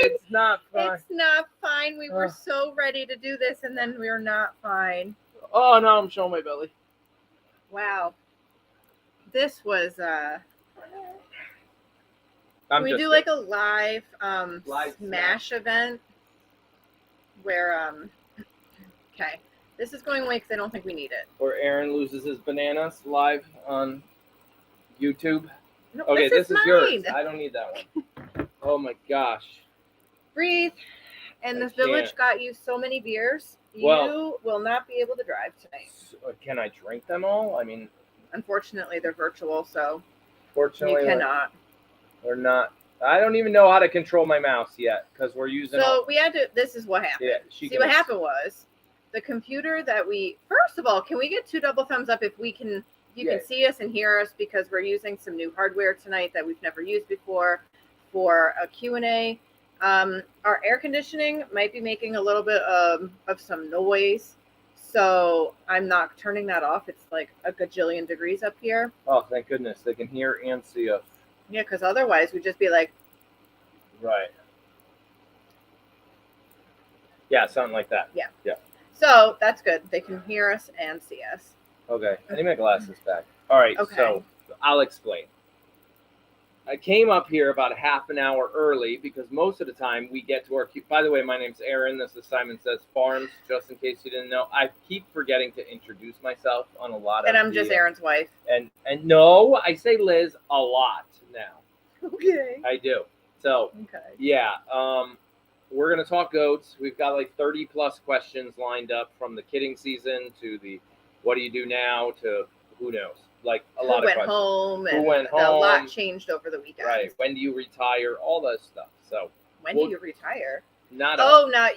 It's not fine. It's not fine. We were so ready to do this, and then we're not fine. Oh, no, I'm showing my belly. Wow. This was, I'm we just do kidding. like a live, Live smash event where, okay. This is going away because I don't think we need it. Where Aaron loses his bananas live on YouTube. No, Okay, this is mine. yours. I don't need that one. Oh my gosh. Breathe. And I this village can't. got you so many beers. Well- You will not be able to drive tonight. Can I drink them all? I mean, Unfortunately, they're virtual, so fortunately, you cannot. we're not. I don't even know how to control my mouse yet because we're using. So we had to. This is what happened. Yeah, See, what happened was the computer that we. First of all, can we get 2 double thumbs up if we can? You can see us and hear us because we're using some new hardware tonight that we've never used before for a Q&A. Our air conditioning might be making a little bit of some noise, so I'm not turning that off. It's like a gajillion degrees up here. Oh, thank goodness they can hear and see us. Yeah, because otherwise we'd just be like, Right. Yeah, something like that. Yeah. Yeah. So that's good. They can hear us and see us. Okay. I need my glasses back. All right. Okay. So I'll explain. I came up here about a half an hour early because most of the time we get to our. By the way, my name's Aaron. This is Syman Says Farms. Just in case you didn't know, I keep forgetting to introduce myself on a lot of. And I'm just Aaron's wife. And no, I say Liz a lot now. Okay. I do. So Okay. yeah, we're gonna talk goats. We've got like 30 plus questions lined up from the kidding season to the what do you do now to who knows. Like a lot of questions. Who went home? A lot changed over the weekend. Right. When do you retire? All that stuff. So when do you retire? Not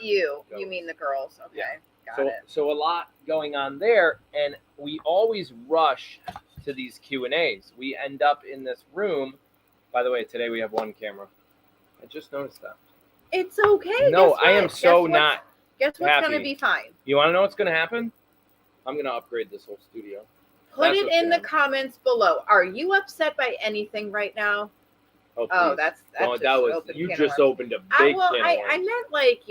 you. Goats. You mean the girls? Okay. Yeah. Got it. So a lot going on there, and we always rush to these Q&As. We end up in this room. By the way, today we have one camera. I just noticed that. It's okay. No, I am so not. Guess what's happy. gonna be fine? You want to know what's going to happen? I'm going to upgrade this whole studio. Put it in the comments below. Are you upset by anything right now? Oh, that's oh, that was you just opened a big can. I meant like,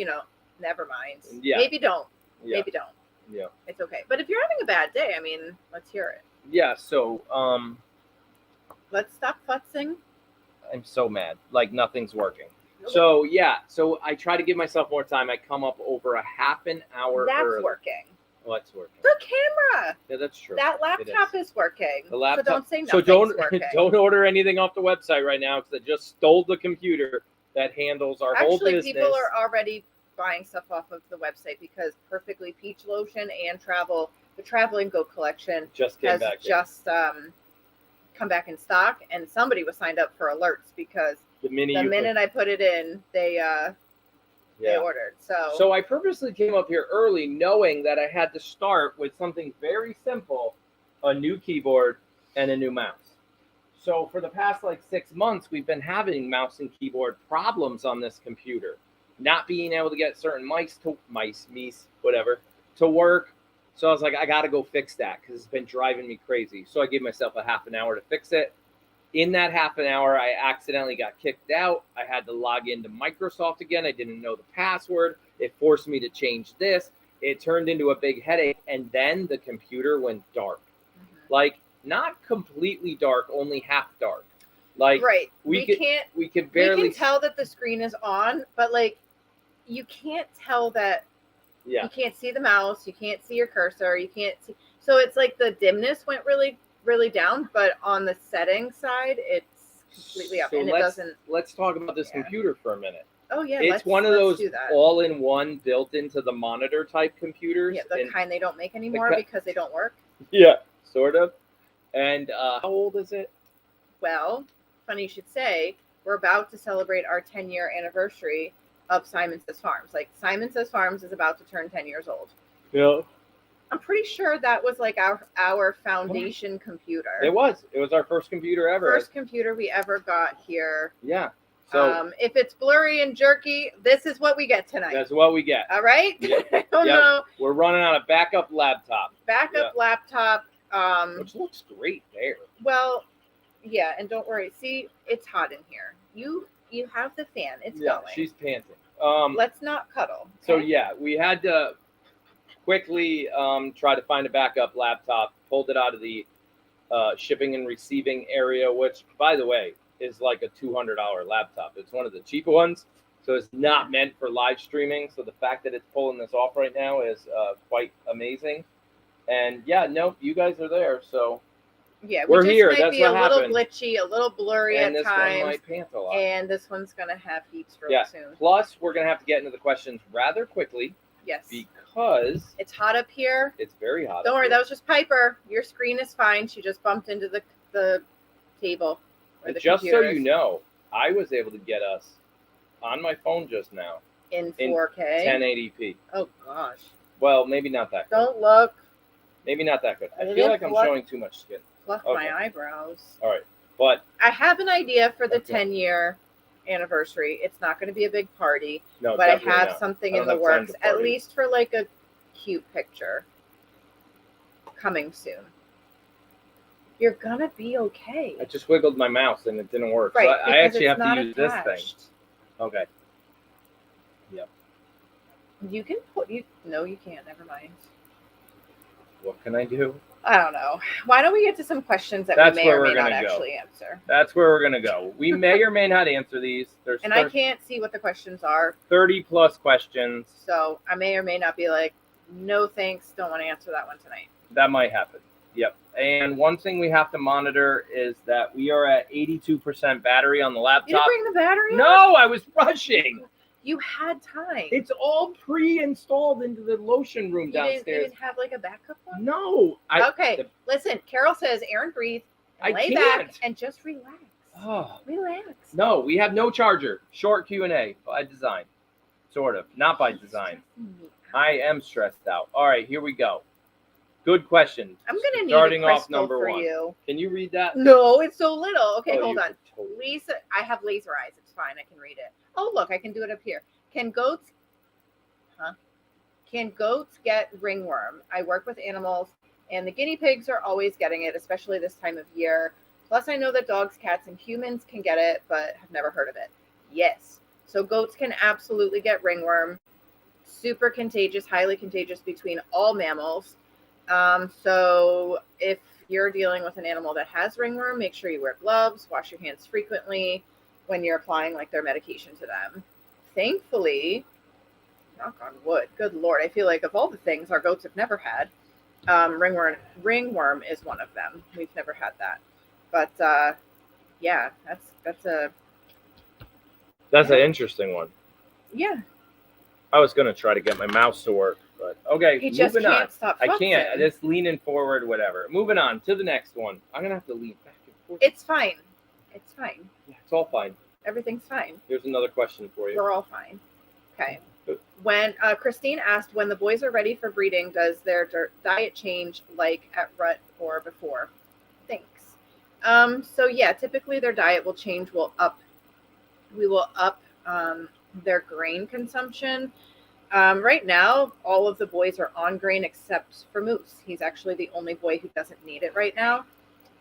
never mind. Yeah. Maybe don't. Yeah. Maybe don't. Yeah. It's okay. But if you're having a bad day, I mean, let's hear it. Yeah, so let's stop futzing. I'm so mad. Like nothing's working. So yeah, so I try to give myself more time. I come up over a half an hour early. That's working. What's working? The camera. Yeah, that's true. That laptop is working. The laptop. So don't say nothing's So working. don't order anything off the website right now because I just stole the computer that handles our whole business. Actually, people are already buying stuff off of the website because Perfectly Peach Lotion and the Traveling Goat Collection just has come back in stock, and somebody was signed up for alerts because the minute I put it in, they ordered. So I purposely came up here early knowing that I had to start with something very simple, a new keyboard and a new mouse. So for the past 6 months, we've been having mouse and keyboard problems on this computer, not being able to get certain mice to work. So I was like, I got to go fix that because it's been driving me crazy. So I gave myself a half an hour to fix it. In that half an hour, I accidentally got kicked out. I had to log into Microsoft again. I didn't know the password. It forced me to change this. It turned into a big headache. And then the computer went dark. Mm-hmm. Not completely dark, only half dark. Right. We can barely. We can tell that the screen is on, but you can't tell that. Yeah. You can't see the mouse. You can't see your cursor. You can't see. So it's like the dimness went really, really down, but on the settings side, it's completely up, and it doesn't. Let's talk about this computer for a minute. Oh yeah, it's one of those all-in-one, built-into the monitor type computers. Yeah, the kind they don't make anymore because they don't work. Yeah, sort of. And how old is it? Well, funny you should say. We're about to celebrate our 10-year anniversary of Syman Says Farms. Syman Says Farms is about to turn 10 years old. Yeah. I'm pretty sure that was our foundation computer. It was our first computer ever. First computer we ever got here. Yeah. So if it's blurry and jerky, this is what we get tonight. That's what we get. All right. Yeah. I don't know. We're running on a backup laptop. Laptop. Which looks great there. Well, yeah, and don't worry. See, it's hot in here. You You have the fan. It's Yeah, going. she's panting. Let's not cuddle. So okay? yeah, we had to quickly try to find a backup laptop. Pulled it out of the shipping and receiving area, which, by the way, is like a $200 laptop. It's one of the cheaper ones, so it's not meant for live streaming. So the fact that it's pulling this off right now is quite amazing. And yeah, no, you guys are there, so Yeah, we're just here. might That's be what a little happened. glitchy, a little blurry And at this one times. might pant a lot. And this one's gonna have heat stroke Yeah. soon. Plus, we're gonna have to get into the questions rather quickly Yes. because It's hot up here. it's very hot. Don't up worry, here. that was just Piper. Your screen is fine. She just bumped into the table. And just so you know, I was able to get us on my phone just now in 4K. 1080p. Oh gosh. Well, maybe not that good. Don't look. Maybe not that good. I It feel is like I'm fluff- showing too much skin. Fluff Okay. my eyebrows. All right. But I have an idea for the Okay. 10-year anniversary. It's not going to be a big party, no, but I definitely have not. something I in don't the have time works, to at party. least for like a cute picture coming soon. You're gonna be okay. I just wiggled my mouse and it didn't work. Right, So I because actually it's have to not use this thing. attached. Okay. Yep. You can put you. No, you can't. Never mind. What can I do? I don't know. Why don't we get to some questions that That's we may where or may we're not gonna go. actually answer? That's where we're gonna go. We may or may not answer these. There's And I can't see what the questions are, 30 plus questions. so I may or may not be like, no thanks, don't want to answer that one tonight. That might happen. Yep. And one thing we have to monitor is that we are at 82% battery on the You didn't laptop. bring the battery out? No, I was rushing. You had time. It's all pre-installed into the lotion room you downstairs. didn't have like a backup one? No. Okay, listen, Carol says, Aaron, breathe, and I lay can't. back, and just relax. Oh, Relax. no, we have no charger. Short Q&A by design. Sort of. Not by design. I am stressed out. All right, here we go. Good question. I'm gonna need Starting a off crystal number for one. you. Can you read that? No, it's so little. Okay, Oh, hold you on. could totally- Lisa, I have laser eyes. It's fine. I can read it. Oh, look, I can do it up here. Can goats get ringworm? I work with animals, and the guinea pigs are always getting it, especially this time of year. Plus, I know that dogs, cats, and humans can get it, but have never heard of it. Yes. So goats can absolutely get ringworm. Super contagious, highly contagious between all mammals. So if you're dealing with an animal that has ringworm, make sure you wear gloves, wash your hands frequently when you're applying like their medication to them. Thankfully, knock on wood, good Lord, I feel like of all the things our goats have never had, ringworm is one of them. We've never had that. But yeah, that's an interesting one. yeah. I was going to try to get my mouse to work, but okay, He just moving can't on. stop I can't. fussing. Just leaning forward, whatever. Moving on to the next one. I'm going to have to lean back and forth. It's fine. It's fine. Yeah, it's all fine. Everything's fine. Here's another question for you. We're all fine. Okay. Good. When Christine asked, when the boys are ready for breeding, does their diet change like at rut or before? Thanks. So yeah, typically their diet will change. We will up their grain consumption. Right now, all of the boys are on grain except for Moose. He's actually the only boy who doesn't need it right now.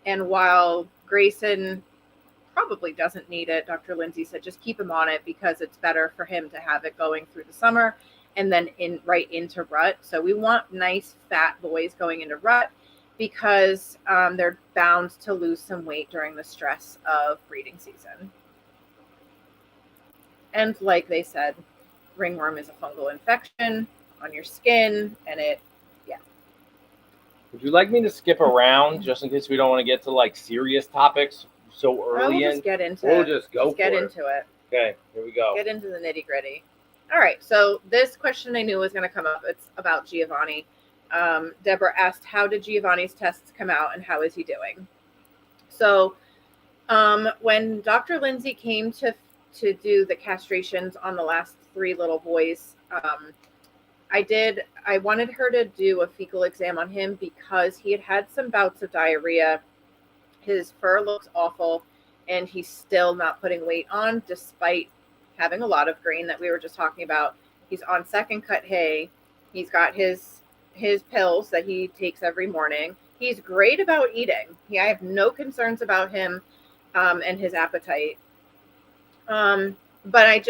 And while Grayson probably doesn't need it, Dr. Lindsay said just keep him on it because it's better for him to have it going through the summer and then right into rut. So we want nice fat boys going into rut because they're bound to lose some weight during the stress of breeding season. And like they said, ringworm is a fungal infection on your skin, and Would you like me to skip around just in case we don't want to get to like serious topics so early we'll in? just get into We'll it. just go Let's get for it. into it. Okay, here we go. Get into the nitty gritty. All right, so this question I knew was going to come up. It's about Giovanni. Deborah asked, how did Giovanni's tests come out and how is he doing? So when Dr. Lindsay came to do the castrations on the last 3 little boys, I wanted her to do a fecal exam on him because he had had some bouts of diarrhea. His fur looks awful, and he's still not putting weight on despite having a lot of grain that we were just talking about. He's on second cut hay. He's got his pills that he takes every morning. He's great about eating. I have no concerns about him and his appetite. But I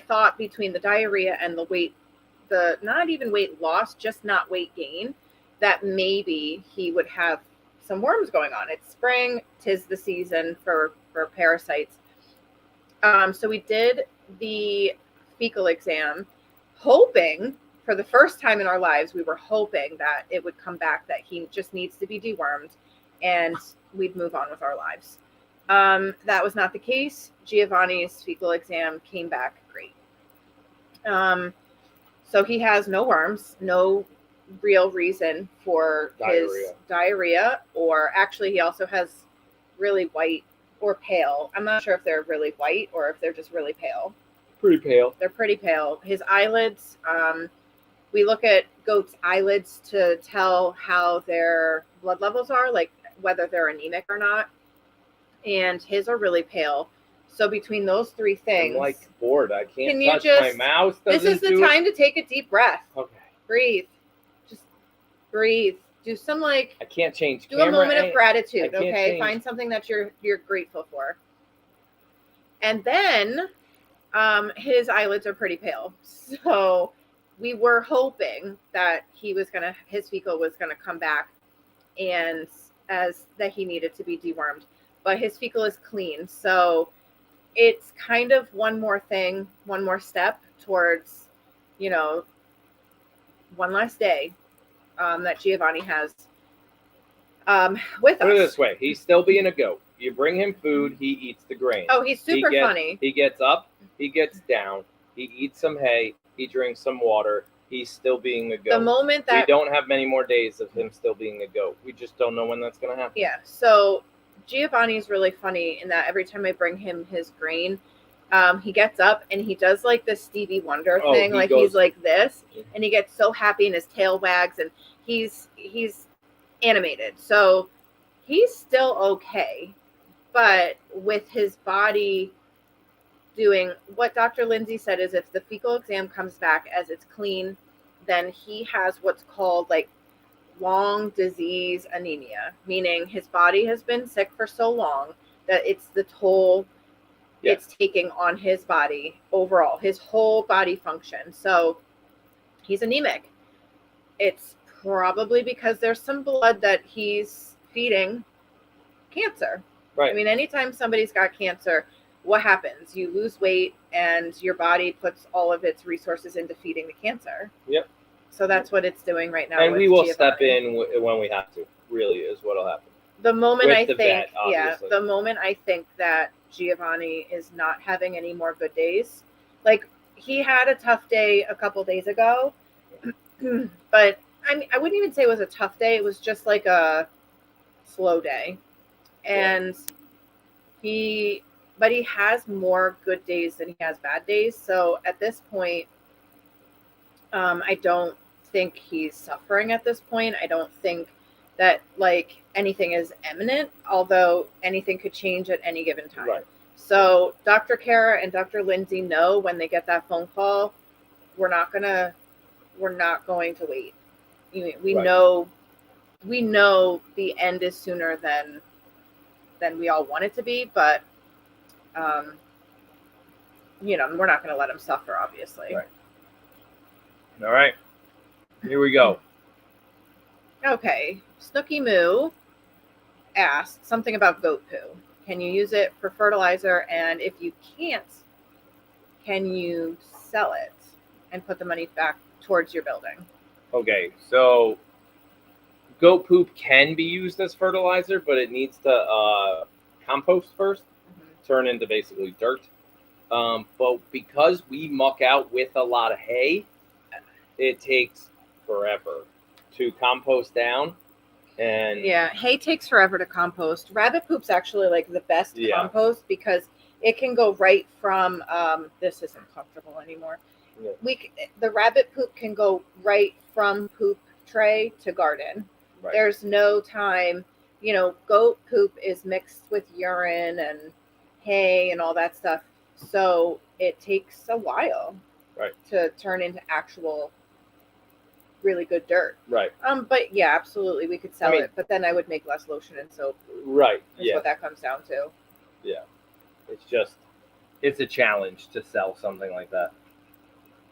thought between the diarrhea and the weight, the not even weight loss, just not weight gain, that maybe he would have some worms going on. It's spring, 'tis the season for parasites. So we did the fecal exam, hoping for the first time in our lives, we were hoping that it would come back that he just needs to be dewormed and we'd move on with our lives. That was not the case. Giovanni's fecal exam came back great. So he has no worms, no real reason for his diarrhea, or actually he also has really white or pale. I'm not sure if they're really white or if they're just really pale. Pretty pale. They're pretty pale. His eyelids, we look at goats' eyelids to tell how their blood levels are, like whether they're anemic or not. And his are really pale. So between those three things, I'm like bored. I can't you touch just, my mouse. This is the time to take a deep breath. Okay. Breathe. Just breathe. Do some like. I can't change. Do a moment of gratitude. Okay. Change. Find something that you're grateful for. And then, his eyelids are pretty pale. So we were hoping that his fecal was gonna come back, and as that he needed to be dewormed. But his fecal is clean, so it's kind of one more step towards, one last day that Giovanni has with us. Put it this way, he's still being a goat. You bring him food, he eats the grain. Oh, he's super funny. He gets up, he gets down, he eats some hay, he drinks some water. He's still being a goat. The moment that we don't have many more days of him still being a goat. We just don't know when that's going to happen. Yeah, so Giovanni is really funny in that every time I bring him his grain, he gets up and he does like the Stevie Wonder thing, he's like this, and he gets so happy and his tail wags and he's animated. So he's still okay, but with his body doing what Dr. Lindsay said is if the fecal exam comes back as it's clean, then he has what's called like long disease anemia, meaning his body has been sick for so long that it's the toll it's taking on his body overall, his whole body function. So he's anemic. It's probably because there's some blood that he's feeding cancer. Right. I mean, anytime somebody's got cancer, what happens? You lose weight and your body puts all of its resources into feeding the cancer. Yep. So that's what it's doing right now. And we will Giovanni. step in when we have to, really, is what will happen. The moment the moment I think that Giovanni is not having any more good days, like he had a tough day a couple days ago, but I wouldn't even say it was a tough day. It was just like a slow day. And he has more good days than he has bad days. So at this point, I don't think he's suffering at this point. I don't think that like anything is imminent, although anything could change at any given time. Right. So Dr. Kara and Dr. Lindsay know when they get that phone call, we're not going to wait. We know the end is sooner than we all want it to be, but we're not going to let him suffer, obviously. Right. All right, here we go. Okay, Snooky Moo asked something about goat poo. Can you use it for fertilizer? And if you can't, can you sell it and put the money back towards your building? Okay, so goat poop can be used as fertilizer, but it needs to compost first, turn into basically dirt. But because we muck out with a lot of hay, it takes forever to compost down. And hay takes forever to compost. Rabbit poop's actually like the best compost because it can go right from this isn't comfortable anymore. The rabbit poop can go right from poop tray to garden. Right. There's no time, goat poop is mixed with urine and hay and all that stuff. So it takes a while to turn into actual really good dirt. Right. But yeah, absolutely we could sell it, but then I would make less lotion and soap. Right. That's what that comes down to. Yeah. It's a challenge to sell something like that.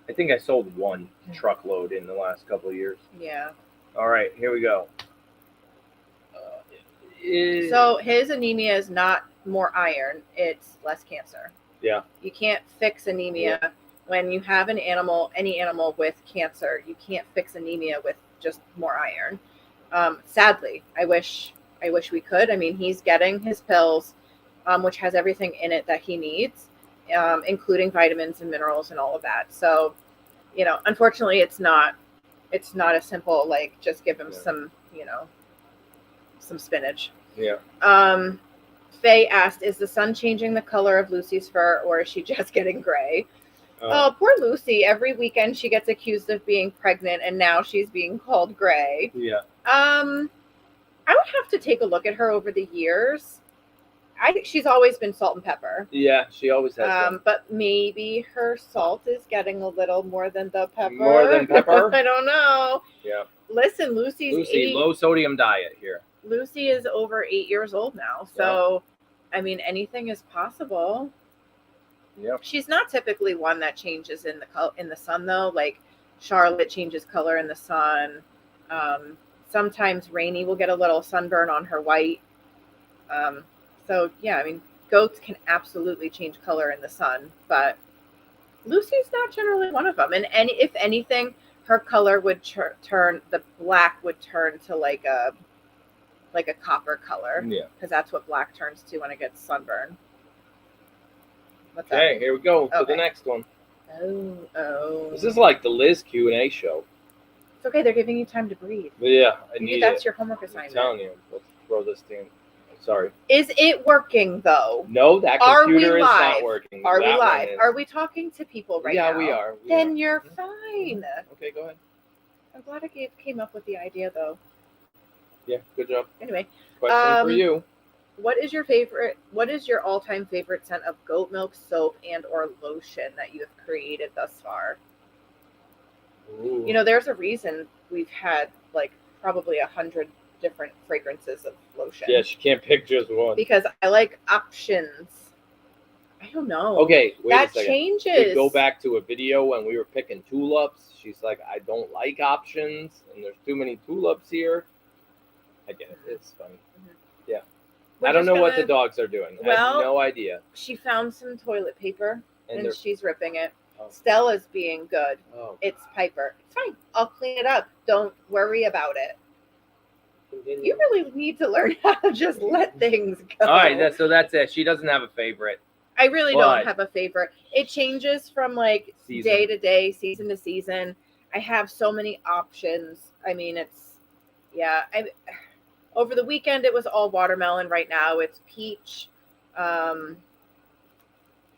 I think I sold one truckload in the last couple of years. Yeah. All right, here we go. So his anemia is not more iron; it's less cancer. Yeah. You can't fix anemia when you have an animal, any animal with cancer. You can't fix anemia with just more iron. Sadly, I wish we could. I mean, he's getting his pills, which has everything in it that he needs, including vitamins and minerals and all of that. So, unfortunately, it's not as simple like just give him some, some spinach. Yeah. Faye asked, is the sun changing the color of Lucy's fur, or is she just getting gray? Oh, poor Lucy. Every weekend she gets accused of being pregnant, and now she's being called gray. Yeah. I would have to take a look at her over the years. I think she's always been salt and pepper. Yeah, she always has been. But maybe her salt is getting a little more than the pepper. More than pepper? I don't know. Yeah. Listen, Lucy, low sodium diet here. Lucy is over 8 years old now. So, I mean, anything is possible. Yep. She's not typically one that changes in the sun, though. Like Charlotte changes color in the sun. Sometimes Rainy will get a little sunburn on her white. So yeah, I mean, goats can absolutely change color in the sun, but Lucy's not generally one of them. And if anything, her color would turn, the black would turn to like a copper color. Yeah. Because that's what black turns to when it gets sunburned. Okay, here we go for the next one. Oh. This is like the Liz Q&A show. It's okay. They're giving you time to breathe. But yeah, Maybe that's your homework assignment. I'm telling you. Let's throw this thing. Sorry. Is it working, though? No, that computer is not working. Are we live? Are we talking to people right now? Yeah, we are. Then you're fine. Okay, go ahead. I'm glad I came up with the idea, though. Yeah, good job. Anyway. Question for you. What is your all-time favorite scent of goat milk, soap, and or lotion that you have created thus far? Ooh. There's a reason we've had like probably 100 different fragrances of lotion. Yeah, she can't pick just one. Because I like options. I don't know. Okay, wait that a second. Changes. To go back to a video when we were picking tulips, she's like, I don't like options, and there's too many tulips here. I get it. It's funny. Mm-hmm. Yeah. I don't know what the dogs are doing. I have no idea. She found some toilet paper, and she's ripping it. Oh. Stella's being good. Oh. It's Piper. It's fine. I'll clean it up. Don't worry about it. Continue. You really need to learn how to just let things go. All right, so that's it. She doesn't have a favorite. I really don't have a favorite. It changes from like season. Day to day, season to season. I have so many options. I mean, over the weekend it was all watermelon. Right now it's peach.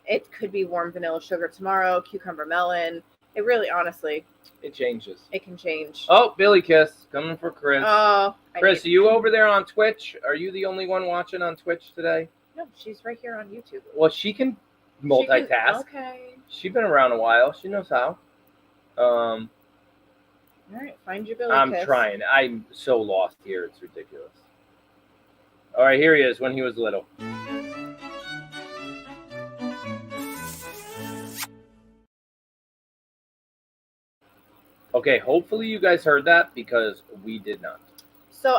It could be warm vanilla sugar tomorrow, cucumber melon. It really, honestly, it changes. It can change. Oh, Billy Kiss coming for Chris. Oh, Chris, are you over there on Twitch? Are you the only one watching on Twitch today? No, she's right here on YouTube. Well, she can multitask. Okay. She's been around a while. She knows how. All right, find your Billy Kiss. I'm trying. I'm so lost here. It's ridiculous. All right, here he is when he was little. Okay, hopefully you guys heard that because we did not. So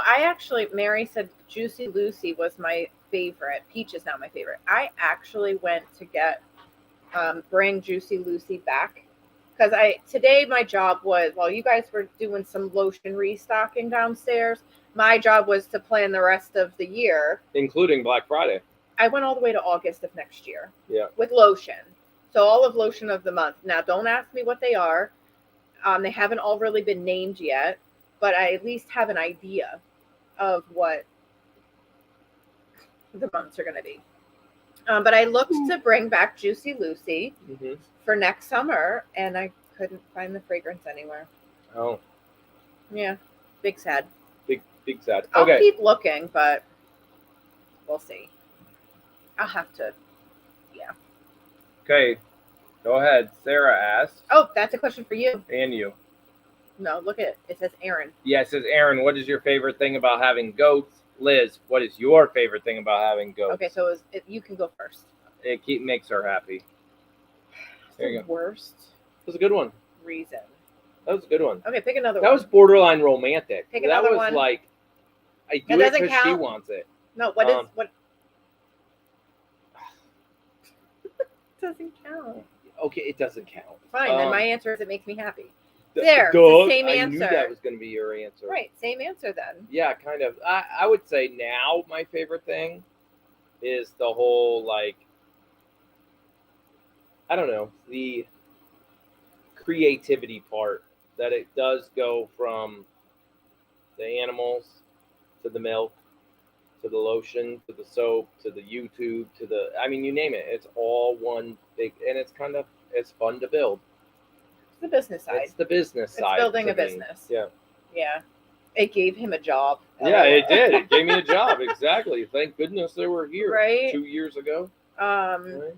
Mary said Juicy Lucy was my favorite. Peach is now my favorite. I actually went to bring Juicy Lucy back because today my job was, while you guys were doing some lotion restocking downstairs, my job was to plan the rest of the year. Including Black Friday. I went all the way to August of next year. Yeah. With lotion. So all of lotion of the month. Now, don't ask me what they are. They haven't all really been named yet, but I at least have an idea of what the months are going to be. But I looked to bring back Juicy Lucy for next summer, and I couldn't find the fragrance anywhere. Oh. Yeah. Big sad. Big sad. I'll keep looking, but we'll see. I'll have to, yeah. Okay. Go ahead. Sarah asked. Oh, that's a question for you. And you. No, look at it. It says Aaron. Yeah, it says, Aaron, what is your favorite thing about having goats? Liz, what is your favorite thing about having goats? Okay, so you can go first. makes her happy. There you The go. worst That was a good one. reason. That was a good one. Okay, pick another That one. was borderline romantic. Pick That another was one. like, I do That it doesn't because she count. wants it. No, what is what? Doesn't count. Okay, it doesn't count. Fine, then my answer is it makes me happy. Duh, There, it's the same I answer. knew that was going to be your answer. Right, same answer then. Yeah, kind of. I would say now my favorite thing is the whole, like, I don't know, the creativity part, that it does go from the animals to the milk to the lotion to the soap to the YouTube to the, I mean, you name it. It's all one big, and it's fun to build. It's the business side. It's the business side. It's building to a me. business. Yeah. Yeah. It gave him a job. Yeah, it did. It gave me a job. Exactly. Thank goodness they were here Right. 2 years ago. Right?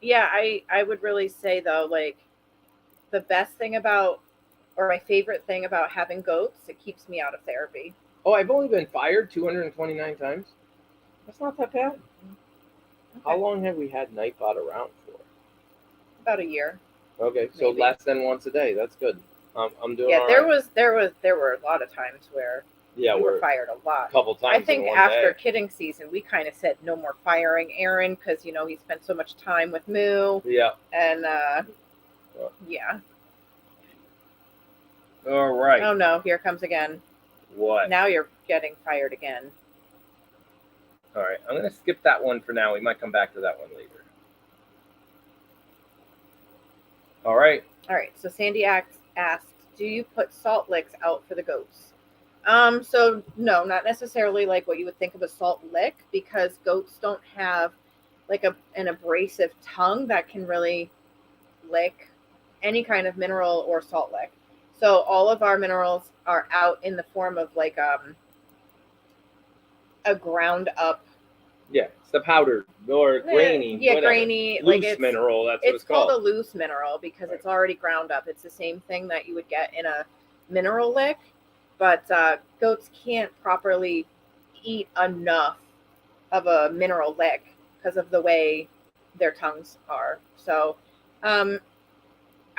Yeah, I would really say though, like, the best thing about, or my favorite thing about having goats, it keeps me out of therapy. Oh, I've only been fired 229 times. That's not that bad. Okay. How long have we had Nightbot around for? About a year. Okay, so Maybe. less than once a day. That's good. I'm doing Yeah, all there right. were a lot of times where Yeah, we were we're fired a lot. a couple times. I think in one after day. kidding season, we kind of said no more firing Aaron because he spent so much time with Moo, Yeah. and yeah. All right. Oh no, here comes again. What? Now you're getting fired again. All right, I'm gonna skip that one for now. We might come back to that one later. All right. All right. So Sandy asked, "Do you put salt licks out for the goats?" So no, not necessarily like what you would think of a salt lick, because goats don't have like an abrasive tongue that can really lick any kind of mineral or salt lick. So all of our minerals are out in the form of like a ground up. Yeah, it's the powdered or grainy. Yeah, whatever. grainy. Loose like mineral. That's what It's it's called called. a loose mineral because it's already ground up. It's the same thing that you would get in a mineral lick, but goats can't properly eat enough of a mineral lick because of the way their tongues are. So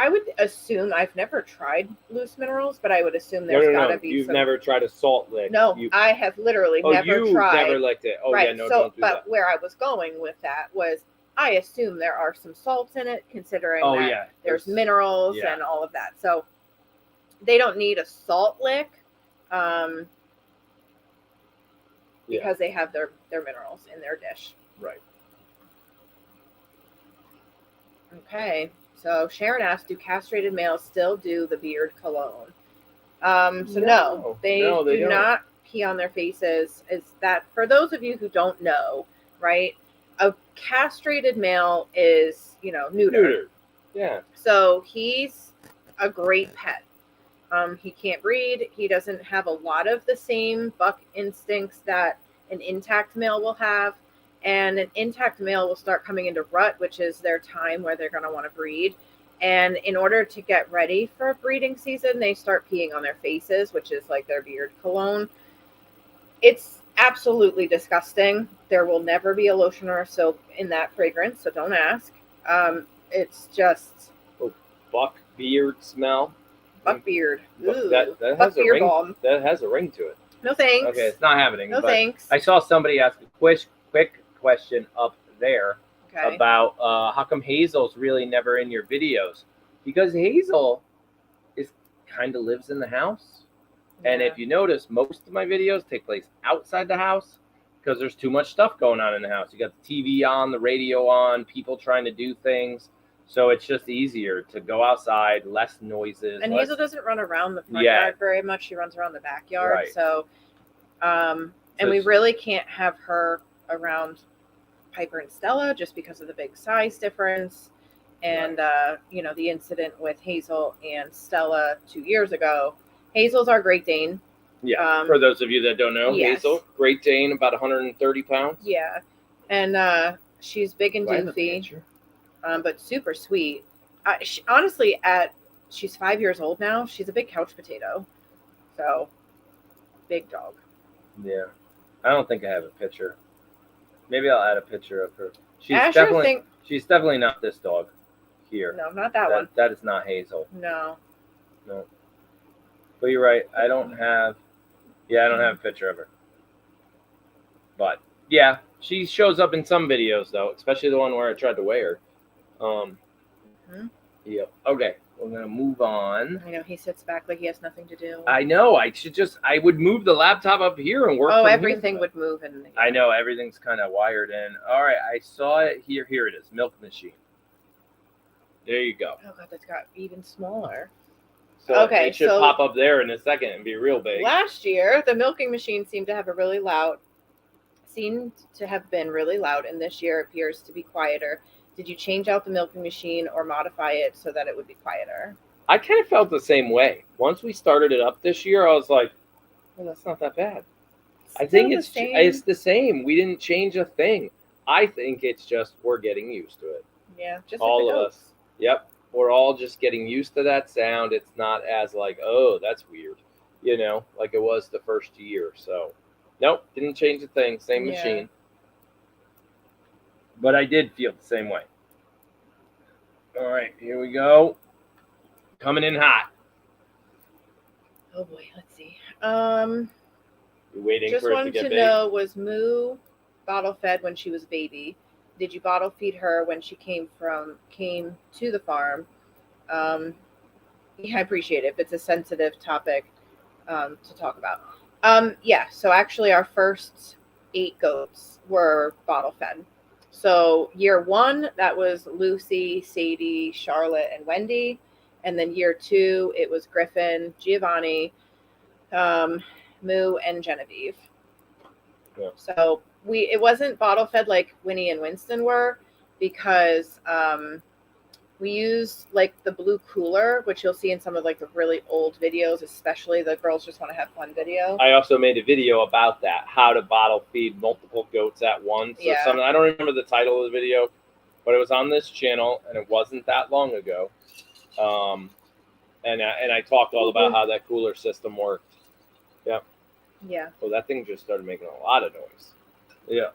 I would assume, I've never tried loose minerals, but I would assume there's got to be You've some. never tried a salt lick. No, I have literally never tried. Never licked it. Oh, right. yeah, no, so, don't do but that. where I was going with that was, I assume there are some salts in it, considering Oh, that yeah. there's minerals yeah. and all of that. So they don't need a salt lick because they have their minerals in their dish. Right. Okay. So Sharon asked, do castrated males still do the beard cologne? So no, they do not pee on their faces. Is that, for those of you who don't know, right? A castrated male is, neutered. Yeah. So he's a great pet. He can't breed. He doesn't have a lot of the same buck instincts that an intact male will have. And an intact male will start coming into rut, which is their time where they're going to want to breed. And in order to get ready for breeding season, they start peeing on their faces, which is like their beard cologne. It's absolutely disgusting. There will never be a lotion or a soap in that fragrance, so don't ask. It's just buck beard smell. Buck beard. Ooh, that buck has a beard ring. balm. That has a ring to it. No thanks. Okay, it's not happening. No but thanks. I saw somebody ask a quick question up there about how come Hazel's really never in your videos? Because Hazel kind of lives in the house. Yeah. And if you notice, most of my videos take place outside the house because there's too much stuff going on in the house. You got the TV on, the radio on, people trying to do things. So it's just easier to go outside, less noises. And Hazel doesn't run around the front yard very much. She runs around the backyard. Right. So, and we really can't have her around Piper and Stella just because of the big size difference. And, the incident with Hazel and Stella 2 years ago. Hazel's our Great Dane. Yeah, for those of you that don't know, yes. Hazel, Great Dane, about 130 pounds. Yeah, and she's big and doofy, but super sweet. Honestly, she's 5 years old now. She's a big couch potato. So, big dog. Yeah, I don't think I have a picture. Maybe I'll add a picture of her. Asher she's definitely not this dog here. No, not that one. That is not Hazel. No. But you're right. I don't have a picture of her. But yeah, she shows up in some videos though, especially the one where I tried to weigh her. Yep. Okay, we're gonna move on. I know he sits back like he has nothing to do. I know. I would move the laptop up here and work. Oh, everything would move in. I know everything's kind of wired in. All right, I saw it here. Here it is, milk machine. There you go. Oh god, that's got even smaller. So okay, it should pop up there in a second and be real big. Last year, the milking machine seemed to have been really loud, and this year appears to be quieter. Did you change out the milking machine or modify it so that it would be quieter? I kind of felt the same way. Once we started it up this year, I was like, well, that's not that bad. I think it's the same. We didn't change a thing. I think it's just we're getting used to it. Yeah, just all like of us. Yep. We're all just getting used to that sound. It's not as like, oh, that's weird, like it was the first year. So, nope, didn't change a thing. Same machine. But I did feel the same way. All right, here we go. Coming in hot. Oh boy, let's see. You're waiting just for it to wanted get to big. know, was Moo bottle fed when she was a baby? Did you bottle feed her when she came to the farm? Yeah, I appreciate it. If it's a sensitive topic to talk about. Yeah, so actually our first 8 goats were bottle fed. So year 1, that was Lucy, Sadie, Charlotte, and Wendy. And then year 2, it was Griffin, Giovanni, Moo, and Genevieve. Yeah. So it wasn't bottle fed like Winnie and Winston were, because we used like the blue cooler, which you'll see in some of like the really old videos, especially the Girls Just Want to Have Fun video. I also made a video about that, how to bottle feed multiple goats at once. Yeah. I don't remember the title of the video, but it was on this channel and it wasn't that long ago. And I talked all about how that cooler system worked. Yeah. Yeah. Well, that thing just started making a lot of noise. Yeah.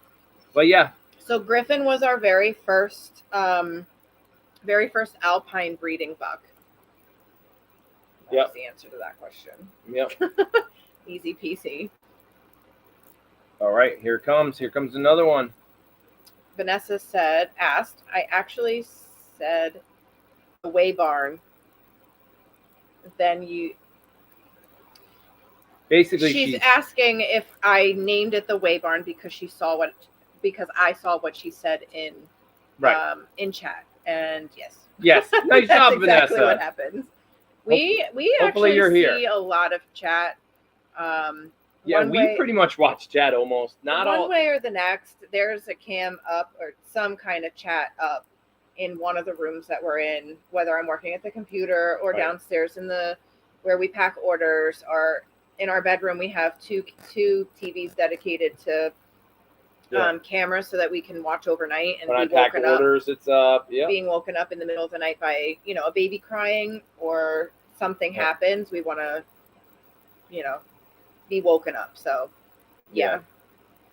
But yeah. So Griffin was our very first alpine breeding buck. That's the answer to that question. Yep. Easy peasy. All right, here comes another one. Vanessa asked, I actually said the weigh barn. Then basically she's asking if I named it the weigh barn because I saw what she said in chat. And yes, nice job, exactly Vanessa. What happens? We Hopefully actually you're see here. a lot of chat. We pretty much watch chat almost. Not one all. way or the next. There's a cam up or some kind of chat up in one of the rooms that we're in, whether I'm working at the computer or downstairs where we pack orders, or in our bedroom we have two TVs dedicated to cameras so that we can watch overnight and when be I pack woken orders, up. it's up. Yeah. Being woken up in the middle of the night by a baby crying or something happens, we want to be woken up. So yeah.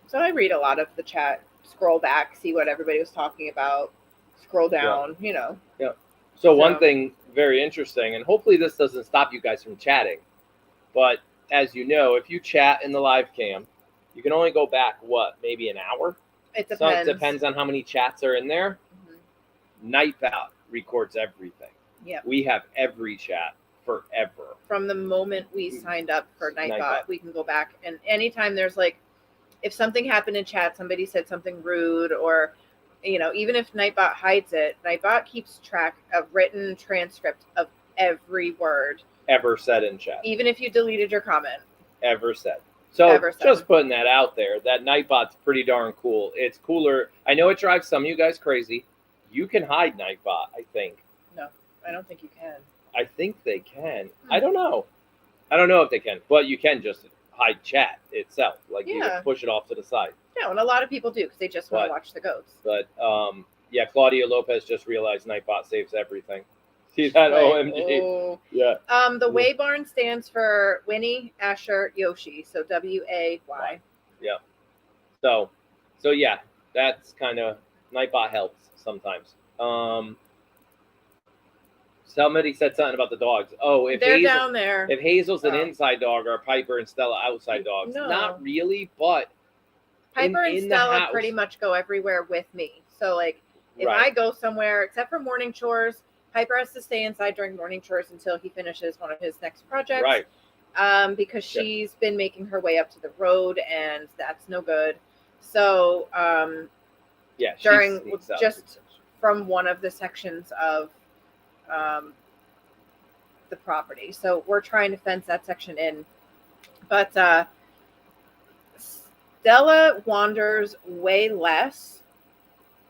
So I read a lot of the chat, scroll back, see what everybody was talking about, scroll down. So one thing very interesting, and hopefully this doesn't stop you guys from chatting, but as you know, if you chat in the live cam, you can only go back, maybe an hour? It depends. So it depends on how many chats are in there. Mm-hmm. Nightbot records everything. Yeah. We have every chat forever. From the moment we signed up for Nightbot, we can go back. And anytime there's if something happened in chat, somebody said something rude, or, even if Nightbot hides it, Nightbot keeps track of written transcript of every word ever said in chat. Even if you deleted your comment. Ever said. So just putting that out there, that Nightbot's pretty darn cool. It's cooler. I know it drives some of you guys crazy. You can hide Nightbot, I think. No, I don't think you can. I think they can. I don't know. I don't know if they can, but you can just hide chat itself. You can push it off to the side. Yeah, and a lot of people do because they just want to watch the goats. But Claudia Lopez just realized Nightbot saves everything. See that? OMG. Oh. Yeah. The Way Barn stands for Winnie, Asher, Yoshi. So WAY. Yeah. So yeah, that's kind of Nightbot helps sometimes. Somebody said something about the dogs. Oh, if They're Hazel, down there. if Hazel's an Oh. inside dog, are Piper and Stella outside dogs? No. Not really, but Piper and in the Stella house- pretty much go everywhere with me. So like if Right. I go somewhere, except for morning chores, Piper has to stay inside during morning chores until he finishes one of his next projects. Right. Because she's been making her way up to the road, and that's no good. So Yeah. she during sneaks out. just from one of the sections of the property. So we're trying to fence that section in. But Stella wanders way less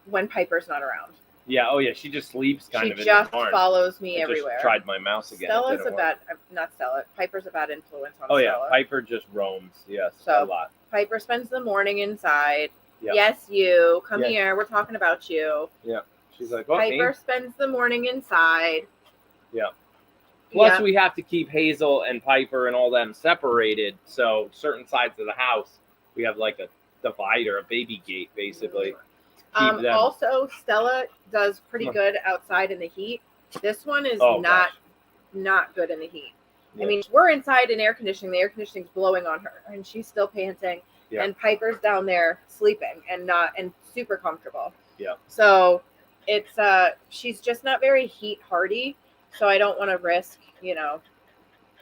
when Piper's not around. Yeah. Oh, yeah. She just sleeps kind She of in just the barn. follows me I everywhere. just tried my mouse again. Stella's a bad, not Stella. Piper's a bad influence on Oh, Stella. yeah. Piper just roams. Yes. So, a lot. Piper spends the morning inside. Yep. Yes, you. Come Yes. here. We're talking about you. Yeah. She's like, oh, Piper me? spends the morning inside. Yeah. Plus, Yeah. we have to keep Hazel and Piper and all them separated. So, certain sides of the house, we have like a divider, a baby gate, basically. Keep them. Also, Stella does pretty good outside in the heat. This one is Oh, not gosh. good in the heat. Yeah. I mean, we're inside in air conditioning. The air conditioning's blowing on her, and she's still panting. Yeah. And Piper's down there sleeping and super comfortable. Yeah. So it's she's just not very heat hardy. So I don't want to risk,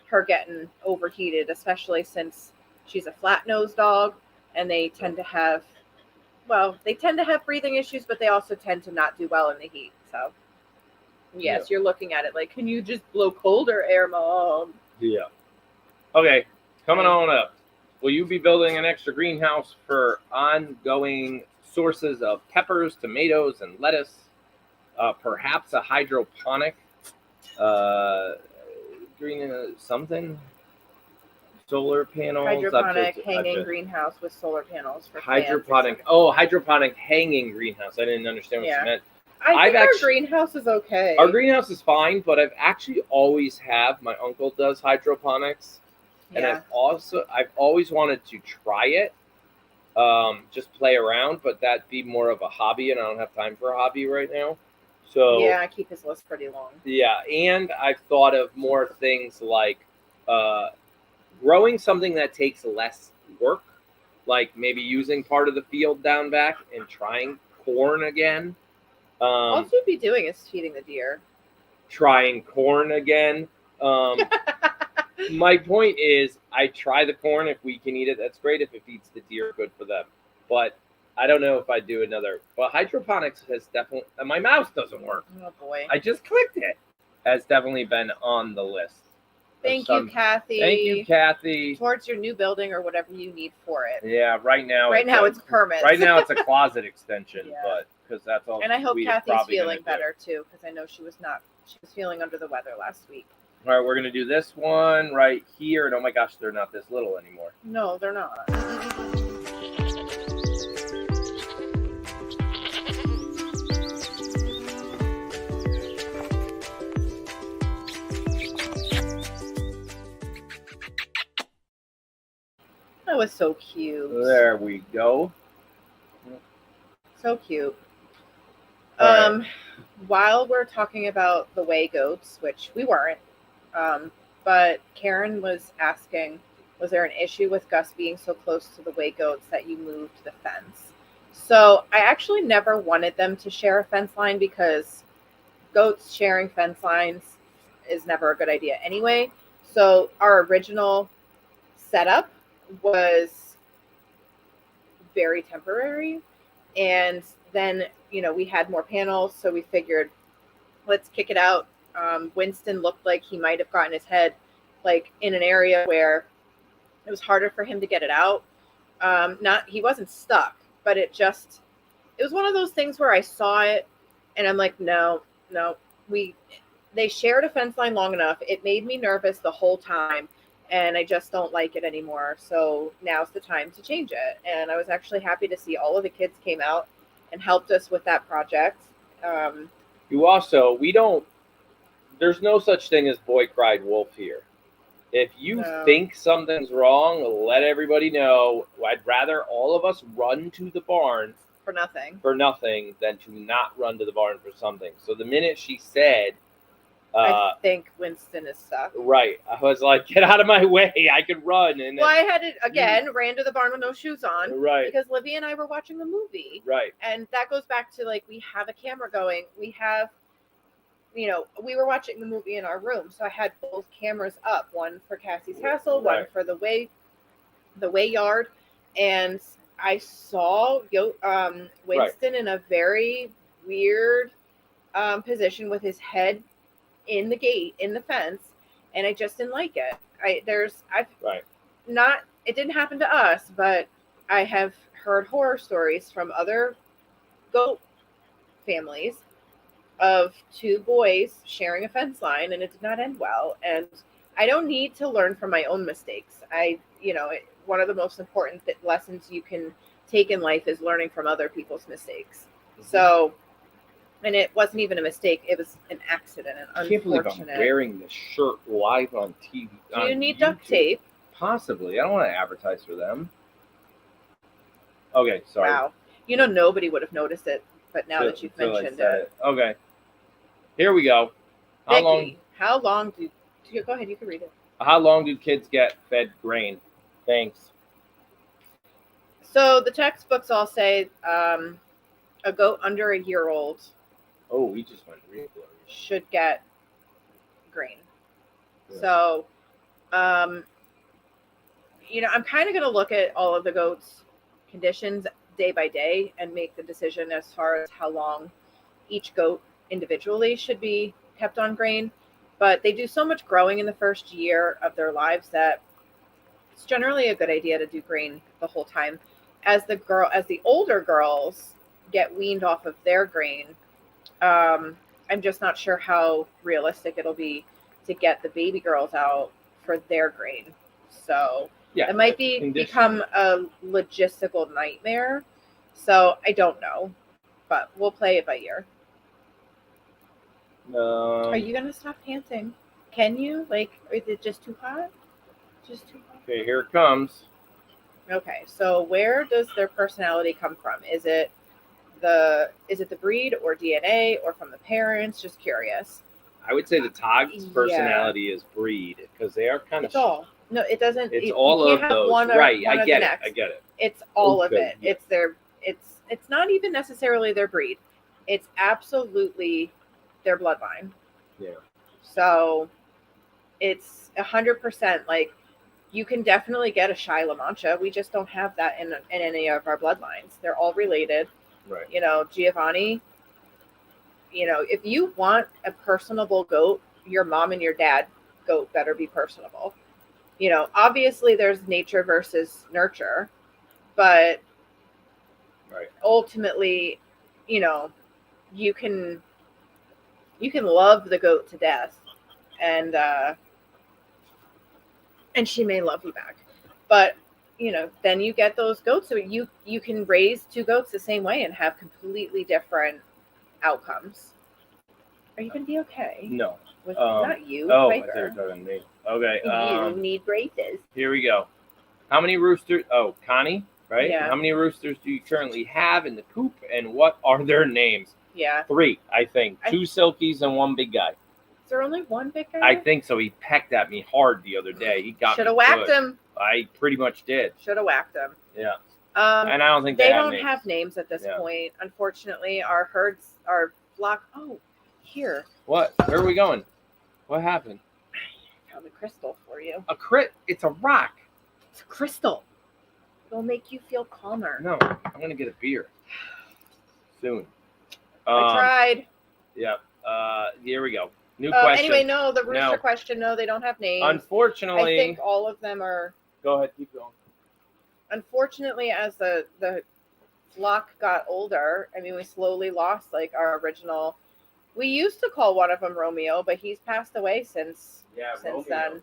her getting overheated, especially since she's a flat-nosed dog, and they tend to have breathing issues, but they also tend to not do well in the heat. So yes, You're looking at it like, can you just blow colder air, Mom? Yeah. Okay, coming on up. Will you be building an extra greenhouse for ongoing sources of peppers, tomatoes, and lettuce? Perhaps a hydroponic green something? Solar panels. Hydroponic hanging greenhouse with solar panels for hydroponic. plants. Oh, hydroponic hanging greenhouse. I didn't understand what you meant. I think our greenhouse is okay. Our greenhouse is fine, but I've actually always have. My uncle does hydroponics, and I've always wanted to try it, just play around, but that'd be more of a hobby, and I don't have time for a hobby right now. So yeah, I keep his list pretty long. Yeah, and I've thought of more things like growing something that takes less work, like maybe using part of the field down back and trying corn again. All you'd be doing is feeding the deer. Trying corn again. My point is, I try the corn. If we can eat it, that's great. If it feeds the deer, good for them. But I don't know if I do another. But hydroponics has definitely. My mouse doesn't work. Oh boy! I just clicked it. Has definitely been on the list. Thank you, Kathy. Thank you, Kathy. Towards your new building or whatever you need for it. Yeah, right now. It's permits. Right now it's a closet extension, Yeah. but because that's all. And I hope Kathy's feeling gonna better too, because I know she was feeling under the weather last week. All right, we're gonna do this one right here, and oh my gosh, they're not this little anymore. No, they're not. That was so cute. There we go. So cute. Right. While we're talking about the way goats, which we weren't, but Karen was asking, was there an issue with Gus being so close to the way goats that you moved the fence? So I actually never wanted them to share a fence line because goats sharing fence lines is never a good idea anyway. So our original setup was very temporary, and then we had more panels, so we figured let's kick it out. Winston looked like he might have gotten his head like in an area where it was harder for him to get it out. He wasn't stuck, but it was one of those things where I saw it and I'm like, no, they shared a fence line long enough. It made me nervous the whole time, and I just don't like it anymore. So now's the time to change it. And I was actually happy to see all of the kids came out and helped us with that project. There's no such thing as boy cried wolf here. If you think something's wrong, let everybody know. I'd rather all of us run to the barn for nothing than to not run to the barn for something. So the minute she said, I think Winston is stuck. right, I was like, get out of my way, I could run. And Well, I had it again, ran to the barn with no shoes on. right, Because Livy and I were watching a movie. right, And that goes back to, like, we have a camera going. We have, we were watching the movie in our room. So I had both cameras up. One for Cassie's castle, one right. for the way yard. And I saw Winston in a very weird position with his head in the gate, in the fence, and I just didn't like it. It didn't happen to us, but I have heard horror stories from other goat families of two boys sharing a fence line, and it did not end well. And I don't need to learn from my own mistakes. One of the most important lessons you can take in life is learning from other people's mistakes. Mm-hmm. So, and it wasn't even a mistake; it was an accident. I can't believe I'm wearing this shirt live on TV. Do you need duct tape? Possibly. I don't want to advertise for them. Okay, sorry. Wow. Nobody would have noticed it, but now that you've mentioned it. Okay. Here we go. Go ahead, you can read it. How long do kids get fed grain? Thanks. So the textbooks all say a goat under a year old. Oh, we just went real close. Should get grain. Yeah. So, I'm kind of going to look at all of the goats' conditions day by day and make the decision as far as how long each goat individually should be kept on grain. But they do so much growing in the first year of their lives that it's generally a good idea to do grain the whole time. As the older girls get weaned off of their grain, I'm just not sure how realistic it'll be to get the baby girls out for their grain. So it might become a logistical nightmare. So I don't know, but we'll play it by ear. Are you going to stop panting? Can you? Is it just too hot? Okay, here it comes. Okay, so where does their personality come from? Is it the breed or DNA or from the parents? Just curious. I would say the Tog's personality is breed because they are kind of. It's all. No, it doesn't. It's all of those. Right, I get it. It's all of it. Yeah. It's not even necessarily their breed. It's absolutely their bloodline. Yeah. So it's 100% you can definitely get a A La Mancha. We just don't have that in any of our bloodlines. They're all related. Right. Giovanni, if you want a personable goat, your mom and your dad goat better be personable. Obviously there's nature versus nurture, but ultimately, you can love the goat to death and she may love you back. But, then you get those goats. So you can raise two goats the same way and have completely different outcomes. Are you going to be okay? No. Not you. Oh, I thought you were talking to me. Okay. You need braces. Here we go. How many roosters? Oh, Connie, right? Yeah. How many roosters do you currently have in the coop and what are their names? Yeah. 3, I think. 2 silkies and 1 big guy. Is there only 1 big guy? I think so. He pecked at me hard the other day. He got Should have whacked him. I pretty much did. Should have whacked him. Yeah. And I don't think they don't have names at this point. Unfortunately, our flock. Oh, here. What? Where are we going? What happened? I found a crystal for you. It's a rock. It's a crystal. It'll make you feel calmer. No, I'm gonna get a beer soon. I tried. Yeah. Here we go. New question. Anyway, no, the rooster question. No, they don't have names. Unfortunately, I think all of them are. Go ahead, keep going. Unfortunately, as the flock got older, we slowly lost our original. We used to call one of them Romeo, but he's passed away since Romeo. Then.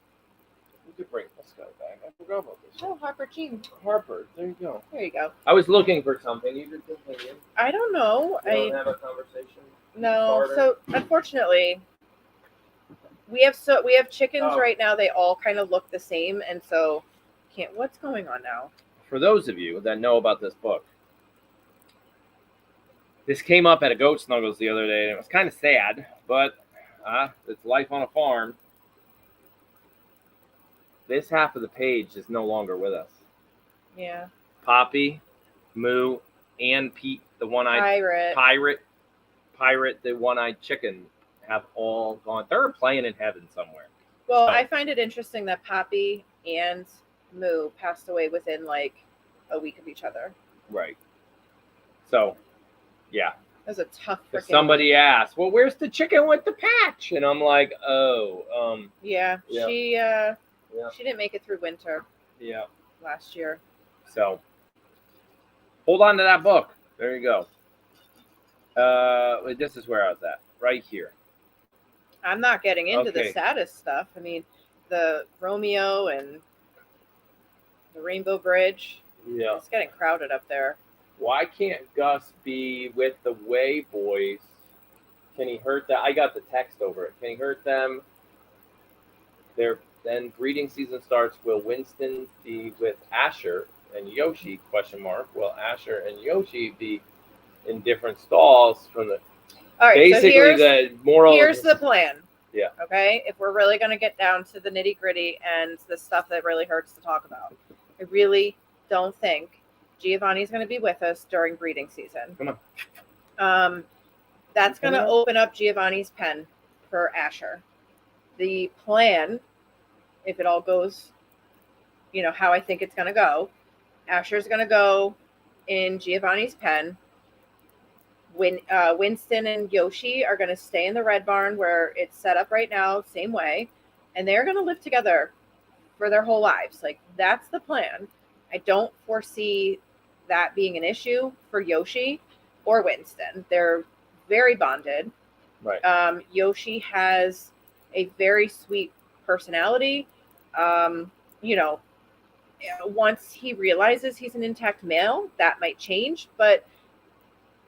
We could bring this guy back. I forgot about this. Oh, Harper Jean. Harper, there you go. There you go. I was looking for something. You could continue. I don't know. You don't have a conversation. No. So unfortunately, we have chickens right now. They all kind of look the same, and so what's going on now? For those of you that know about this book, This came up at a Goat Snuggles the other day, and it was kind of sad, but it's life on a farm. This half of the page is no longer with us. Yeah. Poppy, Moo, and Pete, the one-eyed pirate, the one-eyed chicken, have all gone. They're playing in heaven somewhere. Well, I find it interesting that Poppy and Moo passed away within like a week of each other. Right. So, yeah. That was a tough freaking somebody asked, well, where's the chicken with the patch? And I'm like, yeah. She didn't make it through winter. Yeah. Last year. So, hold on to that book. There you go. This is where I was at. Right here. I'm not getting into the status stuff. I mean, the Romeo and the Rainbow Bridge. Yeah. It's getting crowded up there. Why can't Gus be with the Way Boys? Can he hurt that? I got the text over it. Can he hurt them? Then breeding season starts. Will Winston be with Asher and Yoshi? ? Will Asher and Yoshi be in different stalls from the... All right, basically, so the moral... Here's the plan. Yeah. Okay? If we're really going to get down to the nitty-gritty and the stuff that really hurts to talk about, I really don't think Giovanni's going to be with us during breeding season. Come on. That's going to open up Giovanni's pen for Asher. The plan, if it all goes, how I think it's going to go, Asher's going to go in Giovanni's pen. Winston and Yoshi are going to stay in the red barn where it's set up right now, same way, and they're going to live together for their whole lives. Like, that's the plan. I don't foresee that being an issue for Yoshi or Winston. They're very bonded. Right. Yoshi has a very sweet personality. Once he realizes he's an intact male, that might change, but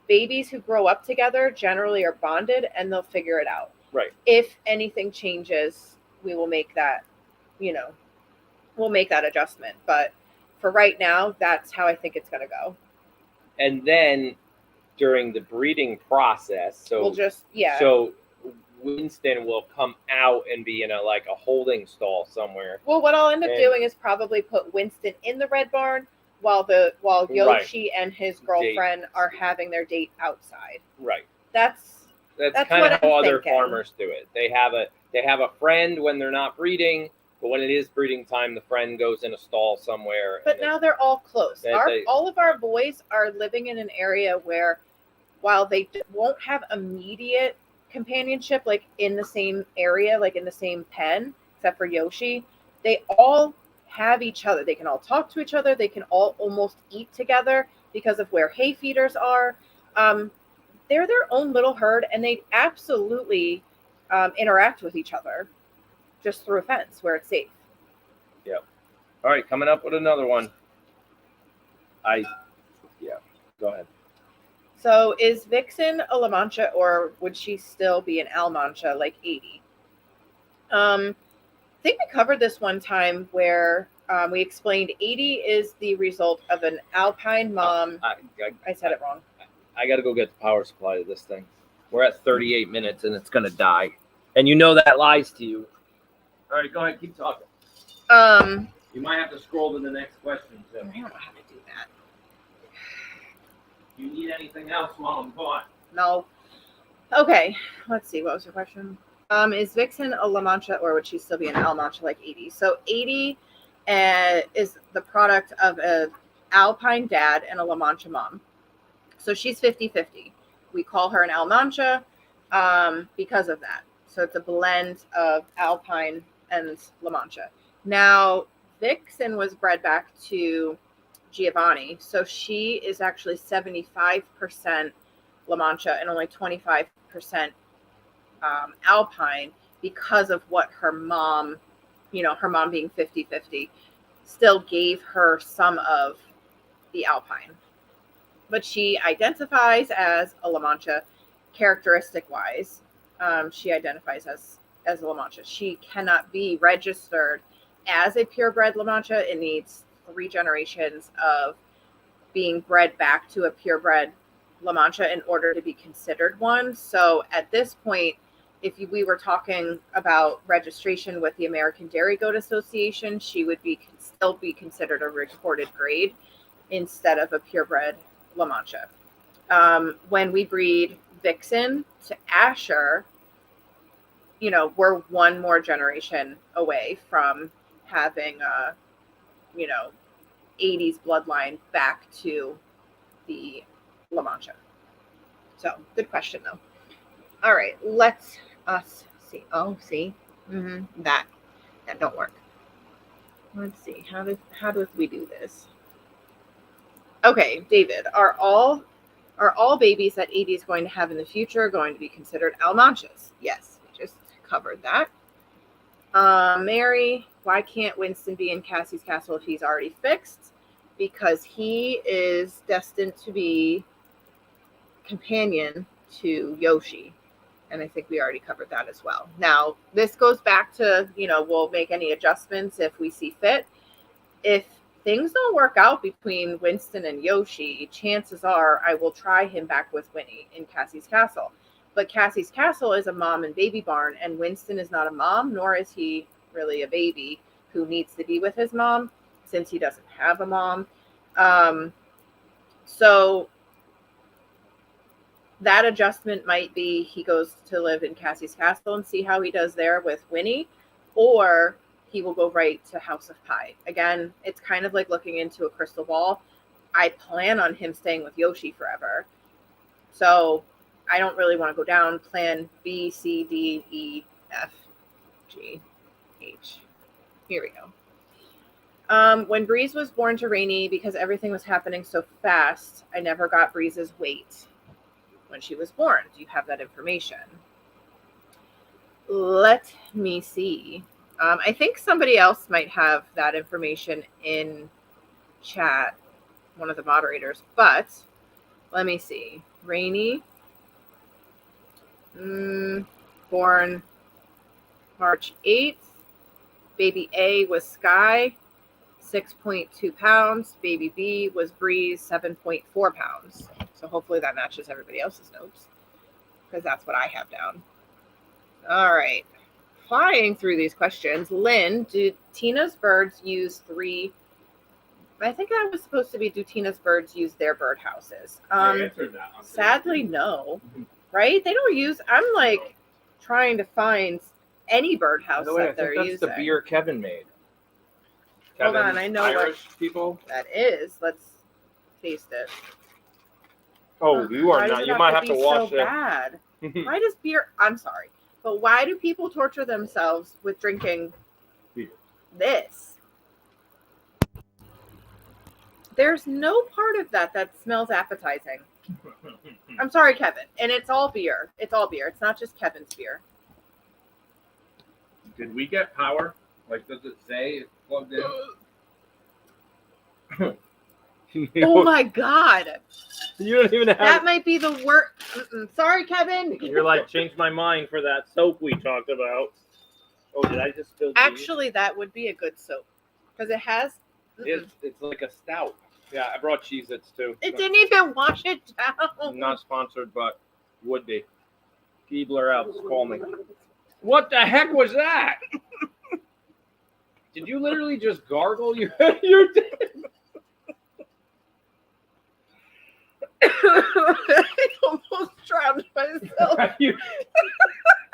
babies who grow up together generally are bonded and they'll figure it out. Right. If anything changes, we will make that, we'll make that adjustment. But for right now, that's how I think it's going to go. And then during the breeding process, so Winston will come out and be in a holding stall somewhere. Well, what I'll end up doing is probably put Winston in the red barn while Yoshi and his girlfriend are having their date outside. Right. That's kind of how other farmers do it. They have a friend when they're not breeding, but when it is breeding time, the friend goes in a stall somewhere. But now they're all close. All of our boys are living in an area where, while they won't have immediate companionship, like in the same area, like in the same pen, except for Yoshi, they all have each other. They can all talk to each other. They can all almost eat together because of where hay feeders are. They're their own little herd, and they absolutely interact with each other just through a fence where it's safe. Yep. All right, coming up with another one. Go ahead. So is Vixen a La Mancha, or would she still be an Al Mancha like 80? I think we covered this one time where we explained 80 is the result of an alpine mom. I said it wrong. I got to go get the power supply to this thing. We're at 38 minutes and it's going to die. And that lies to you. All right, go ahead. Keep talking. You might have to scroll to the next question, too. I don't know how to do that. Do you need anything else while I'm gone? No. Okay, let's see. What was your question? Is Vixen a La Mancha, or would she still be an Al Mancha like 80? So 80 is the product of an Alpine dad and a La Mancha mom. So she's 50-50. We call her an Al Mancha because of that. So it's a blend of Alpine and La Mancha. Now, Vixen was bred back to Giovanni. So she is actually 75% La Mancha and only 25% Alpine because of what her mom, her mom being 50-50, still gave her some of the Alpine. But she identifies as a La Mancha characteristic-wise. She identifies as a La Mancha. She cannot be registered as a purebred La Mancha. It needs 3 generations of being bred back to a purebred La Mancha in order to be considered one. So at this point, if we were talking about registration with the American Dairy Goat Association, she would still be considered a recorded grade instead of a purebred La Mancha. When we breed Vixen to Asher, we're one more generation away from having a, 80s bloodline back to the La Mancha. So, good question, though. All right, let's us see. Oh, see, that don't work. Let's see. How do we do this? Okay, David, are all babies that 80 is going to have in the future going to be considered Almanchas? Yes, we just covered that. Mary, why can't Winston be in Cassie's castle if he's already fixed? Because he is destined to be companion to Yoshi. And I think we already covered that as well. Now, this goes back to, we'll make any adjustments if we see fit. If things don't work out between Winston and Yoshi, chances are I will try him back with Winnie in Cassie's castle. But Cassie's castle is a mom and baby barn, and Winston is not a mom, nor is he really a baby who needs to be with his mom, since he doesn't have a mom. So that adjustment might be he goes to live in Cassie's castle and see how he does there with Winnie, or he will go right to House of Pie. Again, it's kind of like looking into a crystal ball. I plan on him staying with Yoshi forever. So I don't really want to go down plan B, C, D, E, F, G, H. Here we go. When Breeze was born to Rainy, because everything was happening so fast, I never got Breeze's weight when she was born. Do you have that information? Let me see. I think somebody else might have that information in chat, one of the moderators, but let me see. Rainy, born March 8th. Baby A was Sky, 6.2 pounds. Baby B was Breeze, 7.4 pounds. So hopefully that matches everybody else's notes, because that's what I have down. All right. Flying through these questions. Lynn, do Tina's birds use 3? I think I was supposed to be, do Tina's birds use their birdhouses? I answered that. Sadly, no. Right? They don't use, I'm like trying to find any birdhouse that they're using. That's the beer Kevin made. Hold on, I know Irish what people. that is. Let's taste it. Oh, you are not. You might have to wash so it. Bad. Why does beer? I'm sorry, but why do people torture themselves with drinking beer? This? There's no part of that smells appetizing. I'm sorry, Kevin, and it's all beer. It's all beer. It's not just Kevin's beer. Did we get power? Like, does it say it's plugged in? Oh my God! You don't even have. That might be the worst. Sorry, Kevin. You're like, changed my mind for that soap we talked about. Oh, did I just spill? Actually, that would be a good soap because it has. It's like a stout. Yeah, I brought Cheez-Its too. It didn't even wash it down. Not sponsored, but would be. Giebler else, call me. What the heck was that? Did you literally just gargle your I almost drowned myself.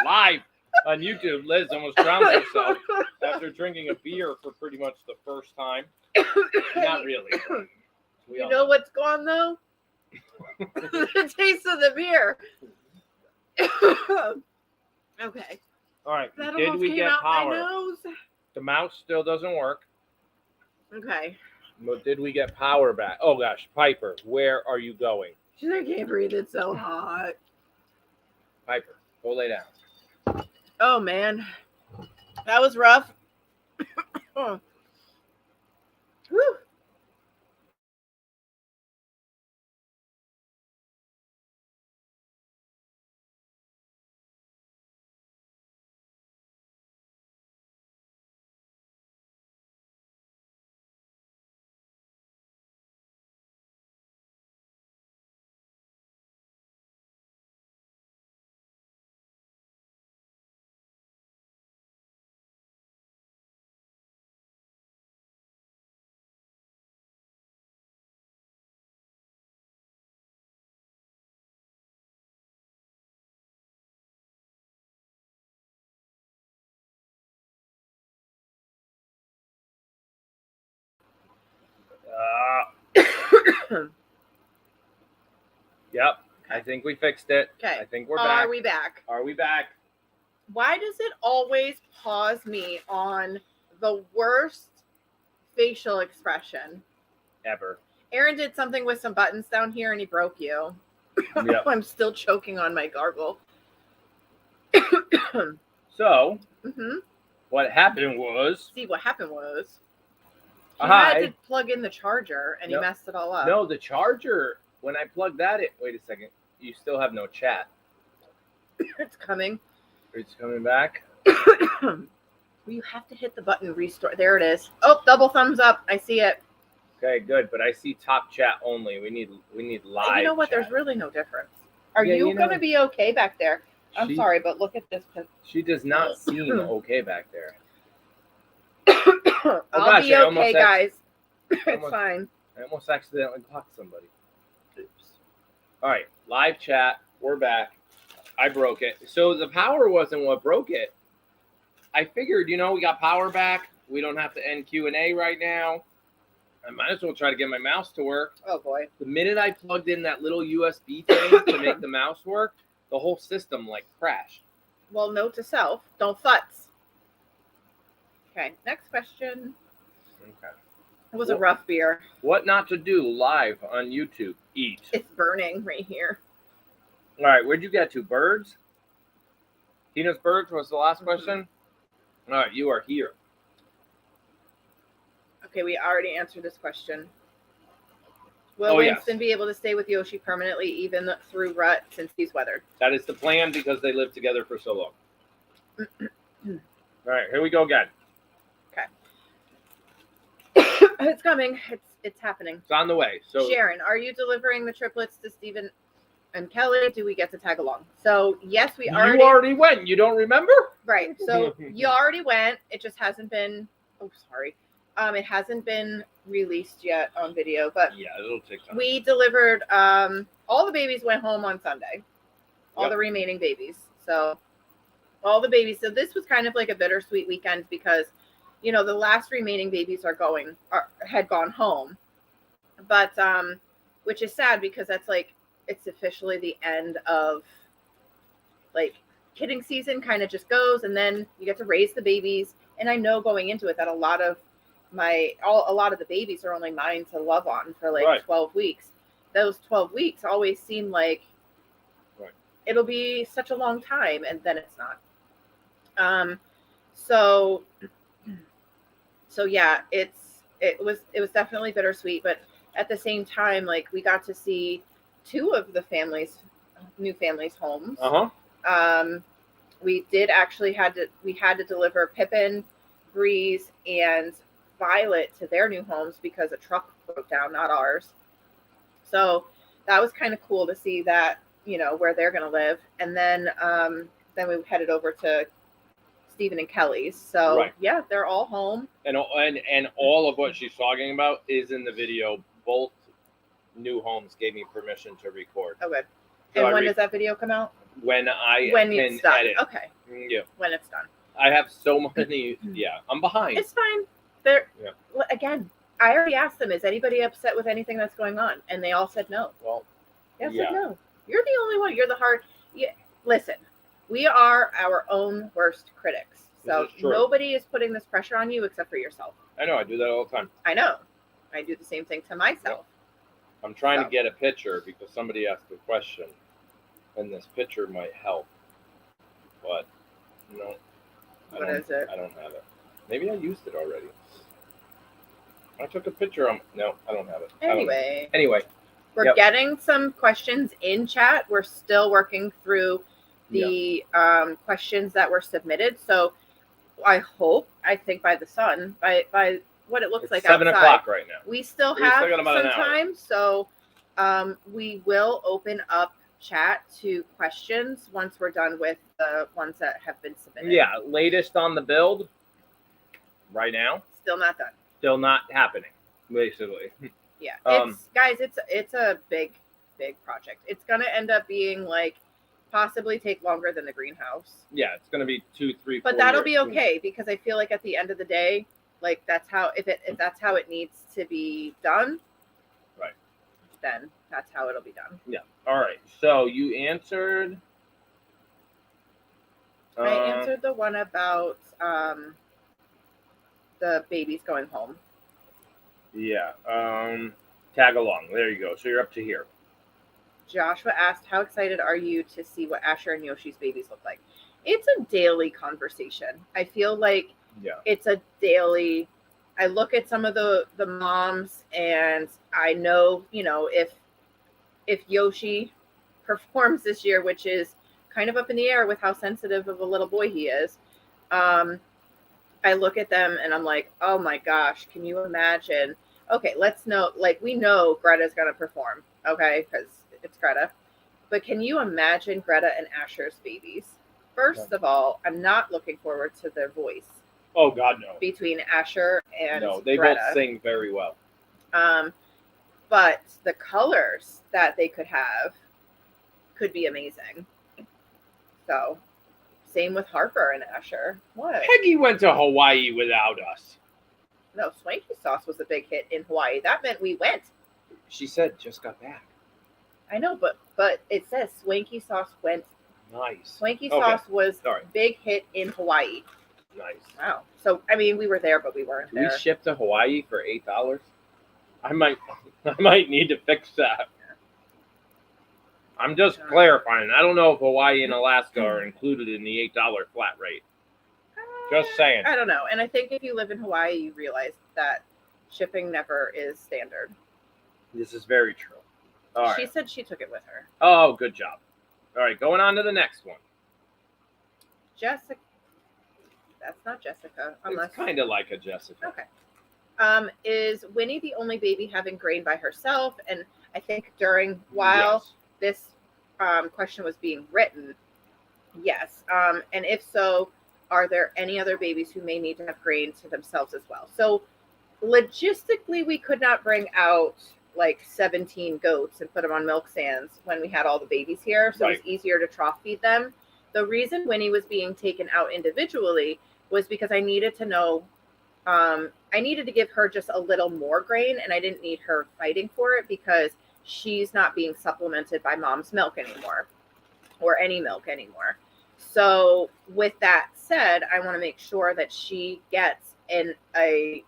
Live on YouTube, Liz almost drowned herself after drinking a beer for pretty much the first time. Not really. You know what's gone though? The taste of the beer. Okay. All right. That Did almost we came get out power? my nose. The mouse still doesn't work. Okay. But did we get power back? Oh gosh, Piper, where are you going? I can't breathe. It's so hot. Piper, go lay down. Oh man, that was rough. Whew. Yep. I think we fixed it. Okay. I think we're back. Are we back? Are we back? Why does it always pause me on the worst facial expression Ever. Aaron did something with some buttons down here and he broke you. Yep. I'm still choking on my gargle. So, Mm-hmm. what happened was... See, what happened was he Hi. had to plug in the charger and he No. messed it all up. No, the charger, when I plugged that in... Wait a second. You still have no chat. It's coming. It's coming back. You have to hit the button restore. There it is. Oh, double thumbs up. I see it. Okay, good. But I see top chat only. We need live. You know what? chat. There's really no difference. Are Yeah, you you know- going to be okay back there? I'm She- sorry, but look at this. She does not seem okay back there. I'll gosh, be I okay, almost guys. It's almost- fine. I almost accidentally blocked somebody. Oops. All right, live chat. We're back. I broke it. So the power wasn't what broke it. I figured, we got power back. We don't have to end Q&A right now. I might as well try to get my mouse to work. Oh, boy. The minute I plugged in that little USB thing to make the mouse work, the whole system crashed. Well, note to self, don't futz. Okay, next question. Okay. It was a rough beer. What not to do live on YouTube? Eat. It's burning right here. All right, where'd you get to? Birds? Tina's birds was the last question? All right, you are here. Okay, we already answered this question. Will yes. Winston be able to stay with Yoshi permanently even through rut since he's weathered? That is the plan because they lived together for so long. All right, here we go again. It's coming. It's happening. It's on the way. So Sharon, are you delivering the triplets to Stephen and Kelly? Do we get to tag along? So yes, we you already already went. You don't remember? right. So you already went. It just hasn't been. Oh, sorry. It hasn't been released yet on video, but Yeah, it'll take time. we delivered. All the babies went home on Sunday. All Yep. the remaining babies. So all the babies. So this was kind of like a bittersweet weekend because, the last remaining babies had gone home, but which is sad because that's it's officially the end of kidding season. Kind of just goes, and then you get to raise the babies. And I know going into it that a lot of the babies are only mine to love on for Right. 12 weeks. Those 12 weeks always seem like it'll be such a long time, and then it's not. So yeah, it was definitely bittersweet, but at the same time, we got to see two of the new families' homes. Uh-huh. We did actually had to deliver Pippin, Breeze, and Violet to their new homes because a truck broke down, not ours. So that was kind of cool to see that, where they're going to live. And then we headed over to Stephen and Kelly's. So Right. yeah, they're all home. And all of what she's talking about is in the video. Both new homes gave me permission to record. Oh, good. So And when does that video come out? when I When can it's done. edit. Okay. Yeah. When it's done. I have so many. Yeah, I'm behind. It's fine. They're Yeah. Again, I already asked them, is anybody upset with anything that's going on? And they all said no. Well, They all yeah. said no. You're the only one. You're the hard. Yeah. Listen, we are our own worst critics. So This is true. nobody is putting this pressure on you except for yourself. I know I do that all the time. I know. I do the same thing to myself. I'm trying So. to get a picture because somebody asked a question, and this picture might help. But no, What is it? I don't have it. Maybe I used it already. I took a picture. No, I don't have it. I don't know. Anyway, We're Yep. getting some questions in chat. We're still working through the questions that were submitted. So I think by the sun, by what it looks it's like 7 outside, o'clock right now. we still We have still got about some an hour. time. So we will open up chat to questions once we're done with the ones that have been submitted. Yeah, latest on the build right now. Still not done. Still not happening, basically. Yeah. Um, It's a big project. It's gonna end up being possibly take longer than the greenhouse. Yeah, it's going to be 2, 3, 4 But that'll be years. okay because I feel like at the end of the day, that's how if that's how it needs to be done. Right. then that's how it'll be done. Yeah. All right. So you answered. I answered the one about the babies going home. Yeah. Tag along. There you go. So you're up to here. Joshua asked, how excited are you to see what Asher and Yoshi's babies look like? It's a daily conversation. I feel like it's a daily. I look at some of the moms and I know, if Yoshi performs this year, which is kind of up in the air with how sensitive of a little boy he is, I look at them and I'm like, oh my gosh, can you imagine? Okay, let's know, we know Greta's going to perform, okay, because it's Greta. But can you imagine Greta and Asher's babies? First of all, I'm not looking forward to their voice. Oh, God, no. Between Asher and they Greta. both sing very well. But the colors that they could have could be amazing. So, same with Harper and Asher. What? Peggy went to Hawaii without us. No, Swanky Sauce was a big hit in Hawaii. That meant we went. She said just got back. I know, but it says Swanky Sauce went. Nice. Swanky Sauce was big hit in Hawaii. Nice. Wow. So, I mean, we were there, but we weren't there. We shipped to Hawaii for $8? I might need to fix that. I'm just clarifying. I don't know if Hawaii and Alaska are included in the $8 flat rate. Just saying. I don't know. And I think if you live in Hawaii, you realize that shipping never is standard. This is very true. All right. She said she took it with her. Oh, good job. All right, going on to the next one. Jessica. That's not Jessica. Unless... It's kind of like a Jessica. Okay. Is Winnie the only baby having grain by herself? And I think while this question was being written, yes. And if so, are there any other babies who may need to have grain to themselves as well? So logistically, we could not bring out 17 goats and put them on milk stands when we had all the babies here. So it was easier to trough feed them. The reason Winnie was being taken out individually was because I needed to know, I needed to give her just a little more grain, and I didn't need her fighting for it because she's not being supplemented by mom's milk anymore or any milk anymore. So with that said, I want to make sure that she gets an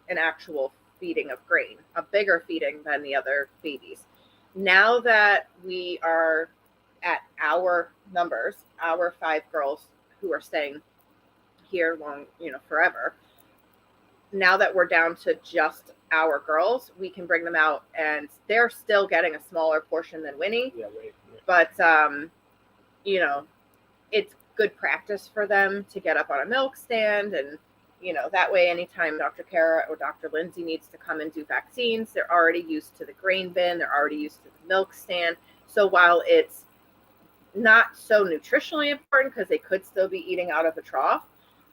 actual feeding of grain, a bigger feeding than the other babies. Now that we are at our numbers, our 5 girls who are staying here forever, now that we're down to just our girls, we can bring them out and they're still getting a smaller portion than Winnie. Yeah, right. But, it's good practice for them to get up on a milk stand and, that way anytime Dr. Kara or Dr. Lindsay needs to come and do vaccines, they're already used to the grain bin, they're already used to the milk stand. So while it's not so nutritionally important because they could still be eating out of a trough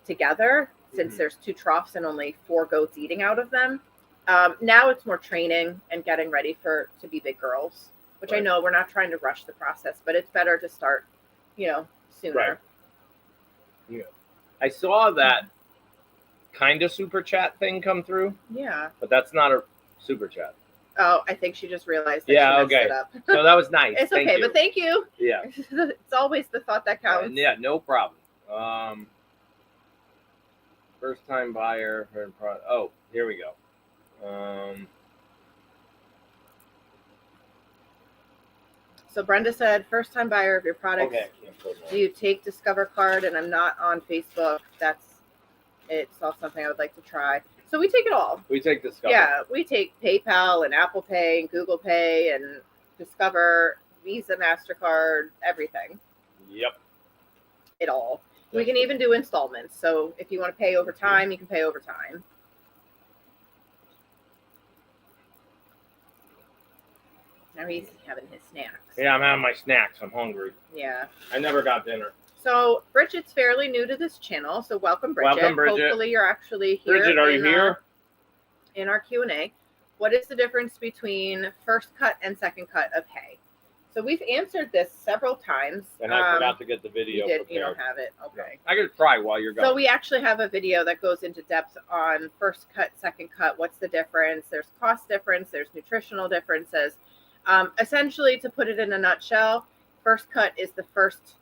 together, since there's 2 troughs and only 4 goats eating out of them, now it's more training and getting ready to be big girls, which I know we're not trying to rush the process, but it's better to start, sooner. Right. Yeah. I saw that kind of super chat thing come through. Yeah. But that's not a super chat. Oh, I think she just realized that she messed it up. So that was nice. It's okay, but thank you. Yeah. It's always the thought that counts. Yeah, no problem. First time buyer. Oh, here we go. So Brenda said, first time buyer of your products. Okay, I can't put do you take Discover Card? And I'm not on Facebook. It's all something I would like to try. So we take it all. We take Discover. Yeah, we take PayPal and Apple Pay and Google Pay and Discover, Visa, MasterCard, everything. Yep. It all. We can even do installments. So if you want to pay over time, you can pay over time. Now he's having his snacks. Yeah, I'm having my snacks. I'm hungry. Yeah. I never got dinner. So Bridget's fairly new to this channel. So welcome, Bridget. Welcome, Bridget. Hopefully you're actually here. Bridget, are you here? In our Q&A. What is the difference between first cut and second cut of hay? So we've answered this several times. And I forgot to get the video. You don't have it. Okay. I could try while you're going. So we actually have a video that goes into depth on first cut, second cut. What's the difference? There's cost difference. There's nutritional differences. Essentially, to put it in a nutshell, first cut is the first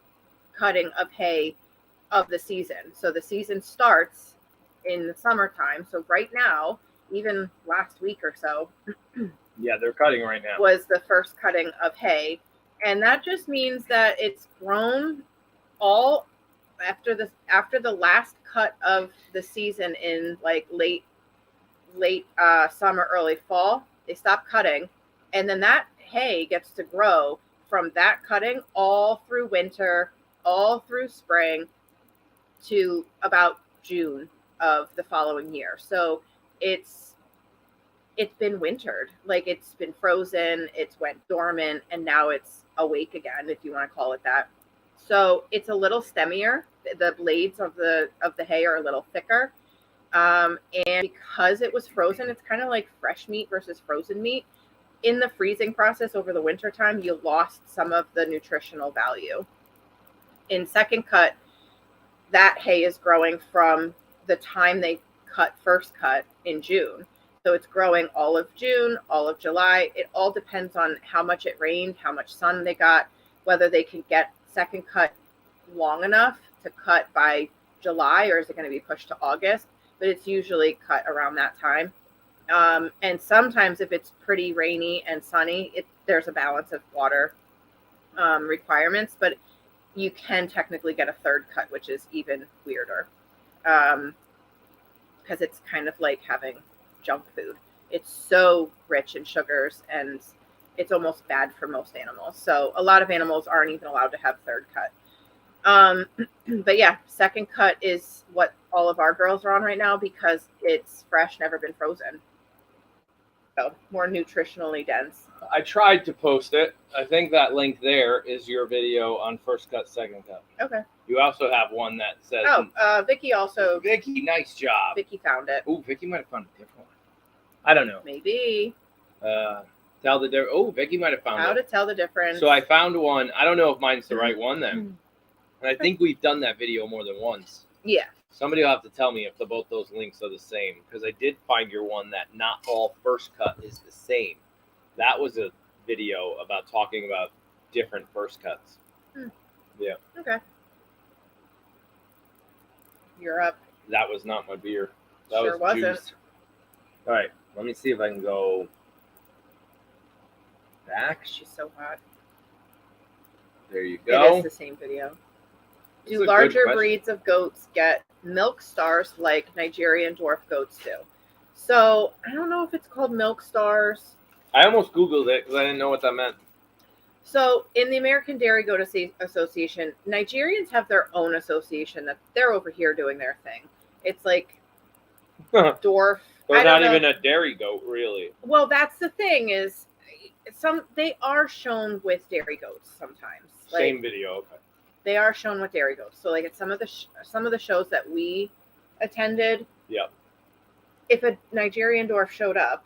cutting of hay of the season. So the season starts in the summertime. So right now, even last week or so, Yeah, they're cutting right now. was the first cutting of hay. And that just means that it's grown all after the last cut of the season in like late summer, early fall. They stop cutting, and then that hay gets to grow from that cutting all through winter, all through spring to about June of the following year. So it's been wintered, like it's been frozen, it's went dormant, and now it's awake again, if you want to call it that. So it's a little stemmier. The blades of the hay are a little thicker. And because it was frozen, it's kind of like fresh meat versus frozen meat. In the freezing process over the winter time, you lost some of the nutritional value. In second cut, that hay is growing from the time they cut first cut in June. So it's growing all of June, all of July. It all depends on how much it rained, how much sun they got, whether they can get second cut long enough to cut by July, or is it going to be pushed to August? But it's usually cut around that time. And sometimes if it's pretty rainy and sunny, there's a balance of water requirements, but you can technically get a third cut, which is even weirder, because it's kind of like having junk food. It's so rich in sugars, and it's almost bad for most animals. So a lot of animals aren't even allowed to have third cut. But yeah, second cut is what all of our girls are on right now because it's fresh, never been frozen. So more nutritionally dense. I tried to post it. I think that link there is your video on first cut, second cut. Okay. You also have one that says, Vicky also. Vicky, nice job. Vicky found it. Oh, Vicky might have found a different one. I don't know. Maybe. Tell the difference. Oh, Vicky might have found it. How to tell the difference. So I found one. I don't know if mine's the right one then. And I think we've done that video more than once. Yeah. Somebody will have to tell me if both those links are the same, because I did find your one that not all first cut is the same. That was a video about talking about different first cuts. Yeah. Okay. You're up. That was not my beer. That Sure was wasn't. juice. All right. Let me see if I can go back. She's so hot. There you It go. is the same video. This is Do a good larger question. breeds of goats get milk stars like Nigerian dwarf goats do? So I don't know if it's called milk stars. I almost Googled it because I didn't know what that meant. So in the American Dairy Goat Association, Nigerians have their own association that they're over here doing their thing. It's like dwarf. They're I not don't know. even a dairy goat, really. Well, that's the thing is, they are shown with dairy goats sometimes. Same video. Okay. They are shown with dairy goats. So like at some of the shows that we attended, Yep. if a Nigerian dwarf showed up,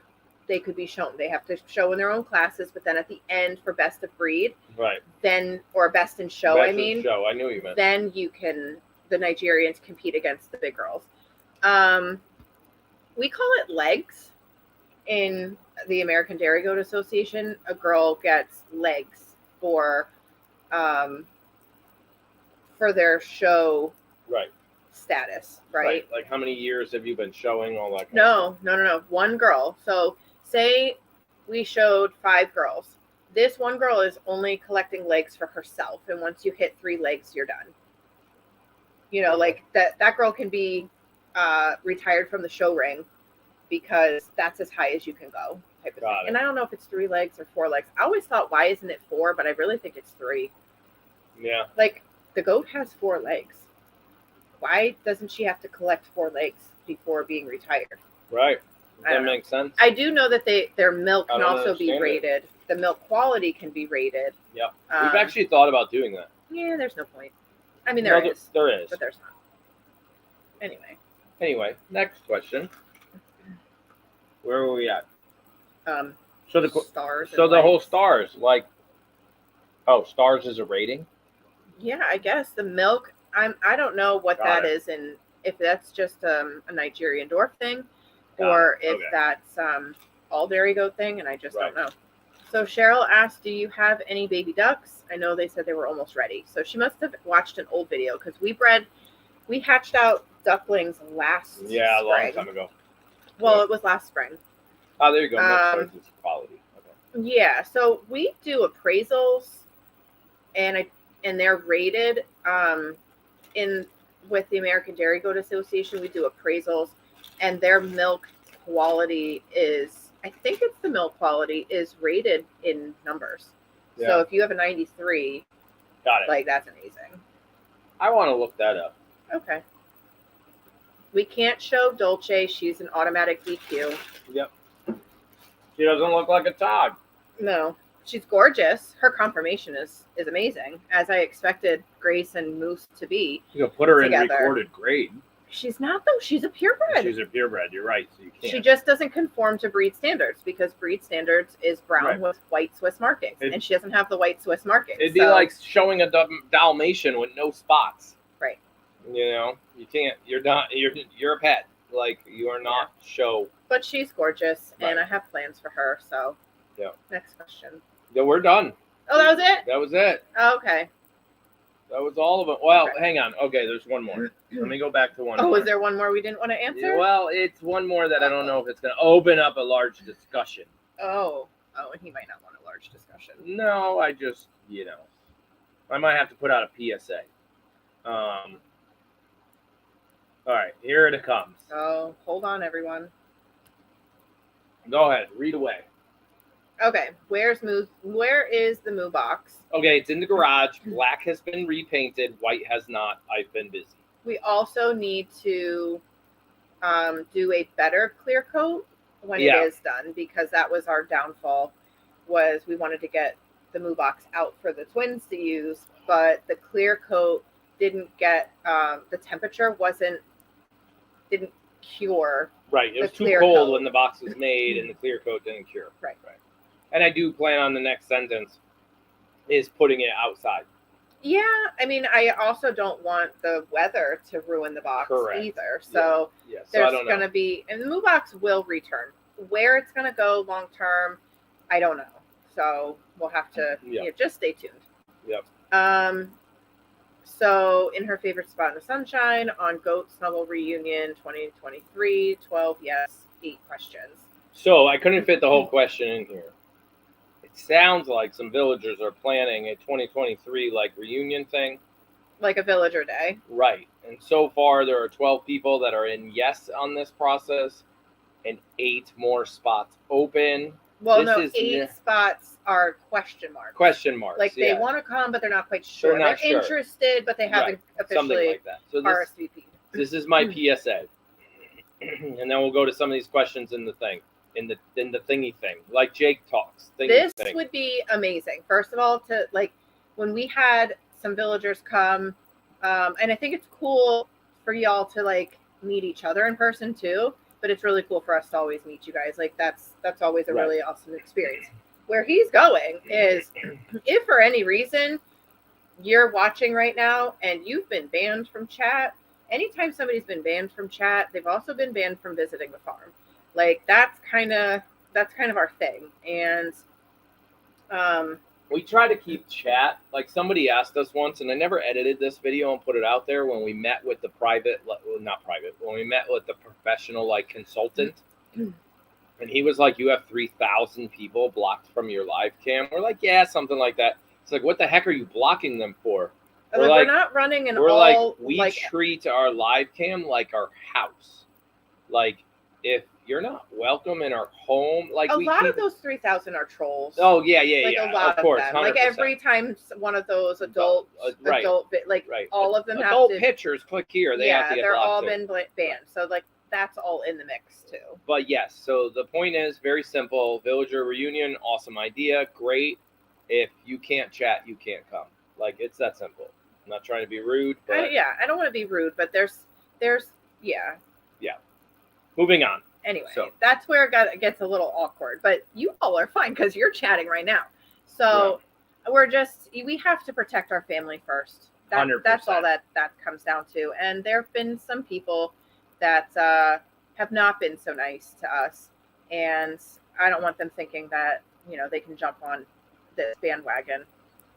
they could be shown. They have to show in their own classes, but then at the end for best of breed, Right. then or best in show, Best I in mean, show. I knew you meant. then the Nigerians compete against the big girls. We call it legs in the American Dairy Goat Association. A girl gets legs for their show Right. status, right? Like how many years have you been showing all that? Kind of No. One girl. So say we showed 5 girls. This one girl is only collecting legs for herself, and once you hit 3 legs, you're done. You know, like that girl can be retired from the show ring because that's as high as you can go, type of Got thing. it. And I don't know if it's 3 legs or 4 legs. I always thought, why isn't it 4? But I really think it's 3. Yeah. Like the goat has 4 legs. Why doesn't she have to collect 4 legs before being retired? Right. I That don't know. makes sense. I do know that their milk I can don't also be understand it. rated. The milk quality can be rated. Yep. Um, We've actually thought about doing that. Yeah, there's no point. I mean, No, there is, There is. but there's not. Anyway, next question. Where were we at? So the Stars. so and the whole legs. stars, like, stars is a rating. Yeah, I guess the milk. I don't know what Got that it. is, and if that's just a Nigerian dwarf thing, Got or it. if Okay. that's all dairy goat thing, and I just don't know. So Cheryl asked, do you have any baby ducks? I know they said they were almost ready. So she must have watched an old video because we hatched out ducklings last A spring. long time ago. Well, Yeah. it was last spring. Oh, there you go. Milk choice is quality. Okay. Yeah, so we do appraisals, and they're rated with the American Dairy Goat Association. We do appraisals, and their milk quality is, I think it's the milk quality is rated in numbers. Yeah. So if you have a 93, Got it. like that's amazing. I want to look that up. Okay. We can't show Dolce. She's an automatic DQ. Yep. She doesn't look like a Todd. No, she's gorgeous. Her conformation is amazing, as I expected Grace and Moose to be. You can put her Together. in recorded grade. She's not though. She's a purebred. She's a purebred. You're right. So you can't. She just doesn't conform to breed standards because breed standards is brown Right. with white Swiss markings, and she doesn't have the white Swiss markings. It'd be like showing a Dalmatian with no spots. Right. You know, you can't. You're not. You're a pet. Like you are not show. But she's gorgeous, and Right. I have plans for her. So. Yeah. Next question. Yeah, we're done. Oh, that was it. That was it. Oh, okay. That was all of it. Well, Okay. hang on. Okay, there's one more. Let me go back to one. Oh, more. is there one more we didn't want to answer? Yeah, well, it's one more that I don't know if it's going to open up a large discussion. Oh, and he might not want a large discussion. No, I just, I might have to put out a PSA. All right, here it comes. Oh, hold on, everyone. Go ahead, read away. Okay, where is the Moo box? Okay, it's in the garage. Black has been repainted. White has not. I've been busy. We also need to do a better clear coat when it is done, because that was our downfall. Was we wanted to get the Moo box out for the twins to use, but the clear coat didn't get the temperature didn't cure. Right, it was The too clear cold coat. when the box was made, and the clear coat didn't cure. Right. And I do plan on the next sentence is putting it outside. Yeah, I mean, I also don't want the weather to ruin the box Correct. either. So Yeah, so I there's don't going know. to be, and the Moo box will return. Where it's going to go long term, I don't know. So we'll have to just stay tuned. Yep. So in her favorite spot in the sunshine on Goat Snuggle Reunion 2023, 12 yes, 8 questions. So I couldn't fit the whole question in here. It sounds like some villagers are planning a 2023 reunion thing. Like a villager day. Right. And so far there are 12 people that are in yes on this process and 8 more spots open. Well, This no, is 8 spots are question marks. Question marks. Like they want to come, but they're not quite sure. They're not sure. Interested, but they haven't Something officially like that. So RSVP'd. this is my PSA. And then we'll go to some of these questions in the thing. In the thingy thing. Like Jake talks. This would be amazing. First of all, to when we had some villagers come, and I think it's cool for y'all to meet each other in person too. But it's really cool for us to always meet you guys. That's always a really awesome experience. Where he's going is, if for any reason you're watching right now and you've been banned from chat, anytime somebody's been banned from chat, they've also been banned from visiting the farm. That's kind of our thing. And we try to keep chat. Somebody asked us once, and I never edited this video and put it out there, when we met with the when we met with the professional consultant, and he was like, you have 3,000 people blocked from your live cam. We're like, yeah, something like that. It's like, what the heck are you blocking them for? We're not running an we treat our live cam like our house. If you're not welcome in our home, a lot of those 3,000 are trolls. Oh yeah, A lot of course, of them. 100%. Every time one of those adult, all of them adult have to. pictures. Click here. They have to get they're all blocked too. been banned. So that's all in the mix too. But yes, so the point is very simple. Villager reunion, awesome idea, great. If you can't chat, you can't come. It's that simple. I'm not trying to be rude, but I don't want to be rude, but there's moving on. Anyway, that's where it gets a little awkward, but you all are fine because you're chatting right now. So we have to protect our family first. 100%. That's all that comes down to. And there have been some people that have not been so nice to us. And I don't want them thinking that they can jump on this bandwagon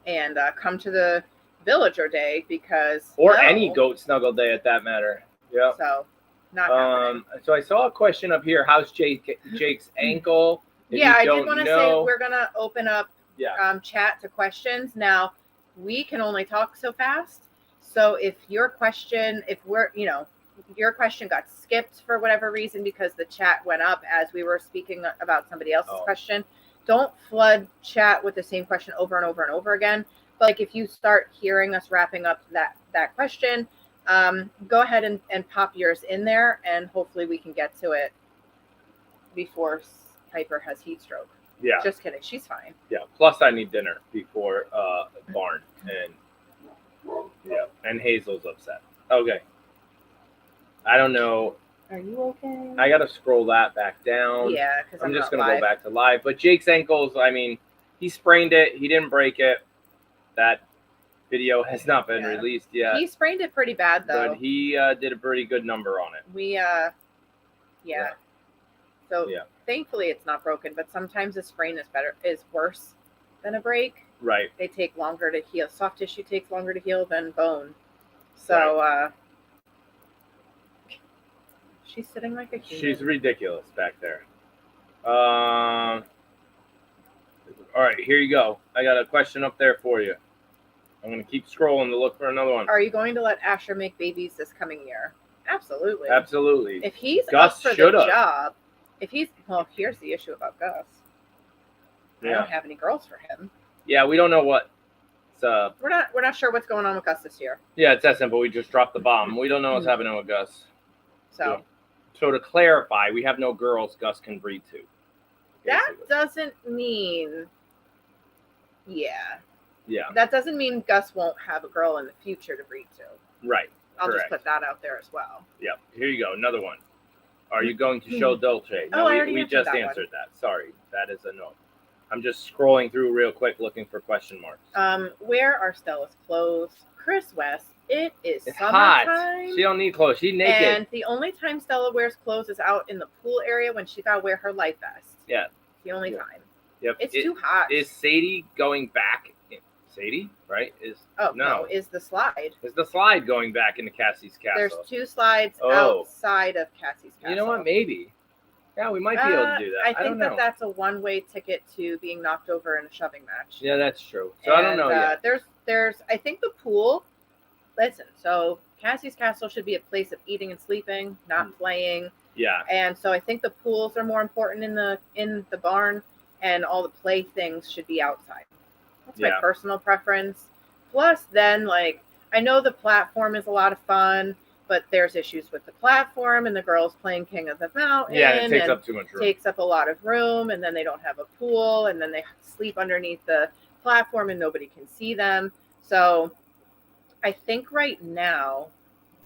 and come to the villager day because any goat snuggle day at that matter. Yeah. So not happening. So I saw a question up here. How's Jake's ankle? I did want to say we're gonna open up chat to questions. Now we can only talk so fast. So if your question got skipped for whatever reason because the chat went up as we were speaking about somebody else's question, don't flood chat with the same question over and over and over again. But like if you start hearing us wrapping up that question, go ahead and pop yours in there, and hopefully we can get to it before Piper has heat stroke. Yeah. Just kidding. She's fine. Yeah. Plus I need dinner before barn and Hazel's upset. Okay. I don't know. Are you okay? I got to scroll that back down. Yeah, because I'm just going to go back to live. But Jake's ankles, I mean, he sprained it. He didn't break it. That video has not been released yet. He sprained it pretty bad, though. But he did a pretty good number on it. So thankfully it's not broken, but sometimes a sprain is worse than a break. Right. They take longer to heal. Soft tissue takes longer to heal than bone. So she's sitting like a human. She's ridiculous back there. All right, here you go. I got a question up there for you. I'm going to keep scrolling to look for another one. Are you going to let Asher make babies this coming year? Absolutely. Absolutely. If he's Gus up for should've. the job, here's the issue about Gus. I don't have any girls for him. Yeah, we don't know what. We're not sure what's going on with Gus this year. Yeah, it's that simple. We just dropped the bomb. We don't know what's happening with Gus. So to clarify, we have no girls Gus can breed to. That doesn't mean. Yeah. That doesn't mean Gus won't have a girl in the future to breed to. Right. I'll Correct. just put that out there as well. Yep. Here you go. Another one. Are you going to show Dolce? No, I already we answered just that answered that. Sorry. That is a no. I'm just scrolling through real quick looking for question marks. Where are Stella's clothes? Chris West, it is It's summertime. hot. She don't need clothes. She's naked. And the only time Stella wears clothes is out in the pool area when she gotta wear her life vest. Yeah. The only time. Yep. It's too hot. Is Sadie going back? Sadie, right? Is the slide. Is the slide going back into Cassie's castle? There's two slides outside of Cassie's castle. You know what? Maybe. Yeah, we might be able to do that. I think don't know. that's a one-way ticket to being knocked over in a shoving match. Yeah, that's true. So I don't know yet. There's I think the pool. Listen, so Cassie's castle should be a place of eating and sleeping, not playing. Yeah. And so I think the pools are more important in the barn, and all the play things should be outside. That's my personal preference. Plus, then, like, I know the platform is a lot of fun, but there's issues with the platform and the girls playing King of the Mountain. Yeah, it takes up too much room. Takes up a lot of room, and then they don't have a pool, and then they sleep underneath the platform and nobody can see them. So I think right now,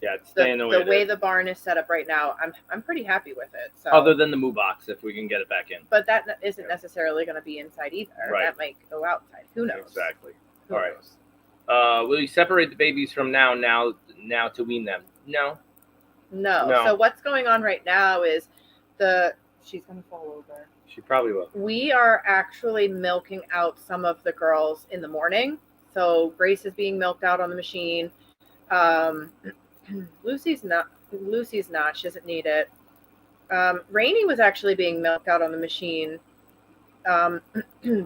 it's staying the way the barn is set up right now, I'm pretty happy with it. So other than the moo box, if we can get it back in. But that isn't necessarily going to be inside either. Right. That might go outside. Who knows? Exactly. Who All right. knows? Will you separate the babies from now to wean them? No. So what's going on right now is she's going to fall over. She probably will. We are actually milking out some of the girls in the morning. So Grace is being milked out on the machine. Lucy's not. She doesn't need it. Rainey was actually being milked out on the machine,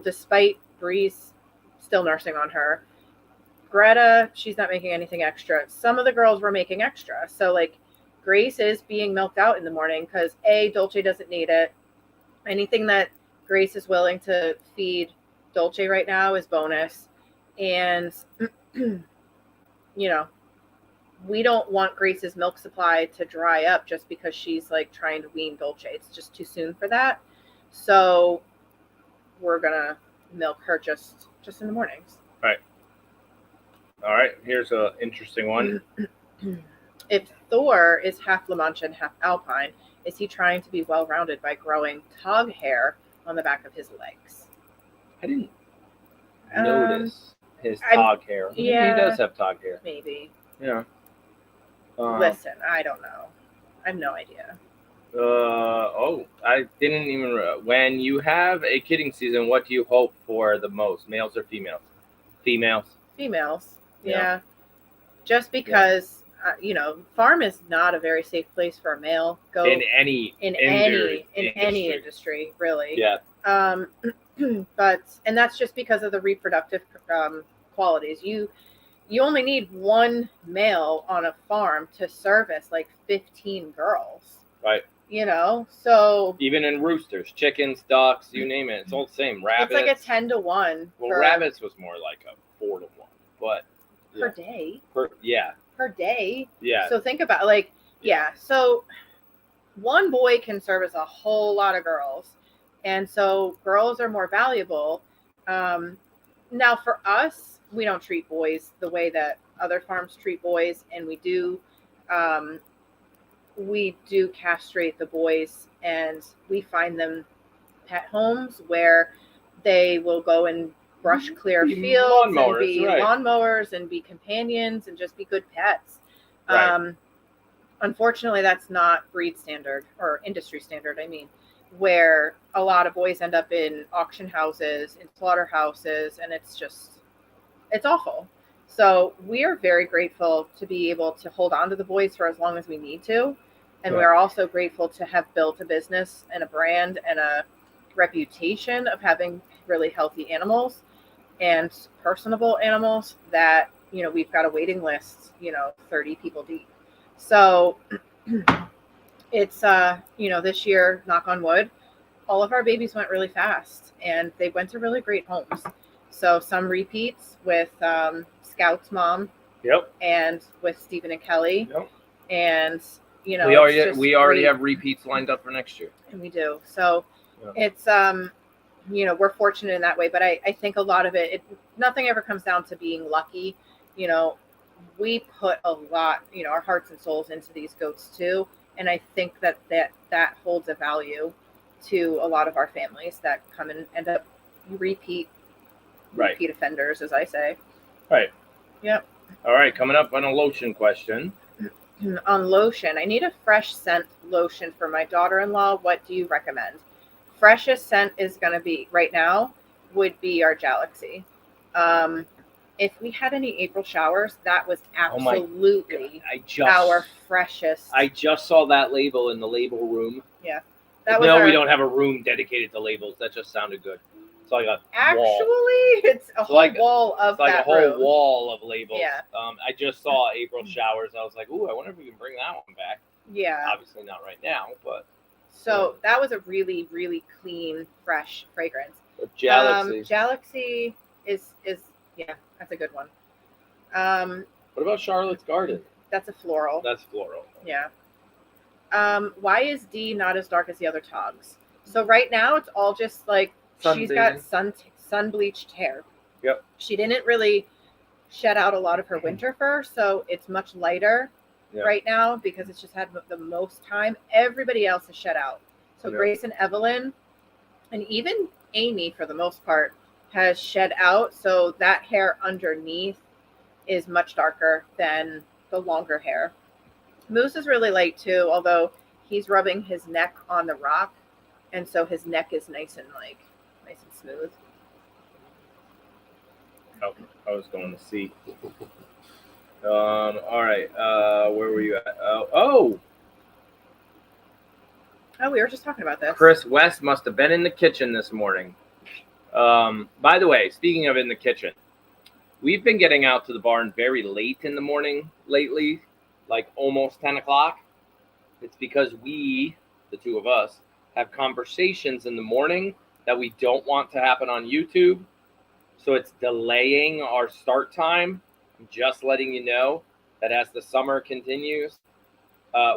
despite Bree's still nursing on her. Greta, she's not making anything extra. Some of the girls were making extra. So, like, Grace is being milked out in the morning because, Dolce doesn't need it. Anything that Grace is willing to feed Dolce right now is bonus. And, we don't want Grace's milk supply to dry up just because she's, like, trying to wean Dolce. It's just too soon for that. So we're going to milk her just in the mornings. All right, here's an interesting one. If Thor is half La Mancha and half Alpine, is he trying to be well-rounded by growing tog hair on the back of his legs? I didn't notice his tog hair. Yeah, he does have tog hair. Maybe. Yeah. Listen, I don't know. I have no idea. I didn't even. When you have a kidding season, what do you hope for the most, males or females? Females. Females. Yeah. Yeah. Just because, farm is not a very safe place for a male. Go In any industry, really. Yeah. And that's just because of the reproductive qualities. You only need one male on a farm to service like 15 girls. Right. So even in roosters, chickens, ducks, you name it, it's all the same. Rabbits. It's like a 10-to-1. Well, rabbits was more like a 4-to-1, but per day. Per day. Yeah. So think about So one boy can service a whole lot of girls, and so girls are more valuable. Now for us, we don't treat boys the way that other farms treat boys, and we do castrate the boys, and we find them pet homes where they will go and brush clear fields and be lawnmowers and be companions and just be good pets. Right. Unfortunately, that's not breed standard or industry standard. I mean, where a lot of boys end up in auction houses, in slaughterhouses, and it's awful. So we are very grateful to be able to hold on to the boys for as long as we need to. And we're also grateful to have built a business and a brand and a reputation of having really healthy animals and personable animals that, we've got a waiting list, 30 people deep. So it's, this year, knock on wood, all of our babies went really fast and they went to really great homes. So some repeats with Scout's mom. Yep. And with Stephen and Kelly. Yep. And, we already have repeats lined up for next year. And we do. So it's, we're fortunate in that way. But I think a lot of nothing ever comes down to being lucky. We put a lot, our hearts and souls into these goats too. And I think that holds a value to a lot of our families that come and end up repeat offenders, as I say. Right. Yep. All right. Coming up on a lotion question. On lotion, I need a fresh scent lotion for my daughter-in-law. What do you recommend? Freshest scent is going to be right now would be our Galaxy. If we had any April showers, that was absolutely our freshest. I just saw that label in the label room. Yeah. We don't have a room dedicated to labels. That just sounded good. It's like a wall. It's a whole wall of it's like that a whole room. wall of labels. Yeah. I just saw April showers. I was like, ooh, I wonder if we can bring that one back. Yeah. Obviously not right now, but. So that was a really, really clean, fresh fragrance. Galaxy is that's a good one. What about Charlotte's Garden? That's a floral. That's floral. Yeah. Why is Dee not as dark as the other togs? So right now it's all just like she's got sun bleached hair. Yep. She didn't really shed out a lot of her winter fur, so it's much lighter right now because it's just had the most time. Everybody else has shed out. So Grace and Evelyn, and even Amy for the most part, has shed out. So that hair underneath is much darker than the longer hair. Moose is really light too, although he's rubbing his neck on the rock, and so his neck is nice and smooth. Oh, I was going to see. All right. Where were you at? Oh, we were just talking about this. Chris West must have been in the kitchen this morning. By the way, speaking of in the kitchen, we've been getting out to the barn very late in the morning lately, like almost 10 o'clock. It's because we, the two of us, have conversations in the morning that we don't want to happen on YouTube. So it's delaying our start time. I'm just letting you know that as the summer continues,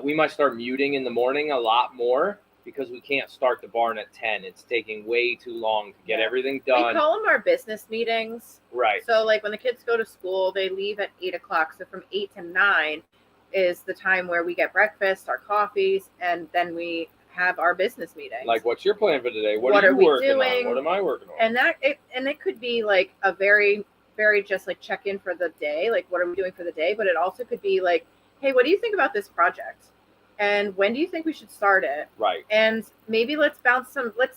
we might start muting in the morning a lot more because we can't start the barn at 10. It's taking way too long to get everything done. We call them our business meetings. Right. So like when the kids go to school, they leave at 8 o'clock. So from 8 to 9 is the time where we get breakfast, our coffees, and then we have our business meetings. Like, what's your plan for today? What are you working on? What am I working on? And it could be like a very, very just like check in for the day. Like, what are we doing for the day? But it also could be like, hey, what do you think about this project? And when do you think we should start it? Right. And maybe let's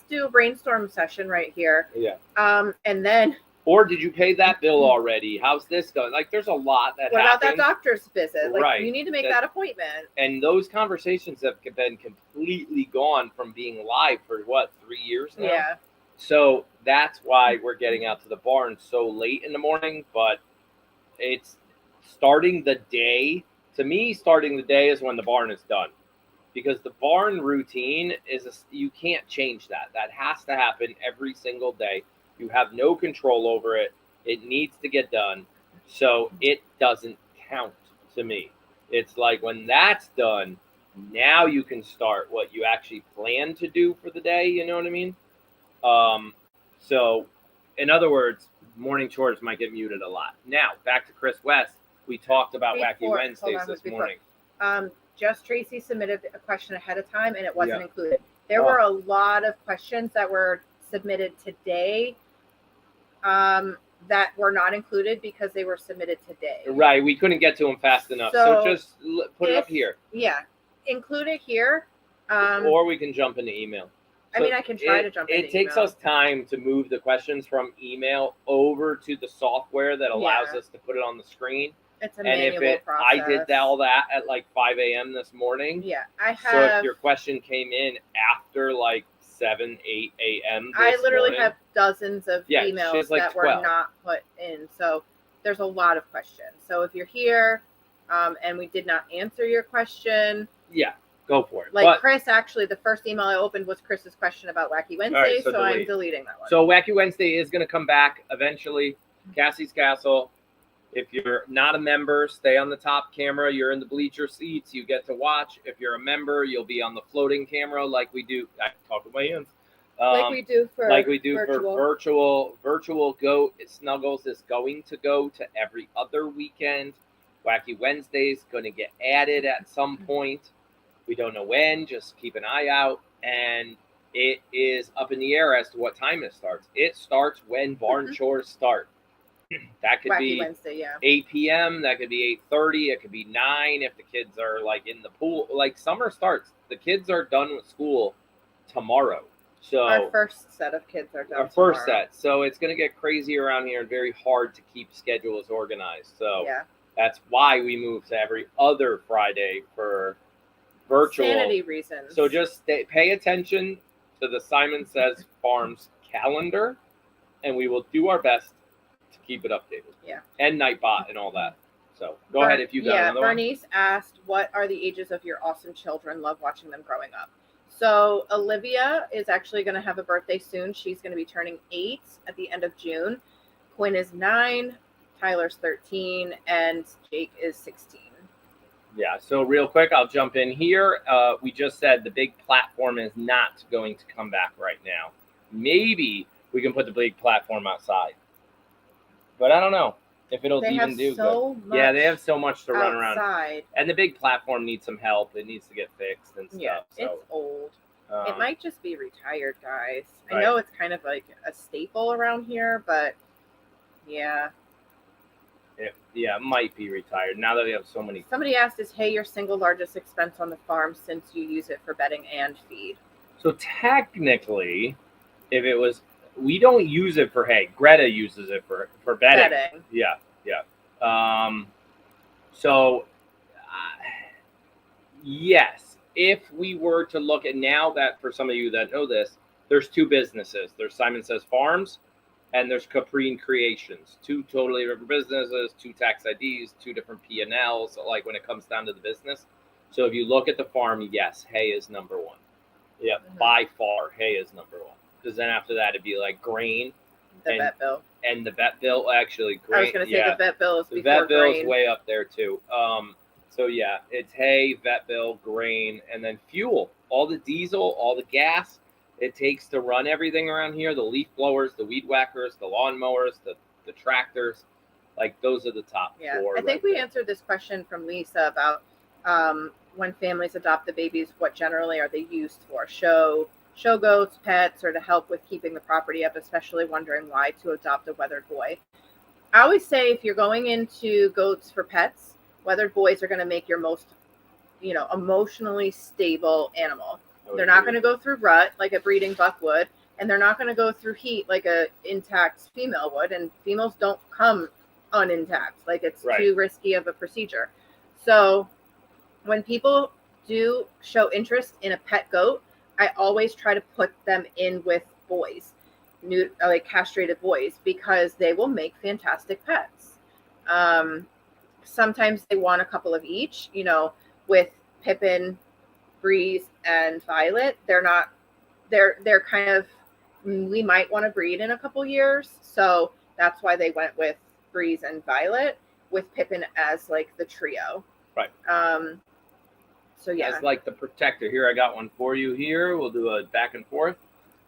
do a brainstorm session right here. Yeah. And then. Or did you pay that bill already? How's this going? Like, there's a lot that What about happens. that doctor's visit? Like, Right. you need to make that appointment. And those conversations have been completely gone from being live for, 3 years now? Yeah. So that's why we're getting out to the barn so late in the morning. But it's starting the day. To me, starting the day is when the barn is done. Because the barn routine you can't change that. That has to happen every single day. You have no control over it. It needs to get done. So it doesn't count to me. It's like when that's done, now you can start what you actually plan to do for the day. You know what I mean? So in other words, morning chores might get muted a lot. Now, back to Chris West. We talked about Wacky Wednesdays this morning. Just Tracy submitted a question ahead of time, and it wasn't included. There were a lot of questions that were submitted today that were not included because they were submitted today. Right. We couldn't get to them fast enough. So just put it up here. Yeah. Include it here. Or we can jump into email. I mean, I can try to jump into email. It takes us time to move the questions from email over to the software that allows us to put it on the screen. It's a manual process. I did all that at like 5 a.m. this morning. Yeah, I have. So if your question came in after like 7, 8 a.m. I literally have dozens of emails like that 12. were not put in. So there's a lot of questions. So if you're here and we did not answer your question. Yeah, go for it. Like Chris, actually, the first email I opened was Chris's question about Wacky Wednesday. So I'm deleting that one. So Wacky Wednesday is going to come back eventually. Cassie's Castle. If you're not a member, stay on the top camera. You're in the bleacher seats. You get to watch. If you're a member, you'll be on the floating camera like we do. I talk with my hands. Like we do for virtual Goat Snuggles is going to go to every other weekend. Wacky Wednesday's going to get added at some point. We don't know when. Just keep an eye out. And it is up in the air as to what time it starts. It starts when barn chores start. That could Wacky be Wednesday, 8 p.m. That could be 8:30. It could be 9 if the kids are like in the pool. Like summer starts. The kids are done with school tomorrow. So our first set of kids are done. Our first set. So it's going to get crazy around here and very hard to keep schedules organized. So that's why we moved to every other Friday for virtual. Sanity reasons. So just pay attention to the Syman Says Farms calendar, and we will do our best to keep it updated. Yeah. And Nightbot and all that. So go ahead if you got another one. Bernice asked, what are the ages of your awesome children? Love watching them growing up. So Olivia is actually going to have a birthday soon. She's going to be turning 8 at the end of June. Quinn is 9, Tyler's 13, and Jake is 16. Yeah, so real quick, I'll jump in here. We just said the big platform is not going to come back right now. Maybe we can put the big platform outside. But I don't know if it'll even do good. Yeah, they have so much to run around. And the big platform needs some help. It needs to get fixed and stuff. Yeah, so. it's old. It might just be retired, guys. I know it's kind of like a staple around here, but yeah. It might be retired now that we have so many. Somebody asked, is hay your single largest expense on the farm since you use it for bedding and feed? So technically, if it was, we don't use it for hay. Greta uses it for bedding. Yeah. Yes, if we were to look at now that for some of you that know this, there's two businesses. There's Syman Says Farms and there's Caprine Creations. Two totally different businesses, two tax IDs, two different P&Ls, like when it comes down to the business. So if you look at the farm, yes, hay is number one. Yeah, by far, hay is number one. Because then after that, it'd be like grain. The vet bill. And the vet bill, actually, grain. I was going to say the vet bill is before grain. The vet bill is grain. way up there, too. So, yeah, it's hay, vet bill, grain, and then fuel. All the diesel, all the gas it takes to run everything around here, the leaf blowers, the weed whackers, the lawn mowers, the tractors, like those are the top four. I think we answered this question from Lisa about when families adopt the babies, what generally are they used for? Show goats, pets, or to help with keeping the property up, especially wondering why to adopt a weathered boy. I always say if you're going into goats for pets, weathered boys are going to make your most emotionally stable animal. I would They're not agree. going to go through rut like a breeding buck would, and they're not going to go through heat like a intact female would. And females don't come unintact. Like, it's Right. too risky of a procedure. So when people do show interest in a pet goat, I always try to put them in with boys, like castrated boys, because they will make fantastic pets. Sometimes they want a couple of each, with Pippin, Breeze, and Violet. They're kind of, we might want to breed in a couple years. So that's why they went with Breeze and Violet, with Pippin as like the trio. Right. So yeah. As like the protector. Here, I got one for you here. We'll do a back and forth.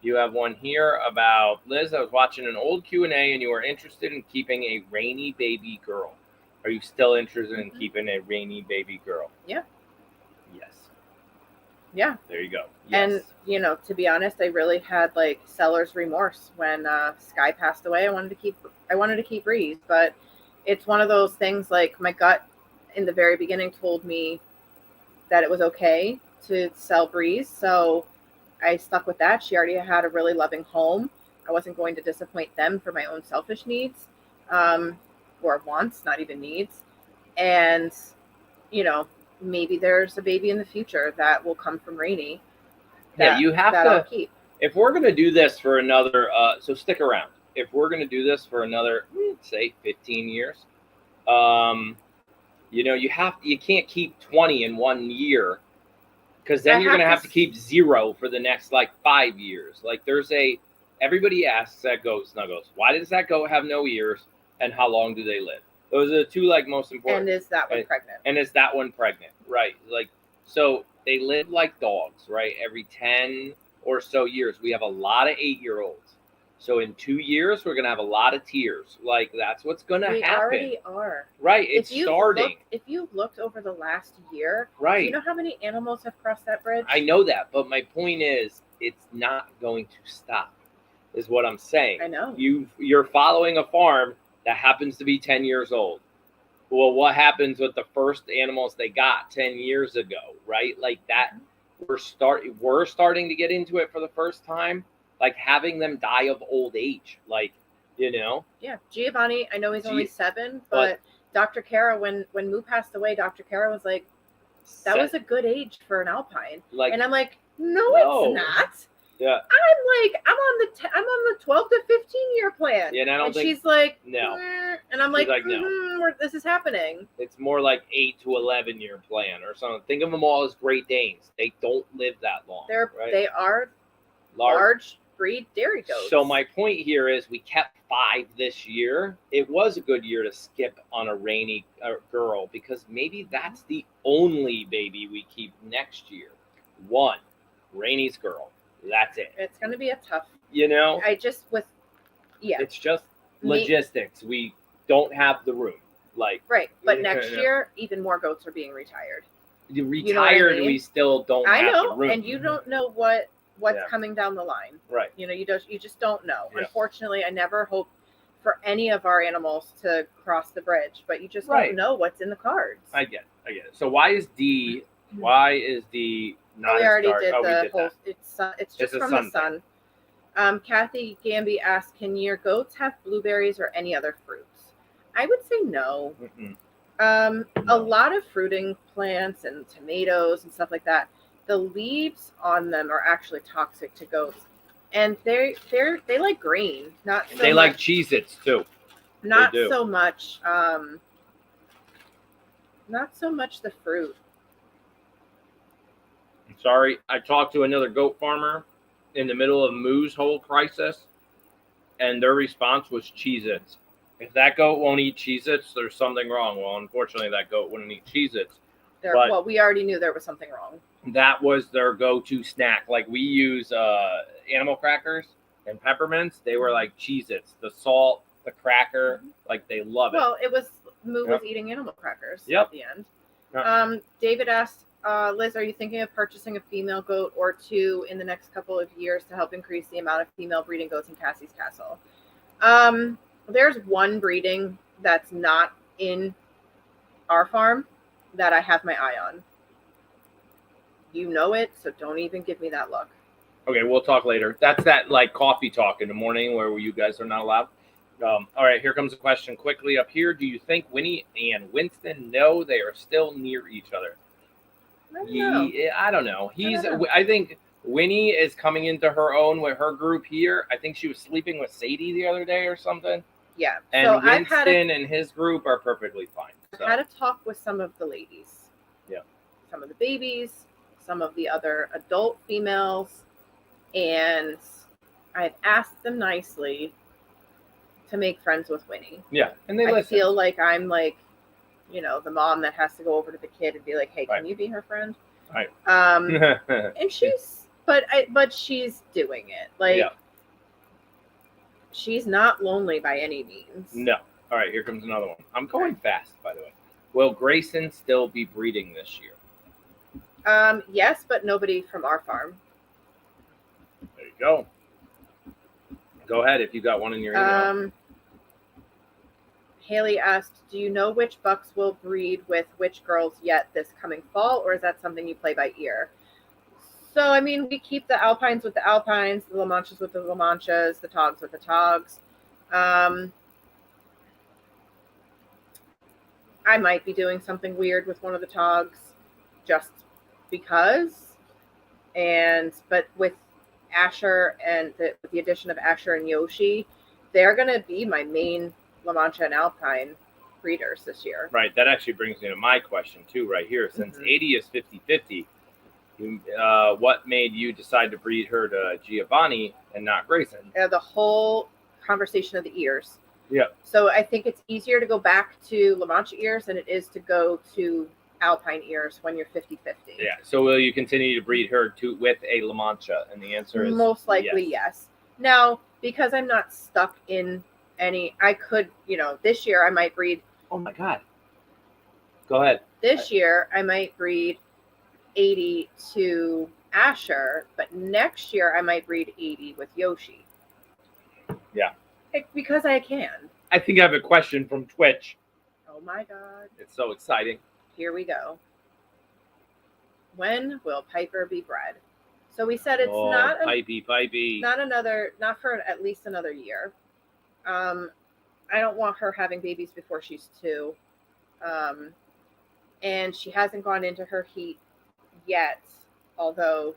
You have one here about Liz. I was watching an old Q&A and you were interested in keeping a rainy baby girl. Are you still interested in keeping a rainy baby girl? Yeah. Yes. Yeah. There you go. Yes. And, to be honest, I really had like seller's remorse when Sky passed away. I wanted to keep Breeze, but it's one of those things, like, my gut in the very beginning told me that it was okay to sell Breeze. So I stuck with that. She already had a really loving home. I wasn't going to disappoint them for my own selfish needs, or wants, not even needs. And, maybe there's a baby in the future that will come from Rainy. You have that to I'll keep. If we're going to do this for another, so stick around. If we're going to do this for another, say, 15 years, you can't keep 20 in 1 year, because then you're going to have to keep 0 for the next like 5 years. Like, everybody asks that goat snuggles, why does that goat have no ears, and how long do they live? Those are the two like most important. And is that one pregnant? And is that one pregnant? Right. Like, so they live like dogs, right? Every 10 or so years, we have a lot of 8-year-olds. So in 2 years, we're going to have a lot of tears. Like, that's what's going to happen. We already are. Right. It's starting. If you've looked over the last year, right. Do you know how many animals have crossed that bridge? I know that. But my point is, it's not going to stop, is what I'm saying. I know. You're following a farm that happens to be 10 years old. Well, what happens with the first animals they got 10 years ago, right? Like that, we're starting to get into it for the first time, like having them die of old age, like, Yeah, Giovanni, I know he's only 7, but Dr. Kara, when Moo passed away, Dr. Kara was like, that was a good age for an Alpine. Like, and I'm like, no, it's not. Yeah. I'm on the 12 to 15 year plan. Yeah, and I don't think she's like, no. And I'm like no. This is happening. It's more like 8 to 11 year plan or something. Think of them all as Great Danes. They don't live that long. They are large breed dairy goats. So my point here is we kept 5 this year. It was a good year to skip on a rainy girl, because maybe that's the only baby we keep next year. 1, Rainy's girl. That's it. It's going to be a tough. It's just logistics. We don't have the room. Like, right, but next year, even more goats are being retired. Retired, we still don't have the room. And you don't know what's coming down the line. Right. You just don't know. Yeah. Unfortunately, I never hope for any of our animals to cross the bridge, but you just don't know what's in the cards. I get it. So why is D not we already dark? did the whole. That. It's just from the sun. Kathy Gamby asked, can your goats have blueberries or any other fruits? I would say no. A lot of fruiting plants and tomatoes and stuff like that, the leaves on them are actually toxic to goats. And they like green, not so they like Cheez-Its too. Not so much the fruit. I'm sorry. I talked to another goat farmer in the middle of Moo's whole crisis, and their response was Cheez-Its. If that goat won't eat Cheez-Its, there's something wrong. Well, unfortunately, that goat wouldn't eat Cheez-Its. Well, we already knew there was something wrong. That was their go-to snack. Like, we use animal crackers and peppermints. They were like Cheez-Its. The salt, the cracker, like, they love it. Well, Moo was eating animal crackers at the end. Yep. David asked, Liz, are you thinking of purchasing a female goat or 2 in the next couple of years to help increase the amount of female breeding goats in Cassie's castle? There's one breeding that's not in our farm that I have my eye on. You know it, so don't even give me that look. Okay, we'll talk later. That's that like coffee talk in the morning where you guys are not allowed. All right, here comes a question quickly up here. Do you think Winnie and Winston know they are still near each other? I don't know. I think Winnie is coming into her own with her group here. I think she was sleeping with Sadie the other day or something. Yeah. And so Winston and his group are perfectly fine. So. I've had a talk with some of the ladies. Yeah. Some of the babies, some of the other adult females, and I've asked them nicely to make friends with Winnie. Yeah, and they I feel like I'm like, the mom that has to go over to the kid and be like, "Hey, can you be her friend?" Right. And she's, but she's doing it. Like, she's not lonely by any means. No. All right, here comes another one. I'm going fast, by the way. Will Grayson still be breeding this year? Yes, but nobody from our farm. There you go. Go ahead if you got one in your email. Haley asked, do you know which bucks will breed with which girls yet this coming fall, or is that something you play by ear? So, I mean, we keep the Alpines with the Alpines, the La Manchas with the La Manchas, the Togs with the Togs. I might be doing something weird with one of the Togs just because. But with Asher and with the addition of Asher and Yoshi, they're going to be my main La Mancha and Alpine breeders this year. Right. That actually brings me to my question, too, right here. Since 80 is 50-50, what made you decide to breed her to Giovanni and not Grayson? The whole conversation of the ears. Yeah. So I think it's easier to go back to La Mancha ears than it is to go to Alpine ears when you're 50-50. Yeah. So will you continue to breed her with a La Mancha? And the answer is most likely yes. Now, because I'm not stuck in any, I could, this year I might breed. Oh my God. Go ahead. This year I might breed 80 to Asher, but next year I might breed 80 with Yoshi. Yeah. Because I can. I think I have a question from Twitch. Oh my God. It's so exciting. Here we go. When will Piper be bred? So we said it's not pipey. Not for at least another year. I don't want her having babies before she's 2. And she hasn't gone into her heat yet, although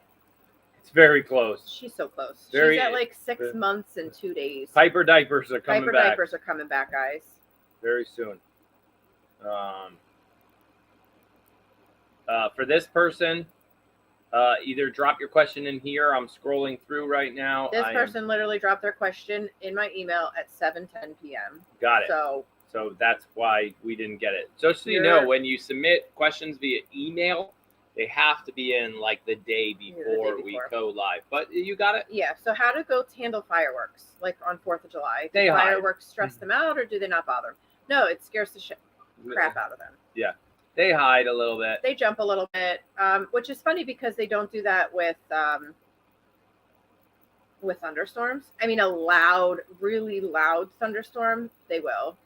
it's very close. She's so close. She's at like 6 months and 2 days. Piper diapers are coming back. Piper diapers are coming back, guys. Very soon. For this person, either drop your question in here. I'm scrolling through right now. This person literally dropped their question in my email at 7:10 p.m. Got it. So that's why we didn't get it. Just so you know, when you submit questions via email, they have to be in like the day before we go live. But you got it? Yeah. So how do goats handle fireworks, like on 4th of July? Do fireworks stress them out, or do they not bother? No, it scares the crap out of them. Yeah. They hide a little bit. They jump a little bit, which is funny because they don't do that with thunderstorms. I mean, a really loud thunderstorm, they will.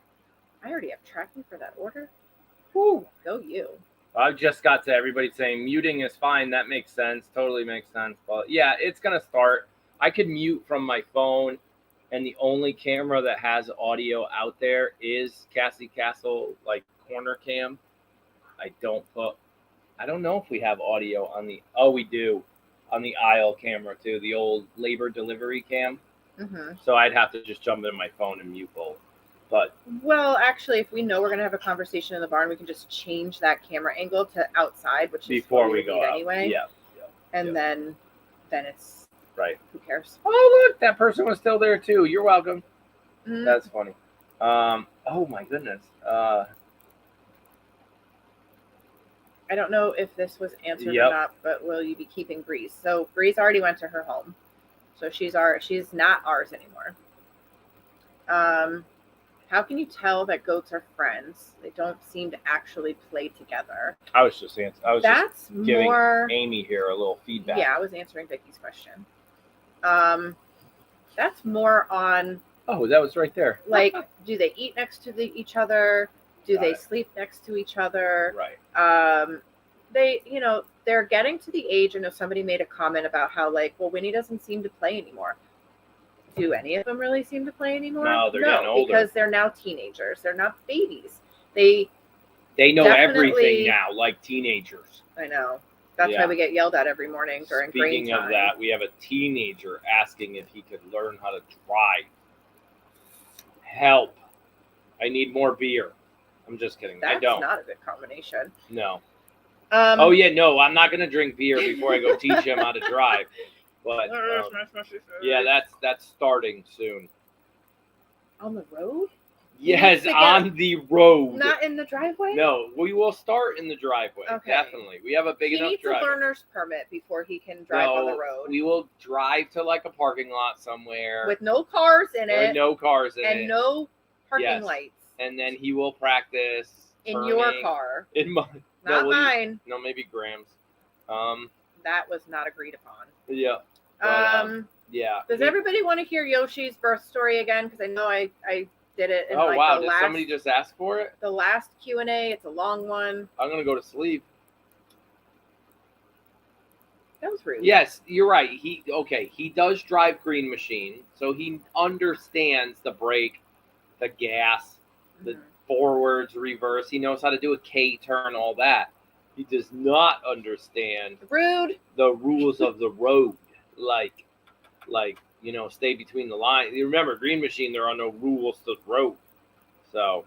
I already have tracking for that order. Woo, go you. I just got to everybody saying muting is fine. That makes sense. Totally makes sense. But yeah, it's going to start. I could mute from my phone, and the only camera that has audio out there is Cassie Castle, like corner cam. I don't know if we have audio on we do, on the aisle camera too, the old labor delivery cam. Mm-hmm. So I'd have to just jump in my phone and mute both. But well, actually, if we know we're going to have a conversation in the barn, we can just change that camera angle to outside, which is before we go out anyway. Yeah. And then it's right. Who cares? Oh, look, that person was still there too. You're welcome. Mm-hmm. That's funny. Oh my goodness. I don't know if this was answered or not, but will you be keeping Breeze? So Breeze already went to her home, so she's not ours anymore. How can you tell that goats are friends? They don't seem to actually play together. I was just giving more Amy here a little feedback. Yeah, I was answering Vicky's question. That's more on. Oh, that was right there. Like, do they eat next to each other? Do they sleep next to each other? Right. They, they're getting to the age. I know somebody made a comment about how like, well, Winnie doesn't seem to play anymore. Do any of them really seem to play anymore? No, they're getting older. Because they're now teenagers. They're not babies. They know definitely- everything now, like teenagers. I know. That's Yeah. why we get yelled at every morning during grain Speaking of time. that, we have a teenager asking if he could learn how to drive. Help. I need more beer. I'm just kidding. That's I don't. not a good combination. No. I'm not going to drink beer before I go teach him how to drive. But yeah, that's starting soon. On the road? Yes, to get- on the road. Not in the driveway? No, we will start in the driveway. Okay. Definitely. We have a big He enough needs a driveway. learner's permit before he can drive on the road. We will drive to like a parking lot somewhere With no cars in with it no cars in and it. no parking Yes. lights And then he will practice in your turning car. In mine. Not mine. No, maybe Graham's. That was not agreed upon. Yeah. But, yeah. Does everybody want to hear Yoshi's birth story again? Because I know I did it in Oh like wow! the Did last somebody just ask for it? the last Q&A. It's a long one. I'm gonna go to sleep. That was rude. Yes, you're right. He does drive Green Machine, so he understands the brake, the gas, the Mhm. forwards, reverse. He knows how to do a K turn, all that. He does not understand Rude. the rules of the road, like stay between the lines. You remember, Green Machine, there are no rules to the road. So,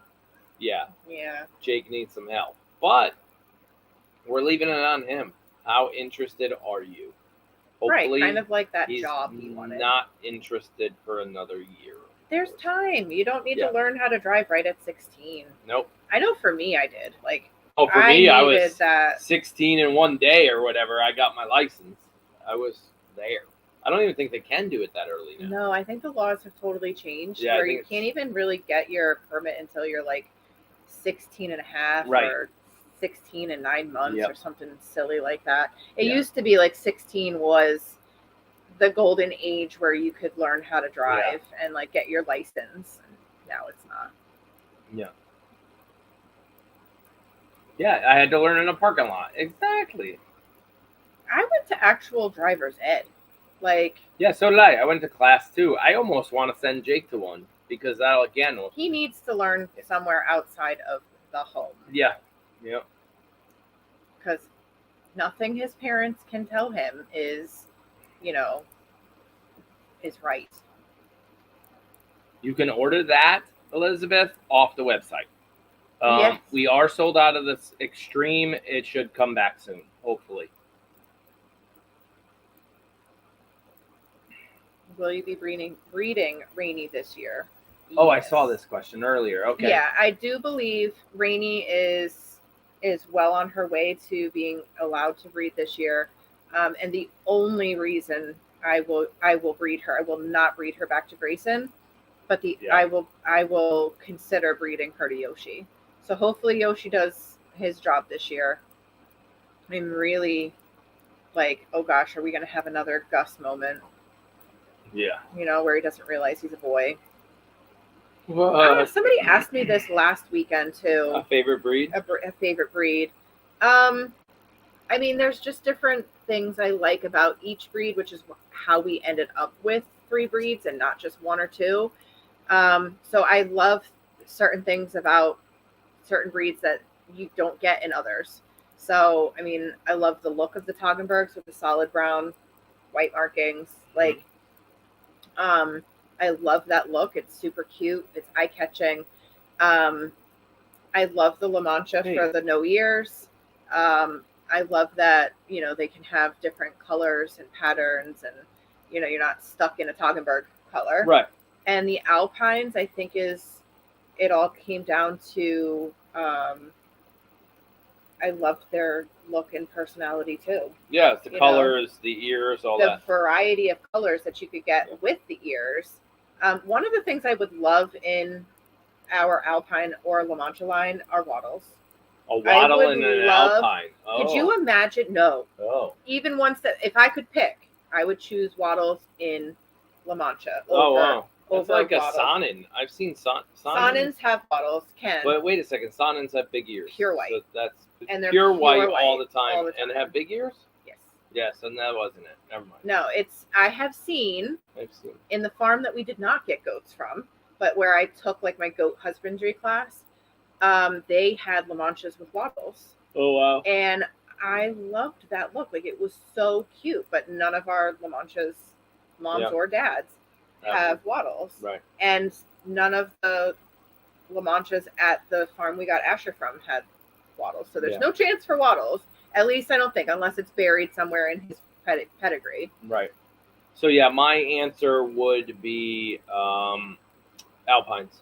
yeah, Yeah. Jake needs some help, but we're leaving it on him. How interested are you? Hopefully, Right. Kind of like that he's job he wanted. not interested for another year. There's time. You don't need Yeah. to learn how to drive right at 16. Nope. I know for me, I did. Like, Oh, for me, I needed was that. 16 in one day or whatever. I got my license. I was there. I don't even think they can do it that early now. No, I think the laws have totally changed Yeah, I where think you it's- can't even really get your permit until you're like 16 and a half Right. or 16 and 9 months Yep. or something silly like that. It Yeah. used to be like 16 was the golden age where you could learn how to drive and like get your license. Now it's not. Yeah, I had to learn in a parking lot. Exactly. I went to actual driver's ed. Like, Yeah, so did I. I went to class too. I almost want to send Jake to one because that'll again. he needs to learn somewhere outside of the home Yeah. Yep. because nothing his parents can tell him is right. You can order that, Elizabeth, off the website. Yes. We are sold out of this Extreme. It should come back soon, hopefully. Will you be breeding Rainy this year? Oh, I Yes. saw this question earlier. Okay. Yeah, I do believe Rainy is well on her way to being allowed to breed this year. And the only reason I will breed her, I will not breed her back to Grayson, but Yeah. I will consider breeding her to Yoshi. So hopefully Yoshi does his job this year. I'm really like, oh gosh, are we gonna have another Gus moment? Yeah. Where he doesn't realize he's a boy. I don't know, somebody asked me this last weekend too. A favorite breed? A favorite breed. I mean, there's just different things I like about each breed, which is how we ended up with 3 breeds and not just 1 or 2. So I love certain things about certain breeds that you don't get in others. So, I mean, I love the look of the Toggenburgs with the solid brown, white markings. Like, I love that look. It's super cute. It's eye-catching. I love the La Mancha for the no ears. I love that, they can have different colors and patterns and, you're not stuck in a Toggenburg color. Right. And the Alpines, I think it all came down to, I loved their look and personality too. Yeah, it's the colors, the ears, all the that. variety of colors that you could get with the ears. One of the things I would love in our Alpine or La Mancha line are wattles. A wattle would and an love- Alpine. Oh. Could you imagine? No. Oh. Even ones that, if I could pick, I would choose wattles in La Mancha Oh, over, wow. It's over like a wattles. Sonnen. I've seen Sonnens. Sonnens have wattles, can. But wait a second, Sonnens have big ears. Pure white. So that's And they're pure white, pure white all the time, all the and time. have big ears. Yes. Yes, and that wasn't it. Never mind. No, I have seen I've seen. in the farm that we did not get goats from, but where I took like my goat husbandry class, they had La Manchas with wattles. Oh wow. And I loved that look. Like it was so cute, but none of our La Manchas, moms Yeah. or dads, have wattles. Right. And none of the La Manchas at the farm we got Asher from had wattles. So there's Yeah. no chance for wattles. At least I don't think, unless it's buried somewhere in his pedigree. Right. So yeah, my answer would be Alpines.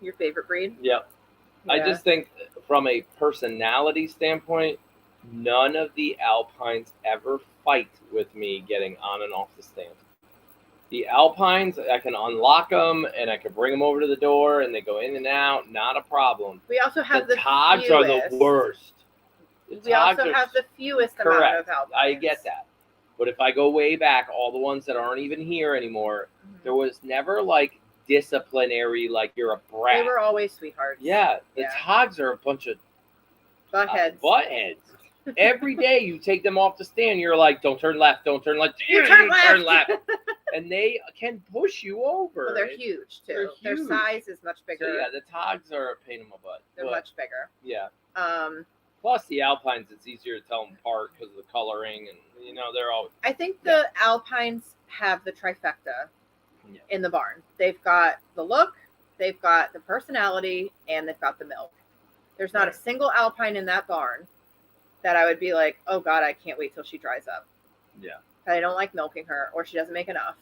Your favorite breed? Yep. Yeah. I just think from a personality standpoint, none of the Alpines ever fight with me getting on and off the stand. The Alpines, I can unlock them and I can bring them over to the door and they go in and out, not a problem. We also have the the Togs fewest. are the worst. The We Togs also are have the fewest correct. amount of Alpines. I get that. But if I go way back, all the ones that aren't even here anymore, there was never like disciplinary, like you're a brat. They were always sweethearts. Yeah, the Yeah. Togs are a bunch of Buttheads. buttheads. Every day you take them off the stand, you're like, don't turn left, don't turn left. You turn turn left. And they can push you over. Well, they're huge too. they're Their huge. size is much bigger. So yeah, the Togs are a pain in my butt. They're But, much bigger. Yeah. Plus, the Alpines, it's easier to tell them apart because of the coloring, and they're all. I think the Alpines have the trifecta Yeah. in the barn. They've got the look, they've got the personality, and they've got the milk. There's not a single Alpine in that barn that I would be like, oh God, I can't wait till she dries up. Yeah. I don't like milking her, or she doesn't make enough.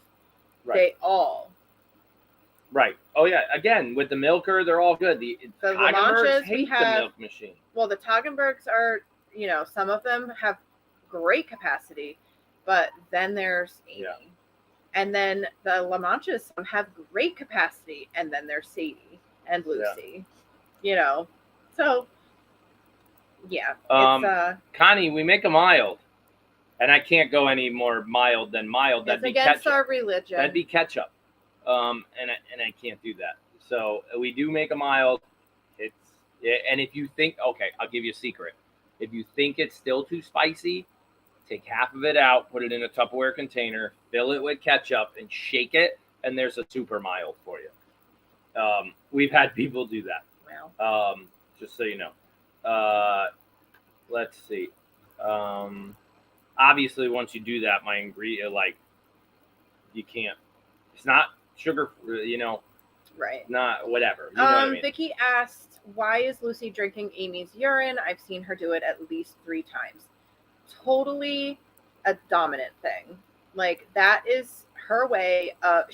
Right. They all. Right. Oh yeah. Again, with the milker, they're all good. The La Toggenburgs Manchas, we hate the have- milk machine. Well, the Toggenburgs are, some of them have great capacity, but then there's Amy. Yeah. And then the La Manchas, some have great capacity, and then there's Sadie and Lucy. So yeah. It's Connie, we make a mild, and I can't go any more mild than mild. That'd it's be against ketchup. our religion. That'd be ketchup. And I can't do that. So we do make a mild. And if you think, okay, I'll give you a secret. If you think it's still too spicy, take half of it out, put it in a Tupperware container, fill it with ketchup, and shake it, and there's a super mild for you. We've had people do that. Wow. Just so you know. Let's see. Obviously, once you do that, my ingredient, you can't. It's not sugar, Right. not whatever. You know what I mean? Vicky asked, why is Lucy drinking Amy's urine? I've seen her do it at least 3 times. Totally a dominant thing. Like, that is her way of,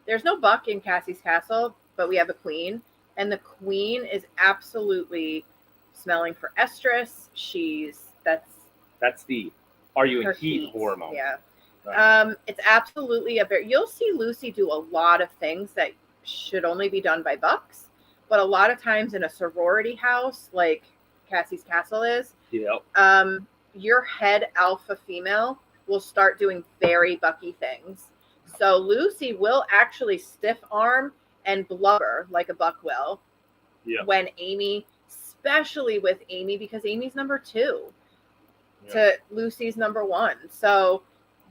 there's no buck in Cassie's castle, but we have a queen, and the queen is absolutely smelling for estrus. That's the, are you her in heat hormone? Yeah. Right. It's absolutely you'll see Lucy do a lot of things that should only be done by bucks, but a lot of times in a sorority house, like Cassie's castle is, Yep. Your head alpha female will start doing very bucky things. So Lucy will actually stiff arm and blubber like a buck will. Yeah. When Amy, especially with Amy, because Amy's number 2 Yeah. to Lucy's number 1. So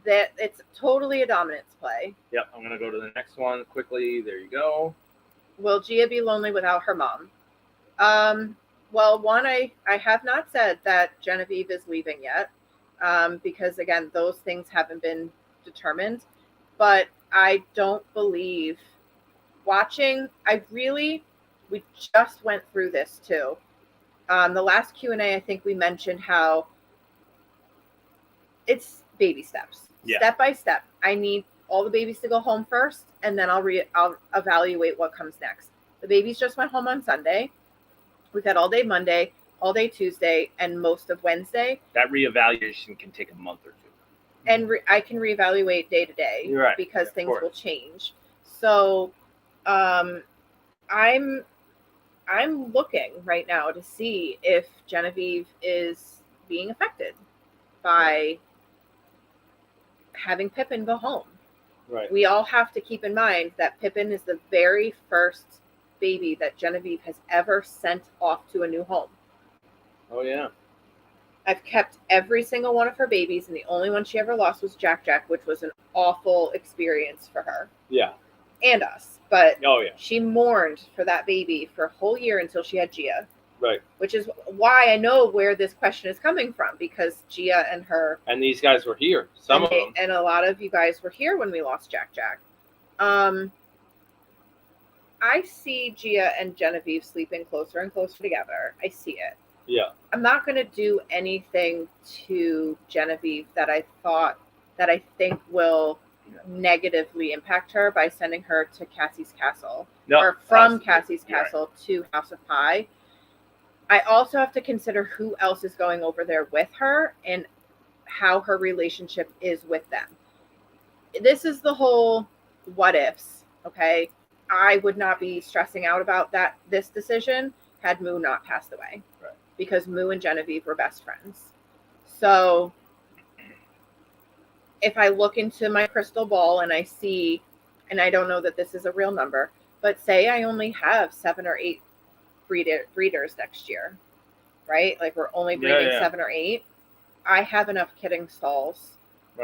that it's totally a dominance play. Yep. I'm gonna go to the next one quickly. There you go. Will Gia be lonely without her mom? Well, one, I have not said that Genevieve is leaving yet, because again, those things haven't been determined. But I don't believe we just went through this too. The last Q&A, I think we mentioned how it's baby steps, step by step. I need all the babies to go home first, and then I'll evaluate what comes next. The babies just went home on Sunday. We've had all day Monday, all day Tuesday, and most of Wednesday. That reevaluation can take a month or 2. And I can reevaluate day to day, Right. because Yeah, of things course. will change. So, I'm looking right now to see if Genevieve is being affected by having Pippin go home. Right. We all have to keep in mind that Pippin is the very first baby that Genevieve has ever sent off to a new home. Oh, yeah. I've kept every single one of her babies, and the only one she ever lost was Jack Jack, which was an awful experience for her. Yeah. And us. But Oh, yeah. she mourned for that baby for a whole year until she had Gia. Right. Which is why I know where this question is coming from, because Gia and her... And these guys were here. Some of them. And a lot of you guys were here when we lost Jack Jack. I see Gia and Genevieve sleeping closer and closer together. I see it. Yeah. I'm not going to do anything to Genevieve that I think will negatively impact her by sending her to Cassie's castle. No, or from possibly. Cassie's You're castle to House of Pie. I also have to consider who else is going over there with her and how her relationship is with them. This is the whole what ifs, okay? I would not be stressing out about this decision had Moo not passed away. Right. Because Moo and Genevieve were best friends. So if I look into my crystal ball and I see, and I don't know that this is a real number, but say I only have 7 or 8 breeders next year, right? Like we're only breeding 7 or 8. I have enough kidding stalls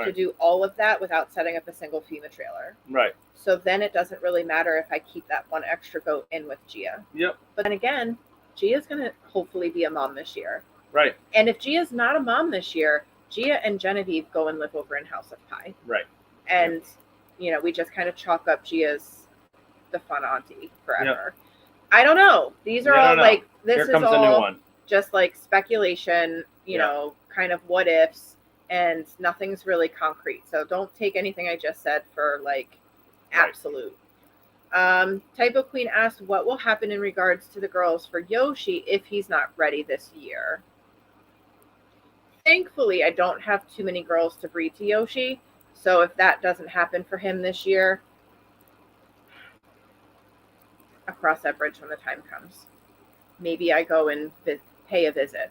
to do all of that without setting up a single FEMA trailer. Right. So then it doesn't really matter if I keep that one extra goat in with Gia. Yep. But then again, Gia's going to hopefully be a mom this year. Right. And if Gia's not a mom this year, Gia and Genevieve go and live over in House of Pie. Right. And, you know, we just kind of chalk up Gia's the fun auntie forever. Yep. I don't know. These are all like, this Here is comes all a new one. Just like speculation, you know, kind of what ifs, and nothing's really concrete. So don't take anything I just said for like absolute. Typo Queen asked, what will happen in regards to the girls for Yoshi if he's not ready this year? Thankfully, I don't have too many girls to breed to Yoshi. So if that doesn't happen for him this year, I'll cross that bridge when the time comes. Maybe I go and pay a visit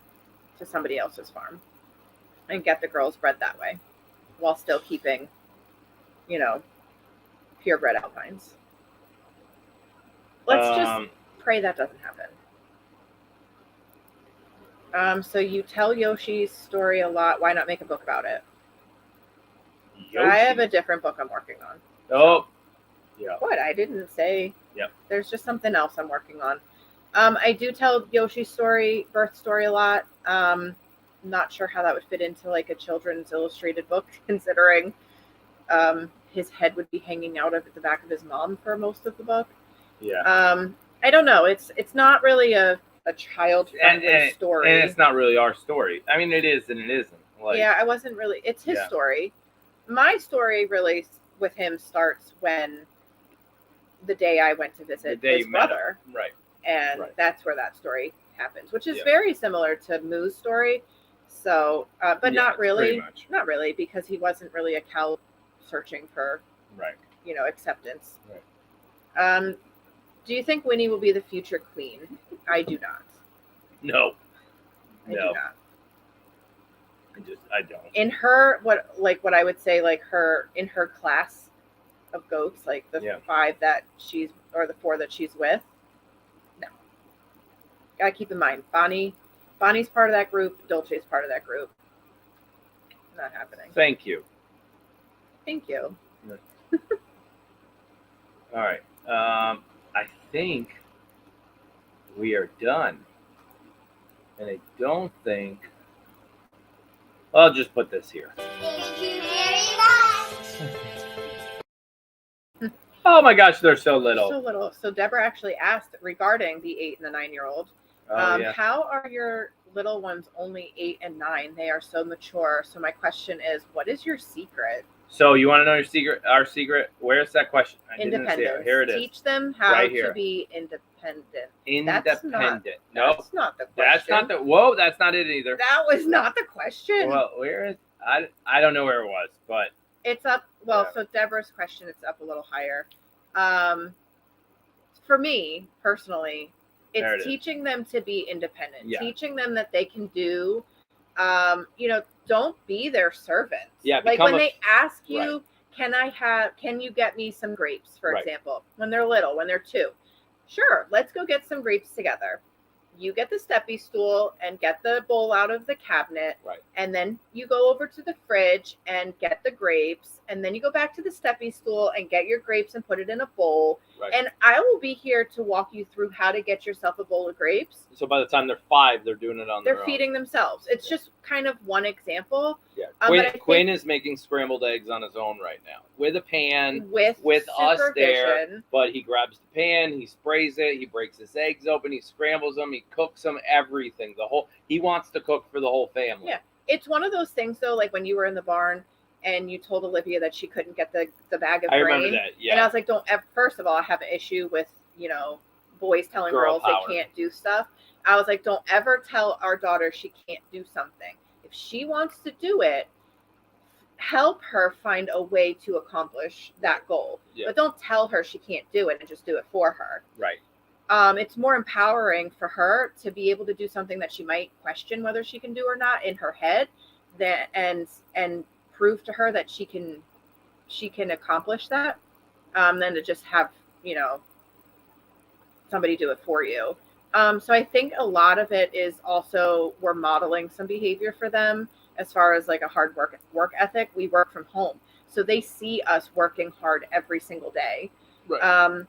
to somebody else's farm and get the girls bred that way while still keeping, you know, purebred alpines. Let's just pray that doesn't happen. So you tell Yoshi's story a lot. Why not make a book about it? I have a different book I'm working on. Oh, yeah. What? I didn't say. Yep. There's just something else I'm working on. I do tell Yoshi's birth story a lot. Not sure how that would fit into like a children's illustrated book, considering his head would be hanging out of the back of his mom for most of the book. Yeah. I don't know. It's not really a child-friendly story. And it's not really our story. I mean, it is and it isn't. Like, yeah, I wasn't really. It's his story. My story really with him starts when the day I went to visit his brother. Right. And that's where that story happens, which is very similar to Moo's story. So, but not really, because he wasn't really a cow searching for, you know, acceptance. Right. Do you think Winnie will be the future queen? I do not. No. I do not. I don't. In her, what I would say, like in her class of goats, like the 5 that she's, or the 4 that she's with, no. Gotta keep in mind, Bonnie's part of that group, Dolce's part of that group. Not happening. Thank you. Thank you. All right. I think we are done. And I don't think... I'll just put this here. Thank you very much. Oh my gosh, they're so little. So little. So Deborah actually asked regarding the 8 and the 9-year-old. How are your little ones only 8 and 9? They are so mature. So my question is, what is your secret? So you want to know your secret? Our secret? Where's that question? I Independence. Didn't see it. Here it is. Teach them how to be independent. Independent. That's not the question. That's not the. Whoa, that's not it either. That was not the question. Well, where is? I don't know where it was, but it's up. Well, so Deborah's question, it's up a little higher. For me personally, it's teaching them to be independent. Yeah. Teaching them that they can do. You know, don't be their servants. Yeah. Like when they ask you, can you get me some grapes, for Right. example, when they're little, when they're 2? Sure, let's go get some grapes together. You get the steppy stool and get the bowl out of the cabinet. Right. And then you go over to the fridge and get the grapes. And then you go back to the steppy stool and get your grapes and put it in a bowl. Right. And I will be here to walk you through how to get yourself a bowl of grapes. So by the time they're 5, they're doing it on their They're own. feeding themselves. It's just kind of one example. Yeah. But I Quinn think is making scrambled eggs on his own right now with a pan, with us there. supervision. But he grabs the pan, he sprays it, he breaks his eggs open, he scrambles them, he cooks them, everything. He wants to cook for the whole family. Yeah. It's one of those things, though, like when you were in the barn and you told Olivia that she couldn't get the bag of I grain. remember that. Yeah. And I was like, first of all, I have an issue with, boys telling Girl girls power. they can't do stuff. I was like, don't ever tell our daughter she can't do something. If she wants to do it, help her find a way to accomplish that goal. Yeah. But don't tell her she can't do it and just do it for her. Right. It's more empowering for her to be able to do something that she might question whether she can do or not in her head, and prove to her that she can accomplish that, than to just have somebody do it for you. So I think a lot of it is also we're modeling some behavior for them as far as like a hard work ethic. We work from home, so they see us working hard every single day. Right.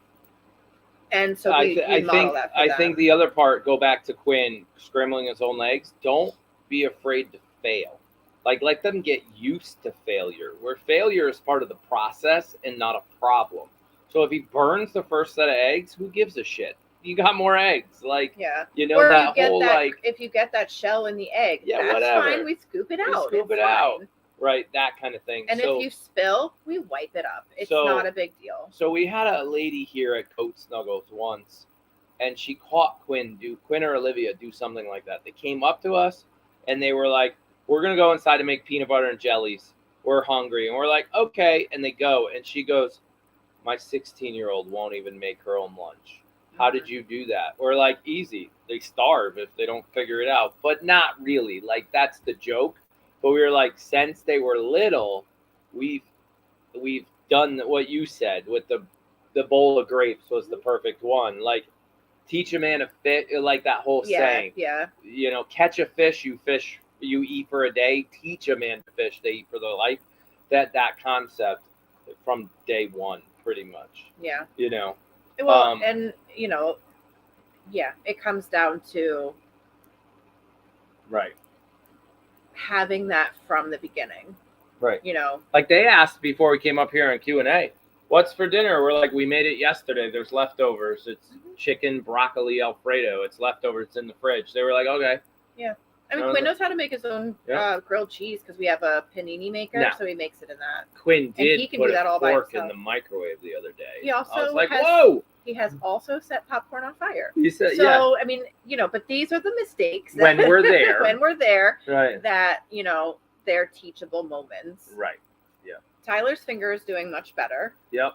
And so we model that for them. I think the other part, go back to Quinn scrambling his own eggs. Don't be afraid to fail. Like, let them get used to failure, where failure is part of the process and not a problem. So if he burns the first set of eggs, who gives a shit? You got more eggs. Like, yeah. or that whole, like, if you get that shell in the egg, yeah, that's whatever. fine. We scoop it out. Scoop it out. Right, that kind of thing. And if you spill, we wipe it up. It's not a big deal. So we had a lady here at Goats Snuggles once, and she caught Quinn or Olivia do something like that. They came up to us, and they were like, we're going to go inside and make peanut butter and jellies. We're hungry. And we're like, okay. And they go, and she goes, my 16-year-old won't even make her own lunch. How did you do that? We're like, easy. They starve if they don't figure it out. But not really. Like, that's the joke. But we were like, since they were little, we've done what you said with the bowl of grapes was the perfect one. Like, teach a man to fish, like that whole saying. Yeah. Catch a fish, you eat for a day. Teach a man to fish, they eat for their life. That concept from day one, pretty much. Yeah. Well, it comes down to right. having that from the beginning. Right. Like they asked before we came up here on Q&A, what's for dinner? We're like, we made it yesterday. There's leftovers. It's chicken, broccoli, Alfredo. It's leftovers. It's in the fridge. They were like, okay. Yeah. I mean, Quinn knows how to make his own grilled cheese because we have a panini maker, so he makes it in that. Quinn did he can put do that all a by fork in himself. the microwave the other day. He also I was like, has, whoa! He has also set popcorn on fire. He said, so, I mean, but these are the mistakes. When we're there. When we're there. Right. That, they're teachable moments. Right. Yeah. Tyler's finger is doing much better. Yep.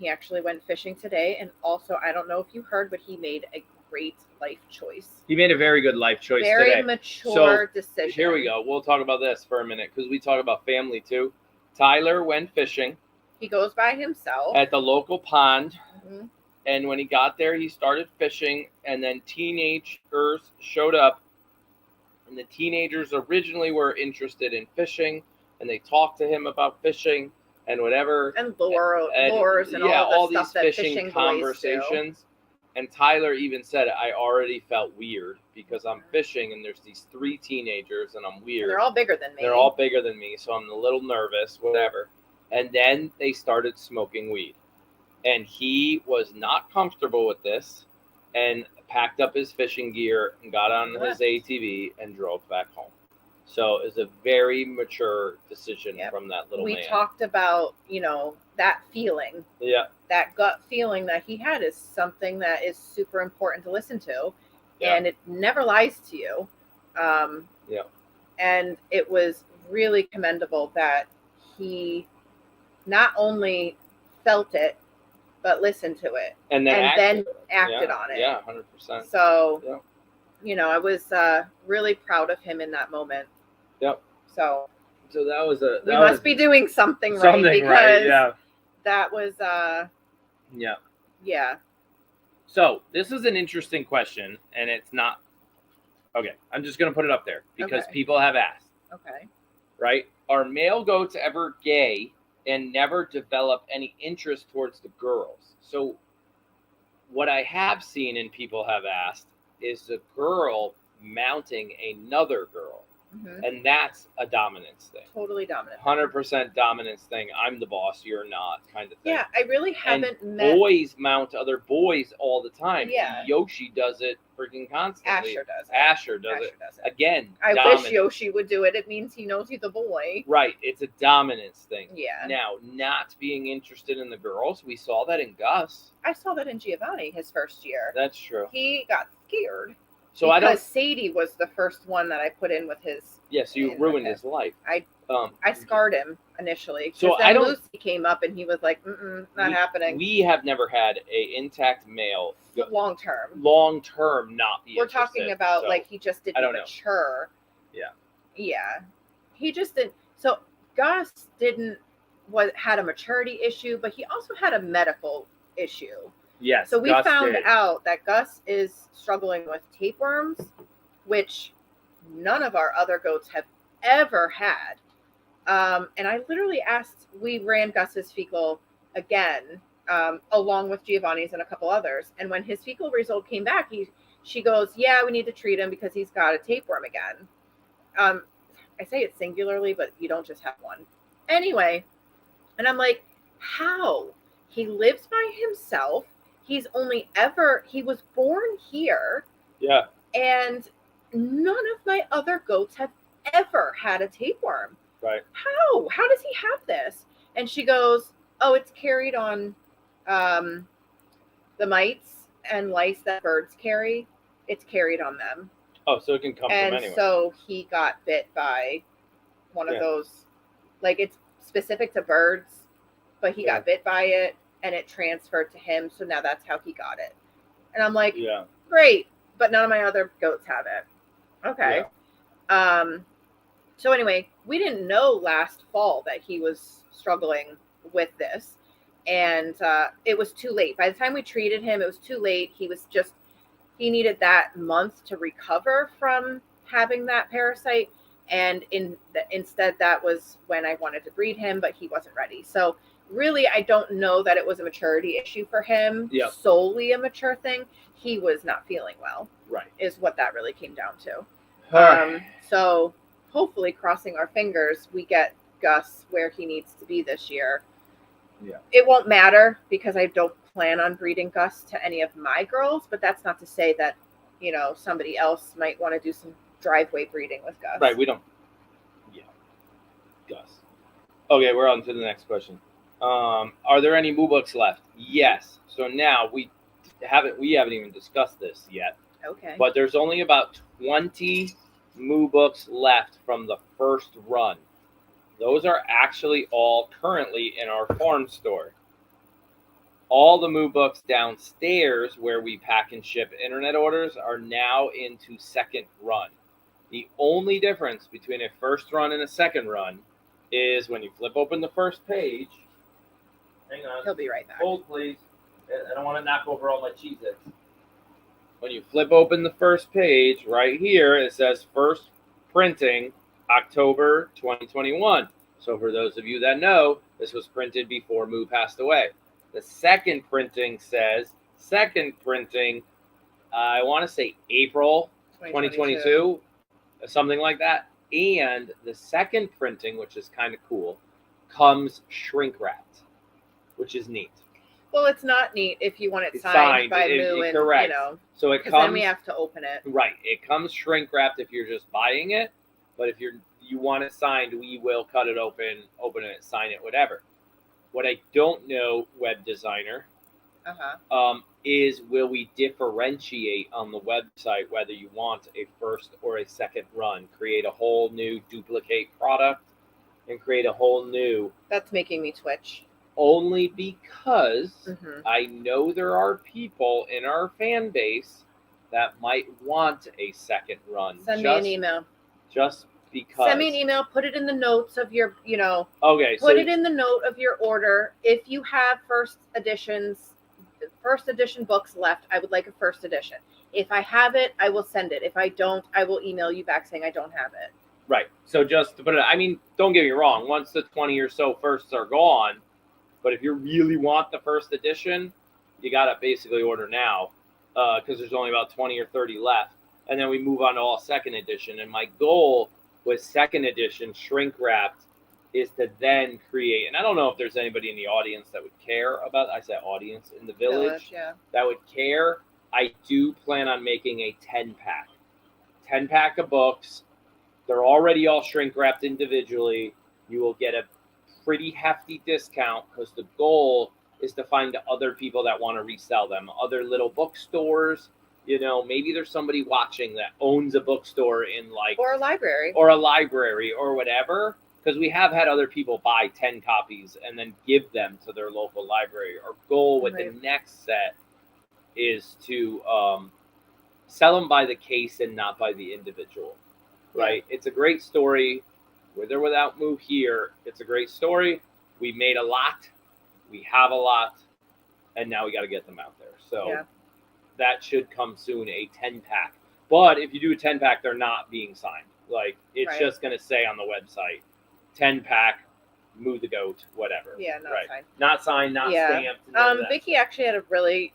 He actually went fishing today. And also, I don't know if you heard, but he made a great life choice. He made a very good life choice today. Very mature decision. Here we go. We'll talk about this for a minute because we talk about family too. Tyler went fishing. He goes by himself. At the local pond. Mm-hmm. And when he got there, he started fishing. And then teenagers showed up. And the teenagers originally were interested in fishing. And they talked to him about fishing and whatever. And lures and all the stuff that fishing conversations. Do. And Tyler even said, I already felt weird because I'm fishing and there's these 3 teenagers and I'm weird. And they're all bigger than me. They're all bigger than me, so I'm a little nervous, whatever. And then they started smoking weed. And he was not comfortable with this and packed up his fishing gear and got on his ATV and drove back home. So it's a very mature decision from that little man. We talked about, that feeling. Yeah. That gut feeling that he had is something that is super important to listen to. Yeah. And it never lies to you. And it was really commendable that he not only felt it, but listened to it. And then acted on it. Yeah, 100%. So, I was really proud of him in that moment. Yep. So So that was a. We must be doing something right because right. Yeah. that was Yeah. yeah. So this is an interesting question, and it's not. Okay, I'm just gonna put it up there because Okay. people have asked. Okay. Right? Are male goats ever gay and never develop any interest towards the girls? So what I have seen and people have asked is the girl mounting another girl. Mhm. And that's a dominance thing. Totally dominant. 100% dominance thing. I'm the boss, you're not, kind of thing. Yeah, I really haven't and met. boys mount other boys all the time. Yeah. Yoshi does it freaking constantly. Asher does it. Asher does it. Again, I dominance. wish Yoshi would do it. It means he knows he's a boy. Right, it's a dominance thing. Yeah. Now, not being interested in the girls, we saw that in Gus. I saw that in Giovanni his first year. That's true. He got scared. So because I don't. Sadie was the first one that I put in with his. Yes, you ruined his life. I scarred him initially. So then I don't. Lucy came up and he was like, not happening. We have never had a intact male Long term. Long term not be. We're talking about so like he just I don't didn't know. mature. Yeah. Yeah. He just didn't. So Gus had a maturity issue, but he also had a medical issue. Yes. So we Gus found did. out that Gus is struggling with tapeworms, which none of our other goats have ever had. And I literally asked, we ran Gus's fecal again, along with Giovanni's and a couple others. And when his fecal result came back, she goes, yeah, we need to treat him because he's got a tapeworm again. I say it singularly, but you don't just have one. Anyway, and I'm like, how? He lives by himself. He was born here. Yeah. And none of my other goats have ever had a tapeworm. Right. How? How does he have this? And she goes, oh, it's carried on the mites and lice that birds carry. It's carried on them. Oh, so it can come from anywhere. And so he got bit by one of those, like it's specific to birds, but he got bit by it and it transferred to him. So now that's how he got it. And I'm like, great, but none of my other goats have it. Okay. Yeah. So anyway, we didn't know last fall that he was struggling with this. And it was too late. By the time we treated him, it was too late. He needed that month to recover from having that parasite. And instead, that was when I wanted to breed him, but he wasn't ready. So really, I don't know that it was a maturity issue for him, solely a mature thing. He was not feeling well, is what that really came down to. So hopefully, crossing our fingers, we get Gus where he needs to be this year. Yeah. It won't matter because I don't plan on breeding Gus to any of my girls, but that's not to say that, somebody else might want to do some driveway breeding with Gus. Right, we don't. Yeah. Gus. Okay, we're on to the next question. Are there any moo books left? Yes. So now we haven't even discussed this yet. Okay. But there's only about 20 moo books left from the first run. Those are actually all currently in our farm store. All the moo books downstairs where we pack and ship internet orders are now into second run. The only difference between a first run and a second run is when you flip open the first page. Hang on. He'll be right back. Hold, please. I don't want to knock over all my Cheez-Its. When you flip open the first page, right here, it says first printing October 2021. So for those of you that know, this was printed before Moo passed away. The second printing says second printing, I want to say April 2022, something like that. And the second printing, which is kind of cool, comes shrink wrapped, which is neat. Well, it's not neat if you want it signed by Moo and correct. So it comes. Then we have to open it. Right. It comes shrink wrapped if you're just buying it, but if you want it signed, we will cut it open it, sign it, whatever. What I don't know, web designer, is will we differentiate on the website whether you want a first or a second run, create a whole new duplicate product, and create a whole new. That's making me twitch. Only because I know there are people in our fan base that might want a second run. Send me an email. Just because Send me an email. Put it in the notes of your, okay, put it in the note of your order. If you have first edition books left, I would like a first edition. If I have it, I will send it. If I don't, I will email you back saying I don't have it. right. So just to put it, I mean, don't get me wrong. Once the 20 or so firsts are gone, but if you really want the first edition, you gotta basically order now because there's only about 20 or 30 left, and then we move on to all second edition. And my goal with second edition shrink wrapped is to then create. And I don't know if there's anybody in the audience that would care about. I said audience in the village Yeah. that would care. I do plan on making a 10-pack of books. They're already all shrink wrapped individually. You will get a pretty hefty discount because the goal is to find other people that want to resell them, other little bookstores. Maybe there's somebody watching that owns a bookstore in Or a library. or whatever. Because we have had other people buy 10 copies and then give them to their local library. Our goal with the next set is to sell them by the case and not by the individual, right? It's a great story. With or without Moo here, it's a great story. We made a lot. We have a lot. And now we got to get them out there. So that should come soon, a 10-pack. But if you do a 10-pack, they're not being signed. It's just going to say on the website, 10-pack, Moo the Goat, whatever. Yeah, not signed. Not signed, not stamped. Vicky actually had a really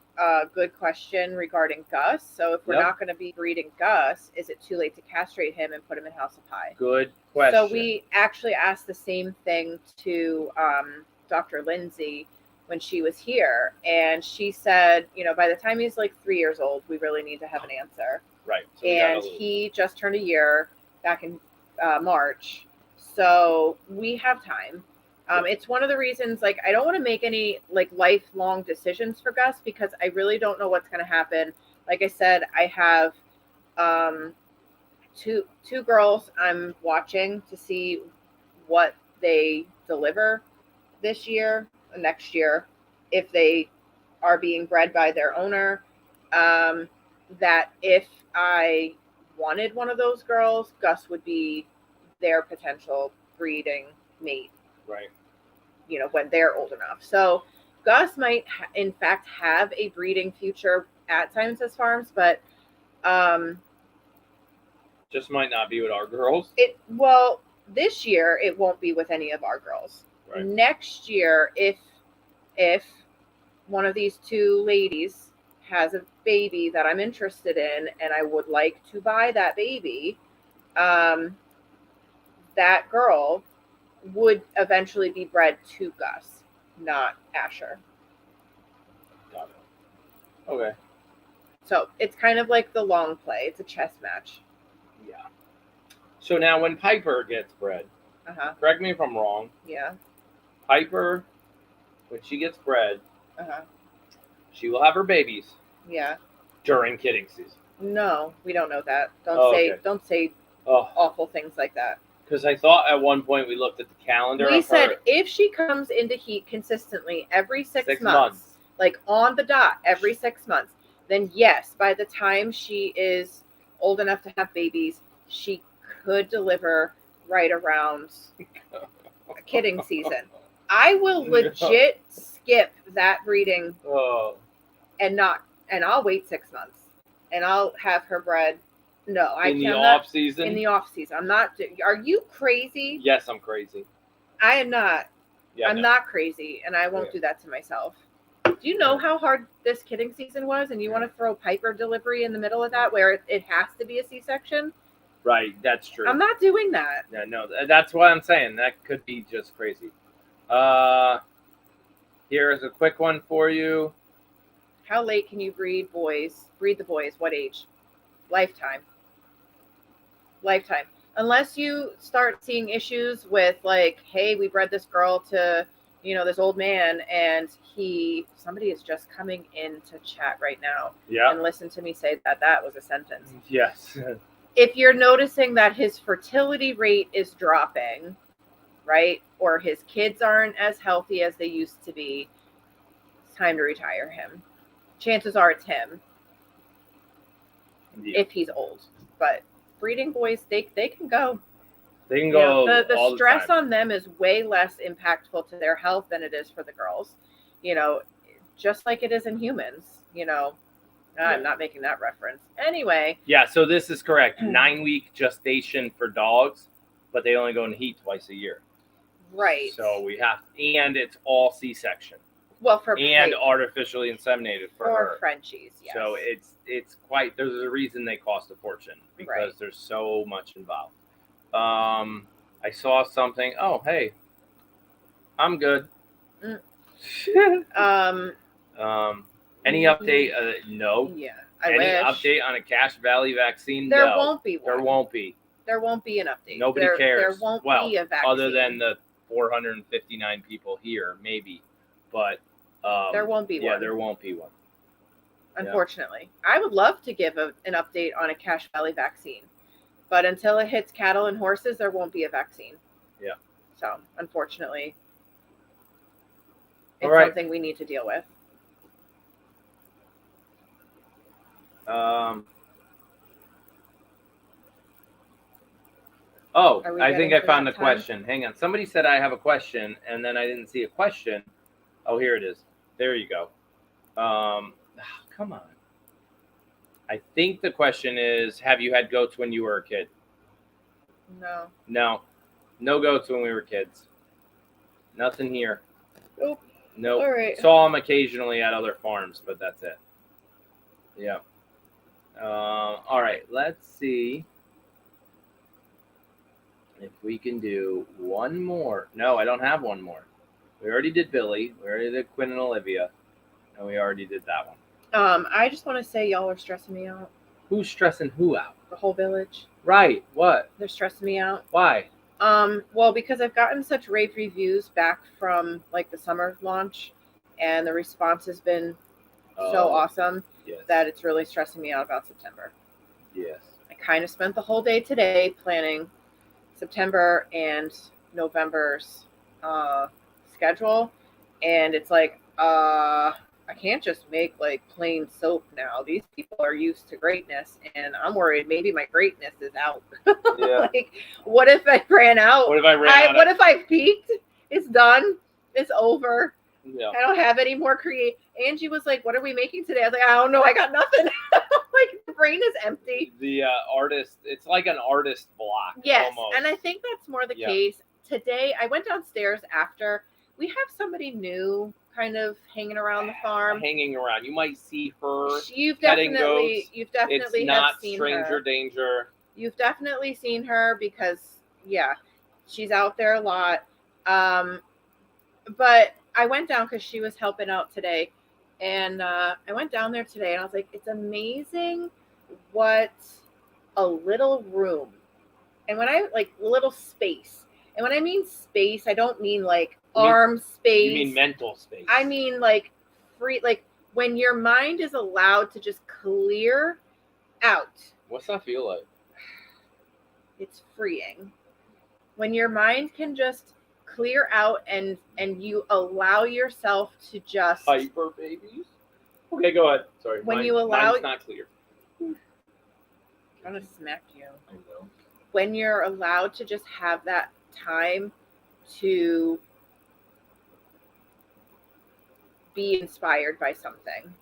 good question regarding Gus. So if we're not going to be breeding Gus, is it too late to castrate him and put him in House of Pie? Good question. So we actually asked the same thing to Dr. Lindsay when she was here. And she said, by the time he's 3 years old, we really need to have an answer. Right. So and he just turned a year back in March. So we have time. It's one of the reasons, I don't want to make any lifelong decisions for Gus because I really don't know what's going to happen. Like I said, I have two girls I'm watching to see what they deliver this year, next year, if they are being bred by their owner. That if I wanted one of those girls, Gus would be their potential breeding mate. Right. When they're old enough. So Gus might in fact have a breeding future at Simon Says Farms, but just might not be with our girls. This year it won't be with any of our girls. Right. Next year, if one of these two ladies has a baby that I'm interested in and I would like to buy that baby, that girl would eventually be bred to Gus, not Asher. Got it. Okay. So it's kind of like the long play. It's a chess match. Yeah. So now when Piper gets bred, correct me if I'm wrong. Yeah. Piper, when she gets bred, Uh-huh. she will have her babies. Yeah. During kidding season. No, we don't know that. Don't say awful things like that. Because I thought at one point we looked at the calendar. We said if she comes into heat consistently every six months, on the dot every 6 months, then yes, by the time she is old enough to have babies, she could deliver right around kidding season. I will legit skip that breeding and I'll wait 6 months and I'll have her bred. No, I cannot. In the off season? In the off season. I'm not. Are you crazy? Yes, I'm crazy. I am not. Yeah, I'm not crazy, and I won't do that to myself. Do you know how hard this kidding season was? And you want to throw Piper delivery in the middle of that where it has to be a C-section? Right, that's true. I'm not doing that. Yeah, no, that's what I'm saying. That could be just crazy. Here is a quick one for you. How late can you breed boys? Breed the boys. What age? Lifetime. Unless you start seeing issues with hey, we bred this girl to, this old man and somebody is just coming into chat right now. Yeah. And listen to me say that was a sentence. Yes. If you're noticing that his fertility rate is dropping, right? Or his kids aren't as healthy as they used to be, it's time to retire him. Chances are it's him. Yeah. If he's old. But breeding boys, they can go. They can You know, go the all stress the time. on them is way less impactful to their health than it is for the girls. You know, just like it is in humans. You know, I'm not making that reference. Anyway. Yeah, so this is correct. 9-week gestation for dogs, but they only go in heat twice a year. Right. So we have, and it's all C-section. Well, for and artificially inseminated for her. Frenchies, yes. So it's quite. There's a reason they cost a fortune because there's so much involved. I saw something. Oh, hey, I'm good. Any update? No. Yeah. Any update on a Cache Valley vaccine? There No. won't be one. There won't be. There won't be an update. Nobody cares. There won't be a vaccine. Other than the 459 people here, maybe. But there won't be one. Yeah, there won't be one. Unfortunately. Yeah. I would love to give an update on a Cache Valley vaccine. But until it hits cattle and horses, there won't be a vaccine. Yeah. So, unfortunately, it's something we need to deal with. I think I found the question. Hang on. Somebody said I have a question, and then I didn't see a question. Oh, here it is. There you go. Come on. I think the question is, have you had goats when you were a kid? No. No goats when we were kids. Nothing here. Nope. Nope. All right. Saw them occasionally at other farms, but that's it. Yeah. All right. Let's see if we can do one more. No, I don't have one more. We already did Billy. We already did Quinn and Olivia. And we already did that one. I just want to say y'all are stressing me out. Who's stressing who out? The whole village. Right. What? They're stressing me out. Why? Well, because I've gotten such rave reviews back from like the summer launch, and the response has been so awesome that it's really stressing me out about September. Yes. I kind of spent the whole day today planning September and November's schedule, and it's like I can't just make like plain soap now. These people are used to greatness, and I'm worried maybe my greatness is out. Yeah. Like, what if I ran out? What if I ran out? What if I peaked? It's done. It's over. Yeah. I don't have any more Angie was like, "What are we making today?" I was like, "I don't know. I got nothing." Like, the brain is empty. The artist, it's like an artist block. Yes, almost. and I think that's more the case. Today, I went downstairs after. We have somebody new kind of hanging around the farm. Hanging around. You might see her. You've petting definitely it's not seen stranger her. danger. You've definitely seen her because, she's out there a lot. But I went down because she was helping out today. And I went down there today and I was like, it's amazing what a little room. And when I like little space. And when I mean space, I don't mean like arm space. You mean mental space. I mean like free, like when your mind is allowed to just clear out. What's that feel like? It's freeing. When your mind can just clear out and you allow yourself to just hyper babies. Okay, go ahead. Sorry. When you allow, mine's not clear. I'm gonna smack you. I know. When you're allowed to just have that time to be inspired by something,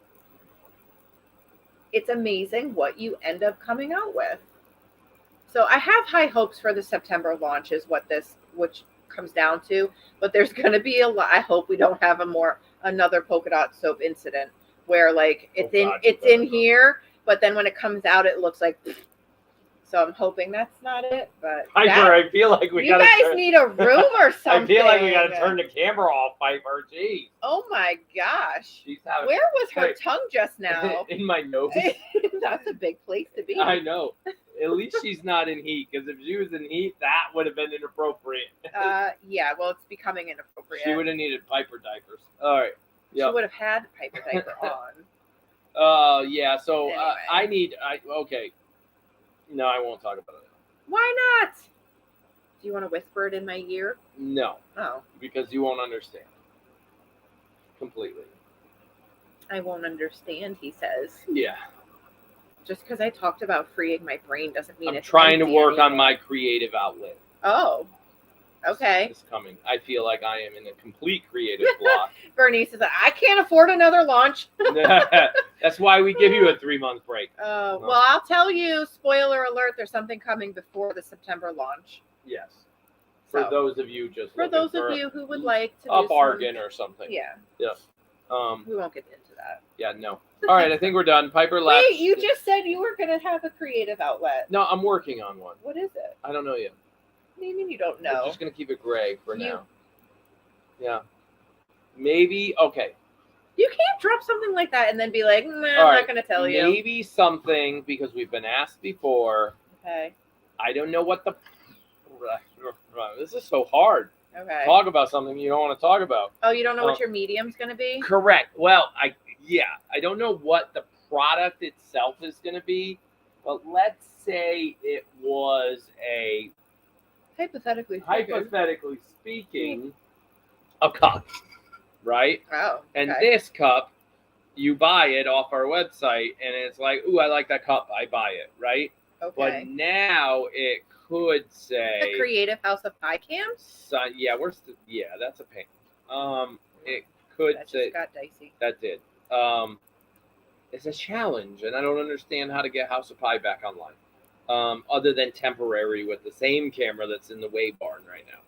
it's amazing what you end up coming out with. So I have high hopes for the September launch is which comes down to, but there's going to be a lot. I hope we don't have another polka dot soap incident where like it's in here, but then when it comes out, it looks like. So I'm hoping that's not it. But Piper, I feel like you guys need a room or something. I feel like we got to turn the camera off, Piper. Jeez. Oh my gosh. Where was her tongue just now? In my nose. That's a big place to be. I know. At least she's not in heat, because if she was in heat, that would have been inappropriate. Yeah, well, it's becoming inappropriate. She would have needed Piper diapers. All right. Yep. She would have had Piper diaper on. Yeah, so anyway. Okay. No, I won't talk about it. Why not? Do you want to whisper it in my ear? No. Oh. Because you won't understand. Completely. I won't understand, he says. Yeah. Just because I talked about freeing my brain doesn't mean I'm it's trying to work anymore. on my creative outlet. Oh, okay. is coming. I feel like I am in a complete creative block. Bernice is like, I can't afford another launch. That's why we give you a 3-month break. Well, I'll tell you, spoiler alert, there's something coming before the September launch. Yes. For So, those of you just for looking those for of you who would like to a do bargain or something. Yeah. Yeah. We won't get into that. Yeah, no. All right, I think we're done. Piper left. Wait, you just said you were going to have a creative outlet. No, I'm working on one. What is it? I don't know yet. What do you mean you don't I'm know? just going to keep it gray for now. Yeah. Maybe, okay. You can't drop something like that and then be like, nah, I'm right, not going to tell you. Maybe something, because we've been asked before. Okay. I don't know what the... This is so hard. Okay. Talk about something you don't want to talk about. Oh, you don't know what your medium's going to be? Correct. Well, I don't know what the product itself is going to be, but let's say it was a... Hypothetically speaking, a cup, right? Oh, okay. And this cup, you buy it off our website, and it's like, ooh, I like that cup, I buy it, right? Okay. But now it could say The Creative House of Pie Cams? that's a pain. It could That say just got dicey. that did. It's a challenge, and I don't understand how to get House of Pie back online. Other than temporary with the same camera that's in the Wave Barn right now.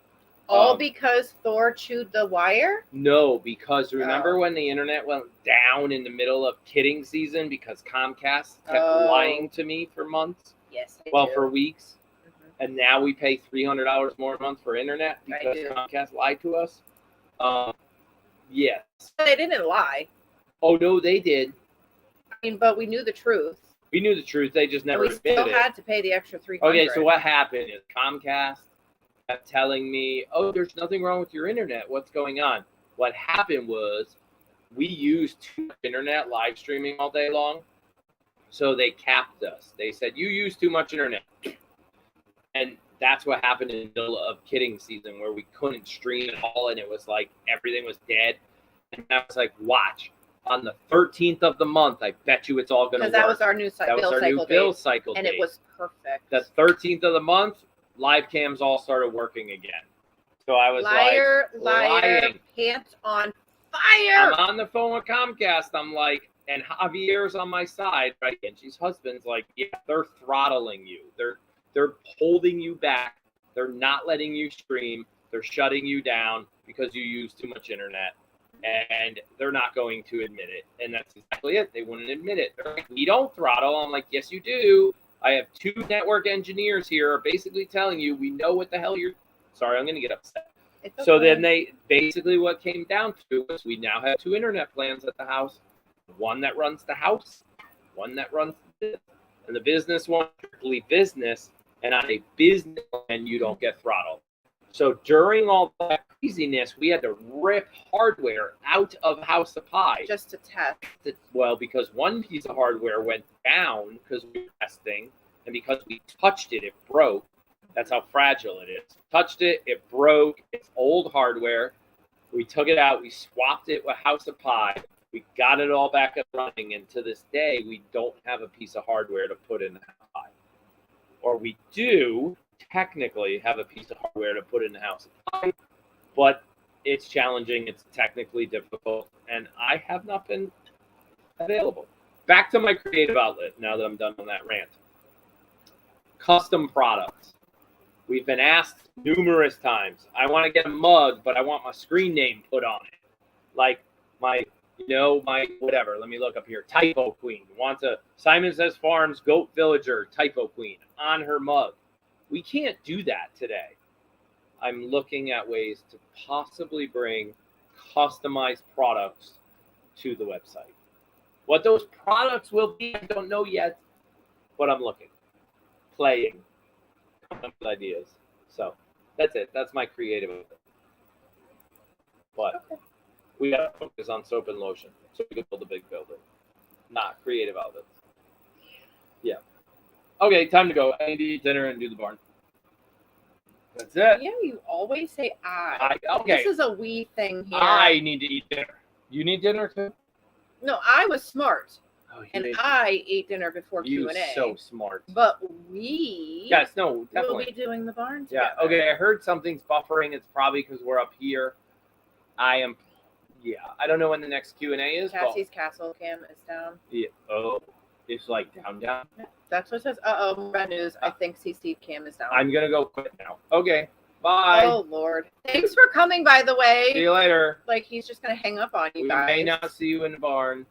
All because Thor chewed the wire? No, because remember when the internet went down in the middle of kidding season because Comcast kept lying to me for months? Yes. For weeks. Mm-hmm. And now we pay $300 more a month for internet because Comcast lied to us? Yes. They didn't lie. Oh, no, they did. I mean, but we knew the truth. We knew the truth. They just never admitted it. We still had to pay the extra $300. Okay, so what happened is Comcast kept telling me, oh, there's nothing wrong with your internet. What's going on? What happened was we used too much internet live streaming all day long, so they capped us. They said, you use too much internet. And that's what happened in the middle of kidding season where we couldn't stream at all, and it was like everything was dead. And I was like, watch. On the 13th of the month, I bet you it's all going to work. Because that was our new bill cycle date. And it was perfect. The 13th of the month, live cams all started working again. So I was liar, lying. Pants on fire. I'm on the phone with Comcast. I'm like, and Javier's on my side, right? And she's husband's like, yeah, they're throttling you. They're holding you back. They're not letting you stream. They're shutting you down because you use too much internet. And they're not going to admit it. And that's exactly it. They wouldn't admit it. They're like, we don't throttle. I'm like, yes, you do. I have 2 network engineers here basically telling you we know what the hell you're... Sorry, I'm going to get upset. Okay. So then they basically what came down to was we now have 2 internet plans at the house. One that runs the house, one that runs the business. And the business one is strictly business. And on a business plan, you don't get throttled. So during all that craziness, we had to rip hardware out of House of Pie. Just to test. Well, because one piece of hardware went down because we were testing, and because we touched it, it broke. That's how fragile it is. Touched it, it broke. It's old hardware. We took it out. We swapped it with House of Pie. We got it all back up running, and to this day, we don't have a piece of hardware to put in the House of Pie. Or we do technically have a piece of hardware to put in the House of Pie, but it's challenging, it's technically difficult, and I have not been available. Back to my creative outlet now that I'm done on that rant. Custom products. We've been asked numerous times. I want to get a mug, but I want my screen name put on it. Like my whatever. Let me look up here. Typo Queen wants a Simon Says Farms Goat Villager Typo Queen on her mug. We can't do that today. I'm looking at ways to possibly bring customized products to the website. What those products will be, I don't know yet, but I'm looking, playing, coming up with ideas. So that's it. That's my creative outlet. But we got to focus on soap and lotion so we can build a big building, not creative outlets. Yeah. Okay, time to go. I need to eat dinner and do the barn. That's it. Yeah, you always say I. Okay. This is a we thing here. I need to eat dinner. You need dinner too? No, I was smart. Oh, and you- I ate dinner before you Q&A. so smart. But we Yes, no, will definitely. be doing the barn Yeah. together. Okay. I heard something's buffering. It's probably because we're up here. I don't know when the next Q&A is. Cassie's castle cam is down. But oh, it's like down. That's what it says. Uh-oh, bad news. I think CC cam is down. I'm gonna go quit now. Okay. Bye. Oh, Lord. Thanks for coming, by the way. See you later. Like, he's just going to hang up on you We guys. may not see you in the barn.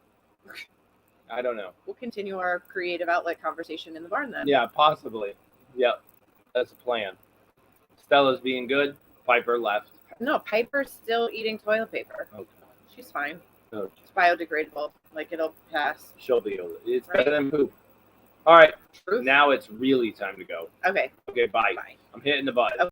I don't know. We'll continue our creative outlet conversation in the barn then. Yeah, possibly. Yep. That's the plan. Stella's being good. Piper left. No, Piper's still eating toilet paper. Okay. She's fine. Oh, It's biodegradable. Like, it'll pass. she'll be able to. It's Right. better than poop. All right. Truth. Now it's really time to go. Okay, Okay, bye. bye. I'm hitting the button.